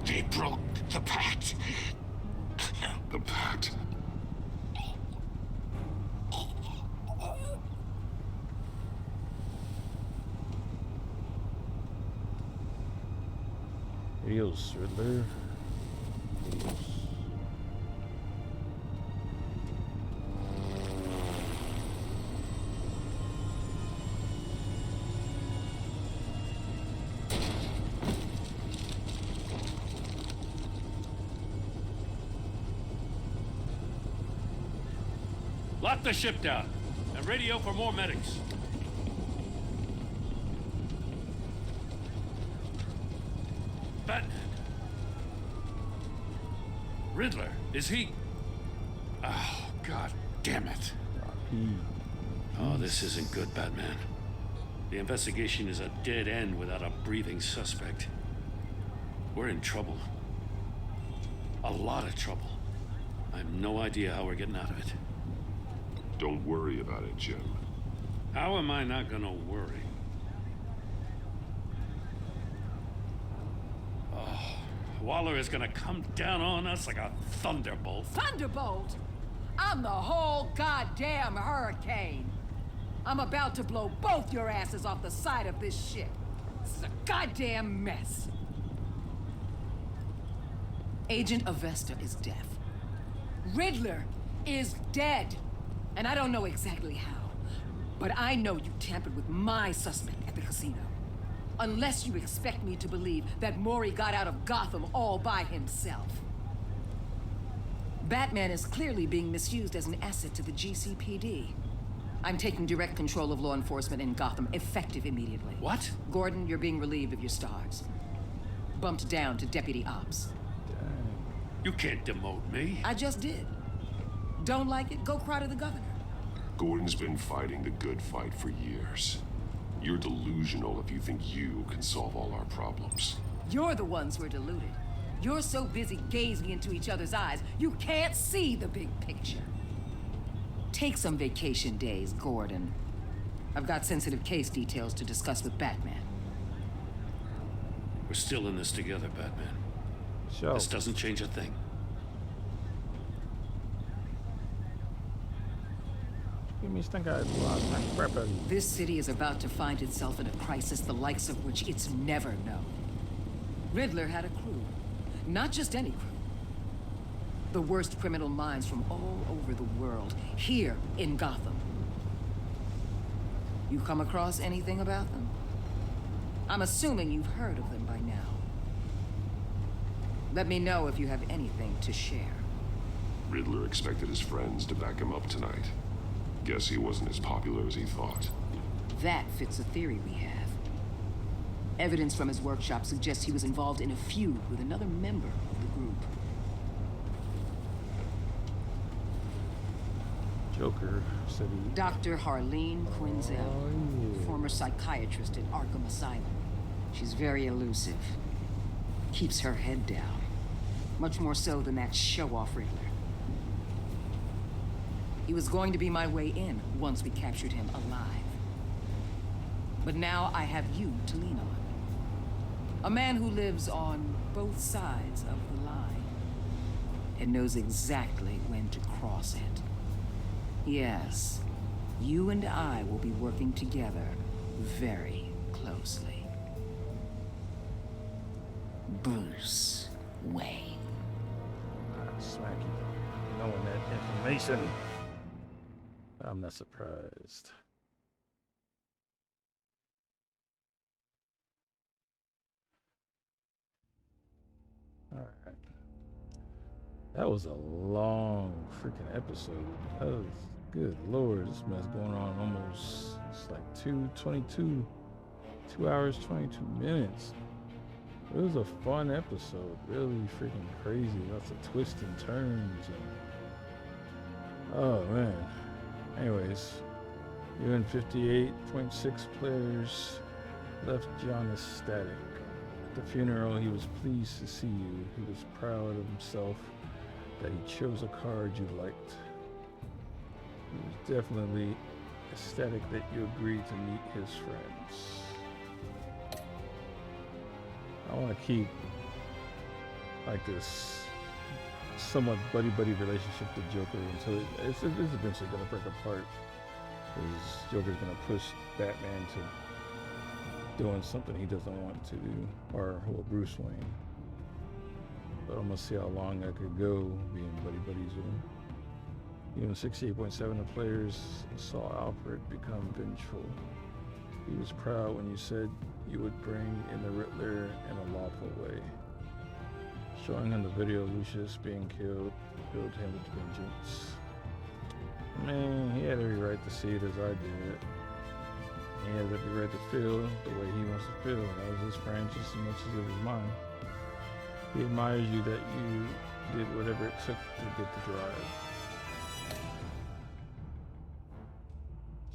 They broke the pact. The pact? Adios, Riddler. Adios. Lock the ship down and radio for more medics. Batman. Riddler, is he? Oh, God damn it. Oh, this isn't good, Batman. The investigation is a dead end without a breathing suspect. We're in trouble. A lot of trouble. I have no idea how we're getting out of it. Don't worry about it, Jim. How am I not gonna worry? Oh, Waller is gonna come down on us like a thunderbolt. Thunderbolt? I'm the whole goddamn hurricane. I'm about to blow both your asses off the side of this ship. This is a goddamn mess. Agent Avesta is deaf. Riddler is dead. And I don't know exactly how, but I know you tampered with my suspect at the casino. Unless you expect me to believe that Maury got out of Gotham all by himself. Batman is clearly being misused as an asset to the GCPD. I'm taking direct control of law enforcement in Gotham, effective immediately. What? Gordon, you're being relieved of your stars. Bumped down to Deputy Ops. You can't demote me. I just did. Don't like it? Go cry to the governor. Gordon's been fighting the good fight for years. You're delusional if you think you can solve all our problems. You're the ones who are deluded. You're so busy gazing into each other's eyes, you can't see the big picture. Take some vacation days, Gordon. I've got sensitive case details to discuss with Batman. We're still in this together, Batman. Sure. This doesn't change a thing. This city is about to find itself in a crisis the likes of which it's never known. Riddler had a crew. Not just any crew. The worst criminal minds from all over the world, here in Gotham. You come across anything about them? I'm assuming you've heard of them by now. Let me know if you have anything to share. Riddler expected his friends to back him up tonight. Guess he wasn't as popular as he thought. That fits a theory we have. Evidence from his workshop suggests he was involved in a feud with another member of the group. Joker said he... Dr. Harleen Quinzel, former psychiatrist at Arkham Asylum. She's very elusive. Keeps her head down. Much more so than that show-off Riddler. He was going to be my way in once we captured him alive. But now I have you to lean on. A man who lives on both sides of the line and knows exactly when to cross it. Yes, you and I will be working together very closely. Bruce Wayne. Smacky. Knowing that information. I'm not surprised. All right. That was a long freaking episode. That was, good Lord, this mess going on almost, it's like 2 hours, 22 minutes. It was a fun episode, really freaking crazy. Lots of twists and turns. Oh man. Anyways, UN 58.6 players left John ecstatic. At the funeral, he was pleased to see you. He was proud of himself that he chose a card you liked. He was definitely ecstatic that you agreed to meet his friends. I want to keep like this somewhat buddy-buddy relationship with Joker until it's eventually going to break apart. Because Joker's going to push Batman to doing something he doesn't want to do, or well, Bruce Wayne. But I'm going to see how long I could go being buddy-buddies with him. Even 68.7 of players saw Alfred become vengeful. He was proud when you said you would bring in the Riddler in a lawful way. Showing him the video of Lucius being killed filled him with vengeance. Man, he had every right to see it as I did. He has every right to feel the way he wants to feel. That was his friend just as much as it was mine. He admires you that you did whatever it took to get the drive.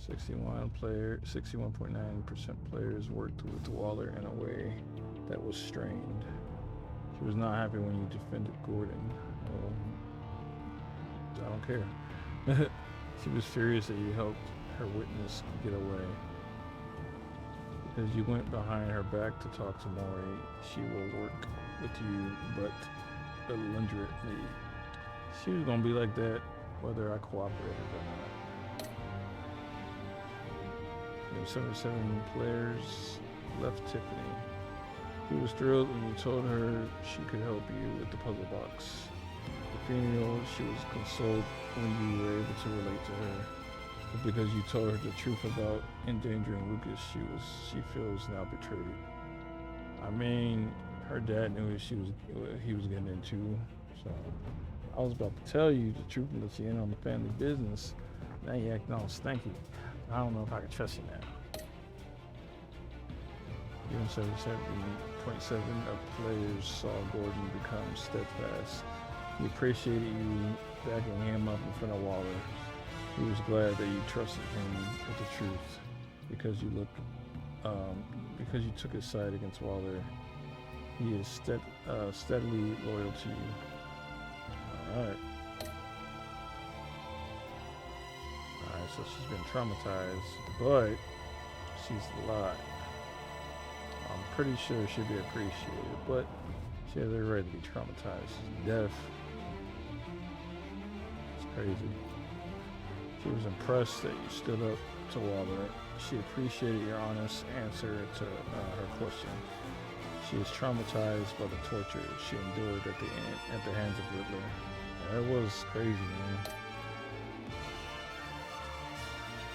61.9% players worked with Waller in a way that was strained. She was not happy when you defended Gordon. Well, I don't care. She was furious that you helped her witness get away. Because you went behind her back to talk to Maury, she will work with you, but belligerently. She was gonna be like that whether I cooperated or not. 77 players left Tiffany. He was thrilled when you told her she could help you with the puzzle box. At the funeral, she was consoled when you were able to relate to her. But because you told her the truth about endangering Lucas, she feels now betrayed. I mean, her dad knew what he was getting into, so I was about to tell you the truth and let you in on the family business. Now you acting all stanky. I don't know if I can trust you now. Even 77.7 of players saw Gordon become steadfast. He appreciated you backing him up in front of Waller. He was glad that you trusted him with the truth because you took his side against Waller. He is steadily loyal to you. Alright, so she's been traumatized, but she's alive. I'm pretty sure she'd be appreciated, but she has every right to be traumatized. She's deaf. It's crazy. She was impressed that you stood up to Waller. She appreciated your honest answer to her question. She is traumatized by the torture she endured at the hands of Riddler. That was crazy, man.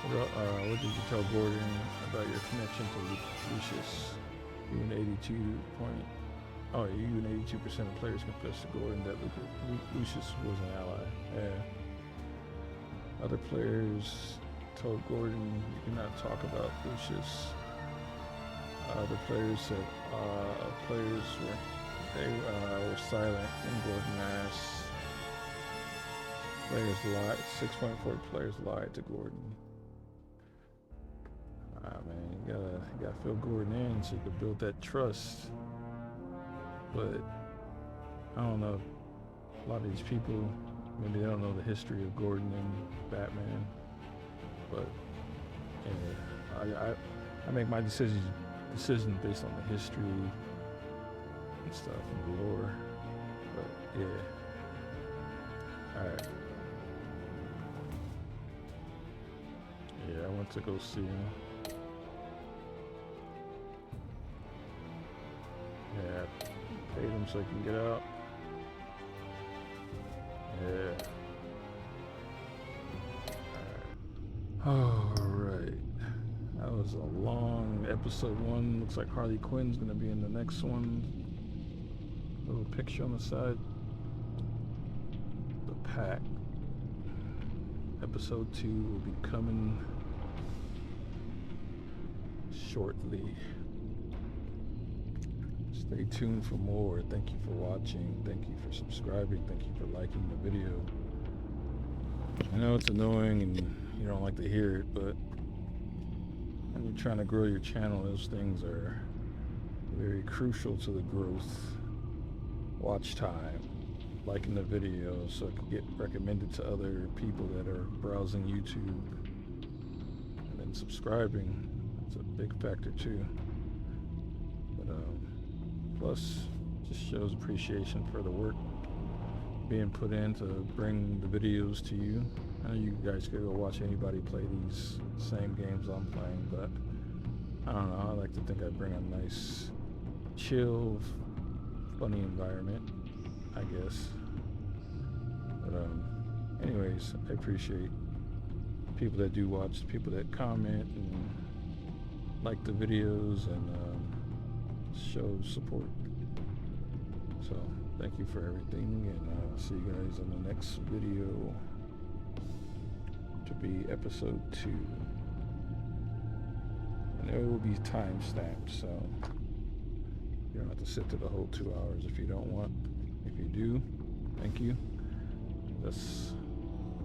What did you tell Gordon about your connection to Lucius? Even 82% of players confessed to Gordon that Lucius was an ally. Yeah. Other players told Gordon you cannot talk about Lucius. Other players said players were silent, and Gordon asked. Players lied. 6.4 players lied to Gordon. Man, you gotta fill Gordon in so you can build that trust. But I don't know. A lot of these people, maybe they don't know the history of Gordon and Batman. But yeah, I make my decisions based on the history and stuff and the lore. But yeah. Alright. Yeah, I went to go see him. Yeah, paid him so he can get out. Yeah. Alright. That was a long episode 1. Looks like Harley Quinn's gonna be in the next one. Little picture on the side. The Pack. Episode 2 will be coming shortly. Stay tuned for more. Thank you for watching. Thank you for subscribing. Thank you for liking the video. I know it's annoying and you don't like to hear it, but when you're trying to grow your channel, those things are very crucial to the growth. Watch time, liking the video so it can get recommended to other people that are browsing YouTube, and then subscribing. It's a big factor too. But plus, just shows appreciation for the work being put in to bring the videos to you. I know you guys could go watch anybody play these same games I'm playing, but I don't know, I like to think I bring a nice, chill, funny environment, I guess. But anyways, I appreciate people that do watch, people that comment and like the videos and show support. So thank you for everything, and I'll see you guys in the next video, to be episode 2. And it will be time-stamped, so you don't have to sit through the whole 2 hours if you don't want. If you do, thank you. That's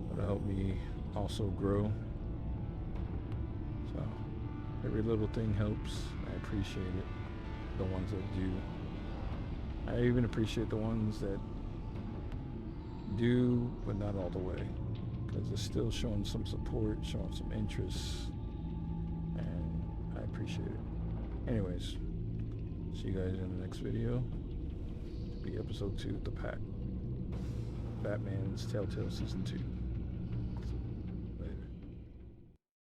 what'll help me also grow. So every little thing helps. I appreciate it. The ones that do. I even appreciate the ones that do, but not all the way, because it's still showing some support, showing some interest, and I appreciate it. Anyways, see you guys in the next video. It'll be episode 2, The Pack. Batman's Telltale Season 2.